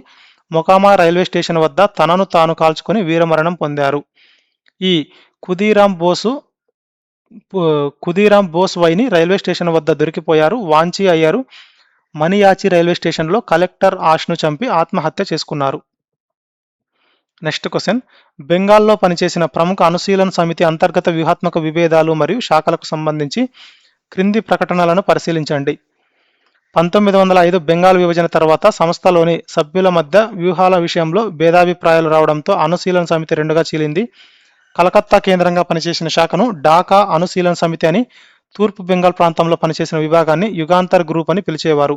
[SPEAKER 1] మొకామా రైల్వే స్టేషన్ వద్ద తనను తాను కాల్చుకొని వీరమరణం పొందారు. ఈ ఖుదీరాం బోసు ఖుదీరాం బోస్ వైని రైల్వే స్టేషన్ వద్ద దొరికిపోయారు. వాంచి అయ్యారు మనియాచి రైల్వే స్టేషన్లో కలెక్టర్ ఆష్ను చంపి ఆత్మహత్య చేసుకున్నారు. నెక్స్ట్ క్వశ్చన్, బెంగాల్లో పనిచేసిన ప్రముఖ అనుశీలన సమితి అంతర్గత వ్యూహాత్మక విభేదాలు మరియు శాఖలకు సంబంధించి క్రింది ప్రకటనలను పరిశీలించండి. 1905 బెంగాల్ విభజన తర్వాత సంస్థలోని సభ్యుల మధ్య వ్యూహాల విషయంలో భేదాభిప్రాయాలు రావడంతో అనుశీలన సమితి రెండుగా చీలింది. కలకత్తా కేంద్రంగా పనిచేసిన శాఖను ఢాకా అనుశీలన సమితి అని, తూర్పు బెంగాల్ ప్రాంతంలో పనిచేసిన విభాగాన్ని యుగాంతర్ గ్రూప్ అని పిలిచేవారు.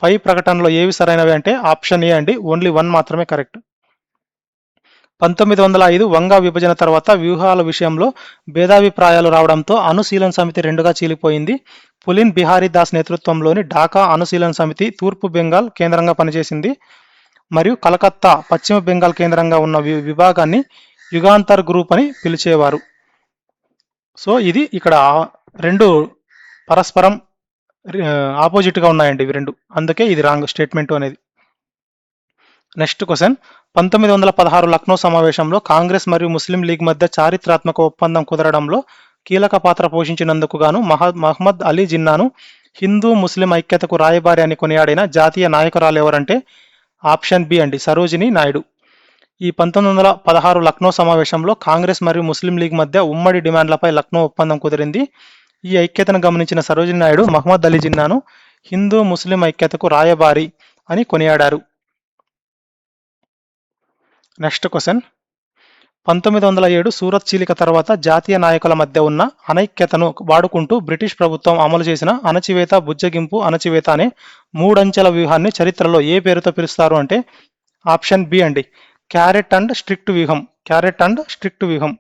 [SPEAKER 1] పై ప్రకటనలో ఏవి సరైనవి అంటే ఆప్షన్ ఏ అండి, ఓన్లీ 1 మాత్రమే కరెక్ట్. 1905 వంగా విభజన తర్వాత వ్యూహాల విషయంలో భేదాభిప్రాయాలు రావడంతో అనుశీలన సమితి రెండుగా చీలిపోయింది. పులిన్ బిహారీ దాస్ నేతృత్వంలోని ఢాకా అనుశీలన సమితి తూర్పు బెంగాల్ కేంద్రంగా పనిచేసింది మరియు కలకత్తా పశ్చిమ బెంగాల్ కేంద్రంగా ఉన్న విభాగాన్ని యుగాంతర్ గ్రూప్ అని పిలిచేవారు. సో ఇది ఇక్కడ రెండు పరస్పరం ఆపోజిట్గా ఉన్నాయండి ఇవి రెండు, అందుకే ఇది రాంగ్ స్టేట్మెంట్ అనేది. నెక్స్ట్ క్వశ్చన్, 1916 లక్నో సమావేశంలో కాంగ్రెస్ మరియు ముస్లిం లీగ్ మధ్య చారిత్రాత్మక ఒప్పందం కుదరడంలో కీలక పాత్ర పోషించినందుకు గాను మహ్మద్ అలీ జిన్నాను హిందూ ముస్లిం ఐక్యతకు రాయబారి అని కొనియాడిన జాతీయ నాయకురాలు ఎవరంటే ఆప్షన్ బి అండి, సరోజినీ నాయుడు. ఈ 1916 లక్నో సమావేశంలో కాంగ్రెస్ మరియు ముస్లిం లీగ్ మధ్య ఉమ్మడి డిమాండ్లపై లక్నో ఒప్పందం కుదిరింది. ఈ ఐక్యతను గమనించిన సరోజినీ నాయుడు మహ్మద్ అలీ జిన్నాను హిందూ ముస్లిం ఐక్యతకు రాయబారి అని కొనియాడారు. నెక్స్ట్ క్వశ్చన్, 1907 సూరత్ చీలిక తర్వాత జాతీయ నాయకుల మధ్య ఉన్న అనైక్యతను వాడుకుంటూ బ్రిటిష్ ప్రభుత్వం అమలు చేసిన అణచివేత, బుజ్జగింపు, అణచివేత అనే మూడంచెల వ్యూహాన్ని చరిత్రలో ఏ పేరుతో పిలుస్తారు అంటే ఆప్షన్ బి అండి, క్యారెట్ అండ్ స్ట్రిక్ట్ వ్యూహం. క్యారెట్ అండ్ స్ట్రిక్ట్ వ్యూహం.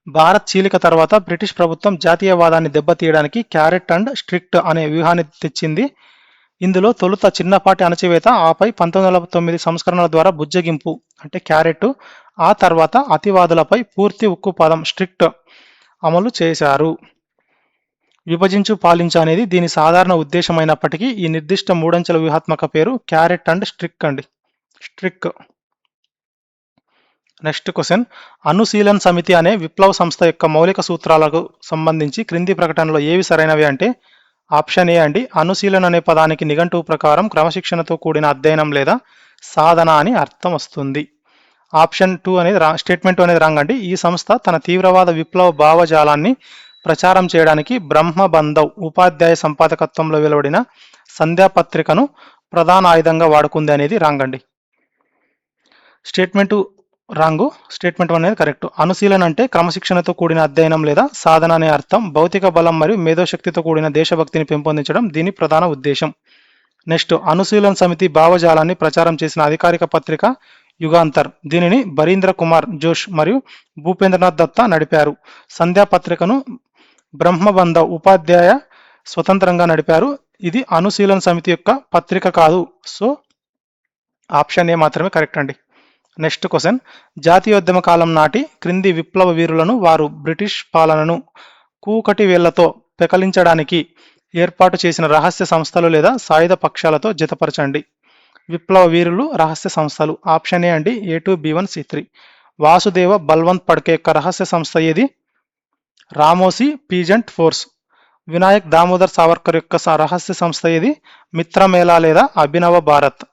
[SPEAKER 1] భారత్ చీలిక తర్వాత బ్రిటిష్ ప్రభుత్వం జాతీయవాదాన్ని దెబ్బతీయడానికి క్యారెట్ అండ్ స్ట్రిక్ట్ అనే వ్యూహాన్ని తెచ్చింది. ఇందులో తొలుత చిన్నపాటి అణచివేత, ఆపై 1909 సంస్కరణల ద్వారా బుజ్జగింపు అంటే క్యారెట్, ఆ తర్వాత అతివాదులపై పూర్తి ఉక్కు పదం స్ట్రిక్ట్ అమలు చేశారు. విభజించు పాలించు అనేది దీని సాధారణ ఉద్దేశమైనప్పటికీ ఈ నిర్దిష్ట మూడంచెల వ్యూహాత్మక పేరు క్యారెట్ అండ్ స్ట్రిక్ అండి, స్ట్రిక్. నెక్స్ట్ క్వశ్చన్, అనుశీలన్ సమితి అనే విప్లవ సంస్థ యొక్క మౌలిక సూత్రాలకు సంబంధించి క్రింది ప్రకటనలో ఏవి సరైనవి అంటే ఆప్షన్ ఏ అండి, అనుశీలన అనే పదానికి నిఘంటువు ప్రకారం క్రమశిక్షణతో కూడిన అధ్యయనం లేదా సాధన అని అర్థం వస్తుంది. ఆప్షన్ 2 అనేది స్టేట్మెంట్ అనేది రాంగ్ అండి. ఈ సంస్థ తన తీవ్రవాద విప్లవ భావజాలాన్ని ప్రచారం చేయడానికి బ్రహ్మబంధవ్ ఉపాధ్యాయ సంపాదకత్వంలో వెలువడిన సంధ్యాపత్రికను ప్రధాన ఆయుధంగా వాడుకుంది అనేది రాంగ్ అండి. స్టేట్మెంట్ రాంగు, స్టేట్మెంట్ అనేది కరెక్ట్. అనుశీలన అంటే క్రమశిక్షణతో కూడిన అధ్యయనం లేదా సాధన అనే అర్థం. భౌతిక బలం మరియు మేధోశక్తితో కూడిన దేశభక్తిని పెంపొందించడం దీని ప్రధాన ఉద్దేశం. నెక్స్ట్, అనుశీలన్ సమితి భావజాలాన్ని ప్రచారం చేసిన అధికారిక పత్రిక యుగాంతర్. దీనిని బరీంద్ర కుమార్ జోష్ మరియు భూపేంద్రనాథ్ దత్తా నడిపారు. సంధ్యా పత్రికను బ్రహ్మబంధవ్ ఉపాధ్యాయ స్వతంత్రంగా నడిపారు. ఇది అనుశీలన్ సమితి యొక్క పత్రిక కాదు. సో ఆప్షన్ ఏ మాత్రమే కరెక్ట్ అండి. నెక్స్ట్ క్వశ్చన్, జాతీయోద్యమ కాలం నాటి క్రింది విప్లవ వీరులను వారు బ్రిటిష్ పాలనను కూకటి వేళ్లతో పెకలించడానికి ఏర్పాటు చేసిన రహస్య సంస్థలు లేదా సాయుధ పక్షాలతో జతపరచండి. విప్లవ వీరులు, రహస్య సంస్థలు. ఆప్షన్ ఏ అండి, A2 B1 C3. Vasudeva Balwant పడ్కే యొక్క రహస్య సంస్థ ఏది? రామోసీ పీజెంట్ ఫోర్స్. వినాయక్ దామోదర్ సావర్కర్ యొక్క రహస్య సంస్థ ఏది? మిత్రమేళా లేదా అభినవ భారత్.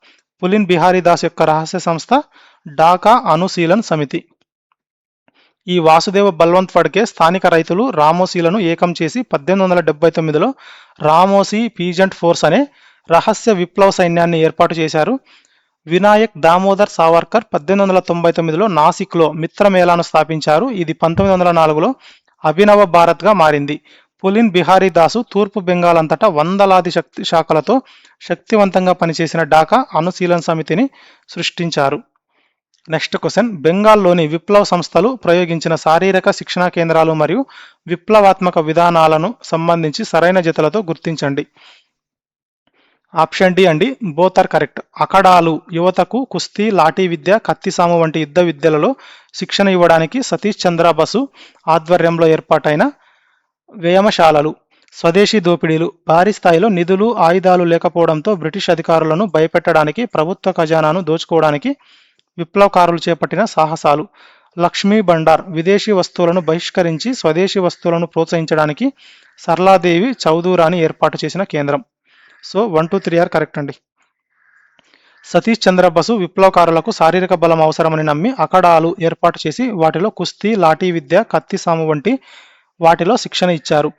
[SPEAKER 1] పులిన్ బిహారీ దాస్ యొక్క రహస్య సంస్థ ఢాకా అనుశీలన్ సమితి. ఈ వాసుదేవ బల్వంత్ ఫడ్కే స్థానిక రైతులు రామోసీలను ఏకం చేసి 1879లో రామోసీ పీజెంట్ ఫోర్స్ అనే రహస్య విప్లవ సైన్యాన్ని ఏర్పాటు చేశారు. వినాయక్ దామోదర్ సావర్కర్ 1899లో నాసిక్లో మిత్రమేళాను స్థాపించారు. ఇది 1904లో అభినవ భారత్గా మారింది. పులిన్ బిహారీ దాసు తూర్పు బెంగాల్ అంతటా వందలాది శాఖలతో శక్తివంతంగా పనిచేసిన ఢాకా అనుశీలన్ సమితిని సృష్టించారు. నెక్స్ట్ క్వశ్చన్, బెంగాల్లోని విప్లవ సంస్థలు ప్రయోగించిన శారీరక శిక్షణా కేంద్రాలు మరియు విప్లవాత్మక విధానాలను సంబంధించి సరైన జతలతో గుర్తించండి. ఆప్షన్ డి అండి, బోత్ ఆర్ కరెక్ట్. అఖడాలు యువతకు కుస్తీ, లాఠీ విద్య, కత్తిసాము వంటి యుద్ధ విద్యలలో శిక్షణ ఇవ్వడానికి సతీష్ చంద్ర బసు ఆధ్వర్యంలో ఏర్పాటైన వ్యాయామశాలలు. స్వదేశీ దోపిడీలు, భారీ స్థాయిలో నిధులు, ఆయుధాలు లేకపోవడంతో బ్రిటిష్ అధికారులను భయపెట్టడానికి, ప్రభుత్వ ఖజానాను దోచుకోవడానికి విప్లవకారులు చేపట్టిన సాహసాలు. లక్ష్మీ బండార్, విదేశీ వస్తువులను బహిష్కరించి స్వదేశీ వస్తువులను ప్రోత్సహించడానికి సరళాదేవి చౌదూరాని ఏర్పాటు చేసిన కేంద్రం. సో 1, 2, 3 ఆర్ కరెక్ట్ అండి. సతీష్ చంద్ర బసు విప్లవకారులకు శారీరక బలం అవసరమని నమ్మి అఖడాలు ఏర్పాటు చేసి వాటిలో కుస్తీ, లాఠీ విద్య, కత్తిసాము వంటి వాటిలో శిక్షణ ఇచ్చారు.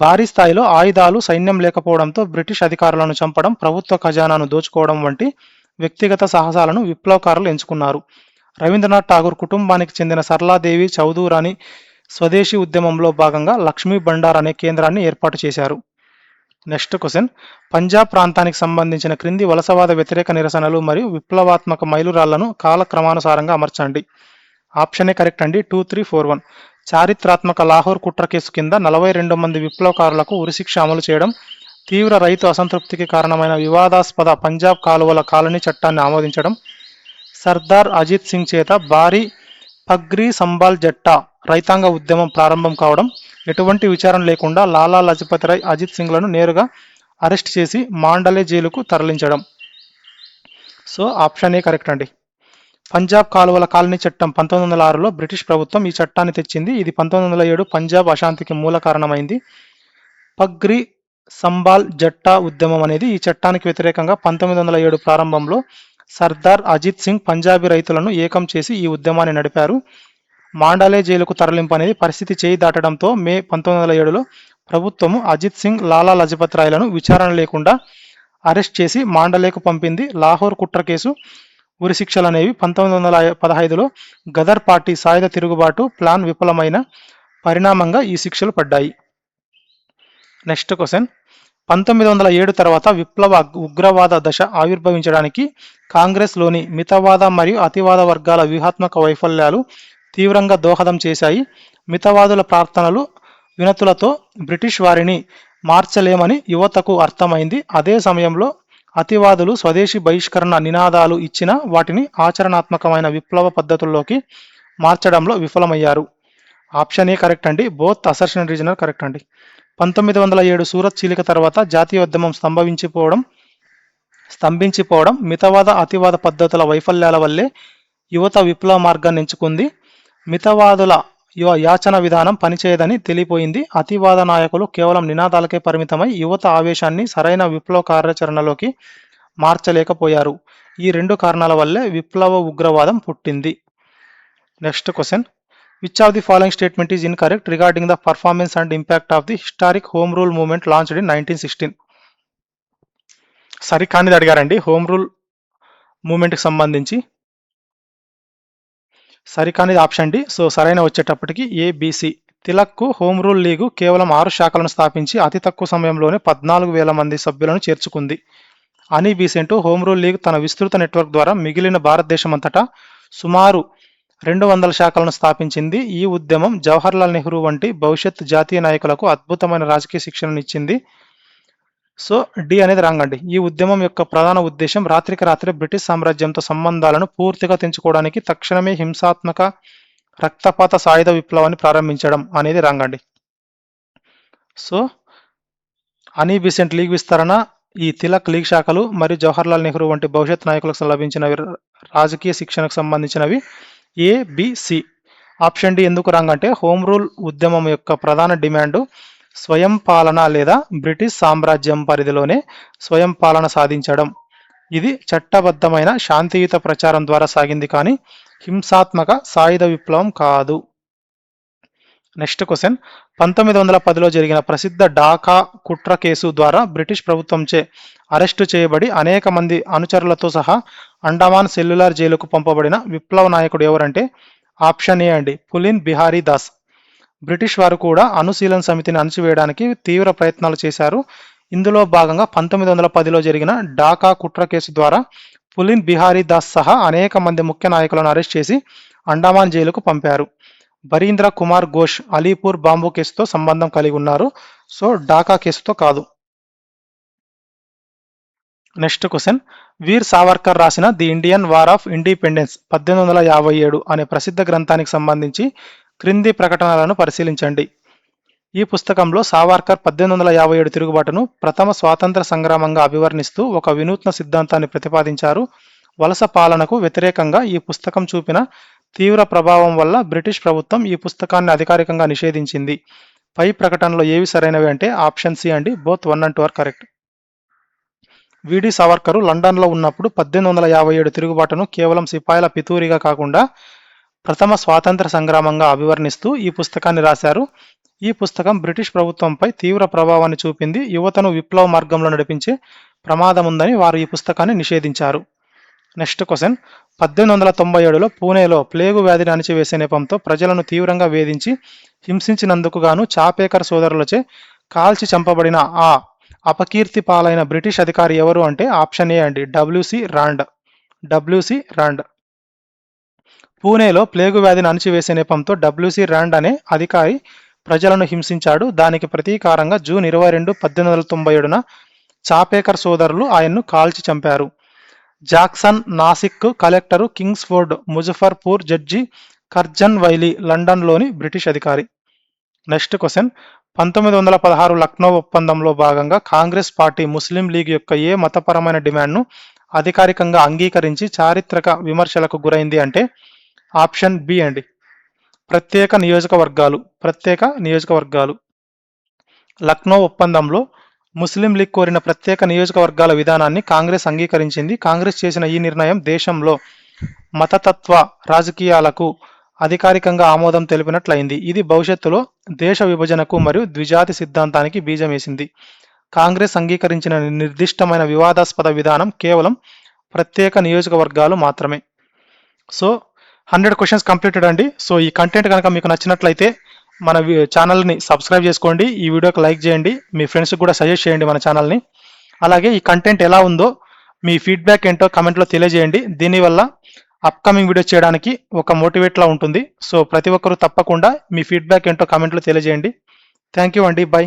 [SPEAKER 1] భారీ స్థాయిలో ఆయుధాలు, సైన్యం లేకపోవడంతో బ్రిటిష్ అధికారులను చంపడం, ప్రభుత్వ ఖజానాను దోచుకోవడం వంటి వ్యక్తిగత సాహసాలను విప్లవకారులు ఎంచుకున్నారు. రవీంద్రనాథ్ ఠాగూర్ కుటుంబానికి చెందిన సరళాదేవి చౌదూరాని స్వదేశీ ఉద్యమంలో భాగంగా లక్ష్మీ బండార్ అనే కేంద్రాన్ని ఏర్పాటు చేశారు. నెక్స్ట్ క్వశ్చన్, పంజాబ్ ప్రాంతానికి సంబంధించిన క్రింది వలసవాద వ్యతిరేక నిరసనలు మరియు విప్లవాత్మక మైలురాళ్లను కాలక్రమానుసారంగా అమర్చండి. ఆప్షన్ ఏ కరెక్ట్ అండి, 2, 3, 4, 1. చారిత్రాత్మక లాహోర్ కుట్ర కేసు కింద 42 మంది విప్లవకారులకు ఉరిశిక్ష అమలు చేయడం, తీవ్ర రైతు అసంతృప్తికి కారణమైన వివాదాస్పద పంజాబ్ కాలువల కాలనీ చట్టాన్ని ఆమోదించడం, సర్దార్ అజిత్ సింగ్ చేత భారీ పగ్రీ సంబాల్ జట్టా రైతాంగ ఉద్యమం ప్రారంభం కావడం, ఎటువంటి విచారణ లేకుండా లాలా లజపత్ రాయ్, అజిత్ సింగ్లను నేరుగా అరెస్ట్ చేసి మాండలే జైలుకు తరలించడం. సో ఆప్షన్ ఏ కరెక్ట్ అండి. పంజాబ్ కాలువల కాలనీ చట్టం 1906లో బ్రిటిష్ ప్రభుత్వం ఈ చట్టాన్ని తెచ్చింది. ఇది 1907 పంజాబ్ అశాంతికి మూల కారణమైంది. పగ్రీ సంబాల్ జట్టా ఉద్యమం అనేది ఈ చట్టానికి వ్యతిరేకంగా 1907 ప్రారంభంలో సర్దార్ అజిత్ సింగ్ పంజాబీ రైతులను ఏకం చేసి ఈ ఉద్యమాన్ని నడిపారు. మాండలే జైలుకు తరలింపు అనేది పరిస్థితి చేయి దాటడంతో మే 1907లో ప్రభుత్వము అజిత్ సింగ్, లాలా లజపత్ రాయ్లను విచారణ లేకుండా అరెస్ట్ చేసి మాండలేకు పంపింది. లాహోర్ కుట్ర కేసు, ఉరిశిక్షలు అనేవి 1915లో గదర్ పార్టీ సాయుధ తిరుగుబాటు ప్లాన్ విఫలమైన పరిణామంగా ఈ శిక్షలు పడ్డాయి. నెక్స్ట్ క్వశ్చన్, 1907 తర్వాత విప్లవ ఉగ్రవాద దశ ఆవిర్భవించడానికి కాంగ్రెస్లోని మితవాద మరియు అతివాద వర్గాల వ్యూహాత్మక వైఫల్యాలు తీవ్రంగా దోహదం చేశాయి. మితవాదుల ప్రార్థనలు, వినతులతో బ్రిటిష్ వారిని మార్చలేమని యువతకు అర్థమైంది. అదే సమయంలో అతివాదులు స్వదేశీ బహిష్కరణ నినాదాలు ఇచ్చినా వాటిని ఆచరణాత్మకమైన విప్లవ పద్ధతుల్లోకి మార్చడంలో విఫలమయ్యారు. ఆప్షన్ ఏ కరెక్ట్ అండి, both assertion and regional correct అండి. 1907 సూరత్ చీలిక తర్వాత జాతీయోద్యమం స్తంభించిపోవడం, మితవాద అతివాద పద్ధతుల వైఫల్యాల వల్లే యువత విప్లవ మార్గాన్ని ఎంచుకుంది. మితవాదుల యాచన విధానం పనిచేయదని తెలిపోయింది. అతివాద నాయకులు కేవలం నినాదాలకే పరిమితమై యువత ఆవేశాన్ని సరైన విప్లవ కార్యాచరణలోకి మార్చలేకపోయారు. ఈ రెండు కారణాల వల్లే విప్లవ ఉగ్రవాదం పుట్టింది. Next question, which of the following statement is incorrect regarding the performance and impact of the historic home rule movement launched in 1916? సరికానిది అడిగారండి. హోమ్ రూల్ మూవ్మెంట్కి సంబంధించి సరికానిది ఆప్షన్ డి. సో సరైన వచ్చేటప్పటికి ఏబిసి. తిలక్కు హోమ్ రూల్ లీగు కేవలం 6 శాఖలను స్థాపించి అతి తక్కువ సమయంలోనే 14,000 మంది సభ్యులను చేర్చుకుంది. అనీ బీసెంట్ హోమ్ రూల్ లీగ్ తన విస్తృత నెట్వర్క్ ద్వారా మిగిలిన భారతదేశమంతటా సుమారు 200 శాఖలను స్థాపించింది. ఈ ఉద్యమం జవహర్లాల్ నెహ్రూ వంటి భవిష్యత్ జాతీయ నాయకులకు అద్భుతమైన రాజకీయ శిక్షణనిచ్చింది. సో డి అనేది రాంగ్ అండి. ఈ ఉద్యమం యొక్క ప్రధాన ఉద్దేశం రాత్రికి రాత్రే బ్రిటిష్ సామ్రాజ్యంతో సంబంధాలను పూర్తిగా తెంచుకోవడానికి తక్షణమే హింసాత్మక రక్తపాత సాయుధ విప్లవాన్ని ప్రారంభించడం అనేది రాంగ్ అండి. సో అనీ బీసెంట్ లీగ్ విస్తరణ, ఈ తిలక్ లీగ్ శాఖలు మరియు జవహర్లాల్ నెహ్రూ వంటి భవిష్యత్ నాయకులకు లభించిన రాజకీయ శిక్షణకు సంబంధించినవి ఏబిసి. ఆప్షన్ డి ఎందుకు రాంగ్ అంటే హోమ్ రూల్ ఉద్యమం యొక్క ప్రధాన డిమాండ్ స్వయం పాలన లేదా బ్రిటిష్ సామ్రాజ్యం పరిధిలోనే స్వయం పాలన సాధించడం. ఇది చట్టబద్ధమైన శాంతియుత ప్రచారం ద్వారా సాగింది కానీ హింసాత్మక సాయుధ విప్లవం కాదు. నెక్స్ట్ క్వశ్చన్, 1910లో జరిగిన ప్రసిద్ధ ఢాకా కుట్ర కేసు ద్వారా బ్రిటిష్ ప్రభుత్వంచే అరెస్టు చేయబడి అనేక మంది అనుచరులతో సహా అండమాన్ సెల్యులార్ జైలుకు పంపబడిన విప్లవ నాయకుడు ఎవరంటే ఆప్షన్ ఏ అండి, పులిన్ బిహారీ దాస్. బ్రిటిష్ వారు కూడా అనుశీలన సమితిని అణచివేయడానికి తీవ్ర ప్రయత్నాలు చేశారు. ఇందులో భాగంగా 1910లో జరిగిన ఢాకా కుట్ర కేసు ద్వారా పులిన్ బిహారీ దాస్ సహా అనేక మంది ముఖ్య నాయకులను అరెస్ట్ చేసి అండమాన్ జైలుకు పంపారు. బరీంద్ర కుమార్ ఘోష్ అలీపూర్ బాంబు కేసుతో సంబంధం కలిగి ఉన్నారు. సో ఢాకా కేసుతో కాదు. నెక్స్ట్ క్వశ్చన్, వీర్ సావర్కర్ రాసిన the Indian war of independence 1857 అనే ప్రసిద్ధ గ్రంథానికి సంబంధించి క్రింది ప్రకటనలను పరిశీలించండి. ఈ పుస్తకంలో సావర్కర్ 1857 తిరుగుబాటును ప్రథమ స్వాతంత్ర సంగ్రామంగా అభివర్ణిస్తూ ఒక వినూత్న సిద్ధాంతాన్ని ప్రతిపాదించారు. వలస పాలనకు వ్యతిరేకంగా ఈ పుస్తకం చూపిన తీవ్ర ప్రభావం వల్ల బ్రిటిష్ ప్రభుత్వం ఈ పుస్తకాన్ని అధికారికంగా నిషేధించింది. పై ప్రకటనలో ఏవి సరైనవి అంటే ఆప్షన్ సి అండి, బోత్ 1 and 2 ఆర్ కరెక్ట్. విడి సావర్కర్ లండన్లో ఉన్నప్పుడు 1857 తిరుగుబాటును కేవలం సిపాయిల పితూరిగా కాకుండా ప్రథమ స్వాతంత్ర సంగ్రామంగా అభివర్ణిస్తూ ఈ పుస్తకాన్ని రాశారు. ఈ పుస్తకం బ్రిటిష్ ప్రభుత్వంపై తీవ్ర ప్రభావాన్ని చూపింది. యువతను విప్లవ మార్గంలో నడిపించే ప్రమాదం ఉందని వారు ఈ పుస్తకాన్ని నిషేధించారు. నెక్స్ట్ క్వశ్చన్, 1897లో పూణేలో ప్లేగు వ్యాధిని అణిచివేసే నెపంతో ప్రజలను తీవ్రంగా వేధించి హింసించినందుకు గాను చాపేకర్ సోదరులచే కాల్చి చంపబడిన ఆ అపకీర్తి పాలైన బ్రిటిష్ అధికారి ఎవరు అంటే ఆప్షన్ ఏ అండి, డబ్ల్యూసి రాండ్. డబ్ల్యూసి రాండ్. పూణేలో ప్లేగు వ్యాధిని అణిచివేసే నెపంతో డబ్ల్యూసి రాండ్ అనే అధికారి ప్రజలను హింసించాడు. దానికి ప్రతీకారంగా జూన్ 22, 1897న చాపేకర్ సోదరులు ఆయన్ను కాల్చి చంపారు. Jackson Nashik collector, Kingsford Muzaffarpur judge Curzon Wyllie లండన్లోని బ్రిటిష్ అధికారి. నెక్స్ట్ క్వశ్చన్, 1916 లక్నో ఒప్పందంలో భాగంగా కాంగ్రెస్ పార్టీ ముస్లిం లీగ్ యొక్క ఏ మతపరమైన డిమాండ్ను అధికారికంగా అంగీకరించి చారిత్రక విమర్శలకు గురైంది అంటే ఆప్షన్ బి అండి, ప్రత్యేక నియోజకవర్గాలు. ప్రత్యేక నియోజకవర్గాలు. లక్నో ఒప్పందంలో ముస్లిం లీగ్ కోరిన ప్రత్యేక నియోజకవర్గాల విధానాన్ని కాంగ్రెస్ అంగీకరించింది. కాంగ్రెస్ చేసిన ఈ నిర్ణయం దేశంలో మతతత్వ రాజకీయాలకు అధికారికంగా ఆమోదం తెలిపినట్లయింది. ఇది భవిష్యత్తులో దేశ విభజనకు మరియు ద్విజాతి సిద్ధాంతానికి బీజం వేసింది. కాంగ్రెస్ అంగీకరించిన నిర్దిష్టమైన వివాదాస్పద విధానం కేవలం ప్రత్యేక నియోజకవర్గాలు మాత్రమే. సో 100 క్వశ్చన్స్ కంప్లీటెడ్ అండి. సో ఈ కంటెంట్ కనుక మీకు నచ్చినట్లయితే మన ఛానల్ని సబ్స్క్రైబ్ చేసుకోండి, ఈ వీడియోకి లైక్ చేయండి, మీ ఫ్రెండ్స్కి కూడా సజెస్ట్ చేయండి మన ఛానల్ని. అలాగే ఈ కంటెంట్ ఎలా ఉందో మీ ఫీడ్బ్యాక్ ఏంటో కమెంట్లో తెలియజేయండి. దీనివల్ల అప్కమింగ్ వీడియో చేయడానికి ఒక మోటివేట్లా ఉంటుంది. సో ప్రతి ఒక్కరూ తప్పకుండా మీ ఫీడ్బ్యాక్ ఏంటో కమెంట్లో తెలియజేయండి. థ్యాంక్ యూ అండి, బై.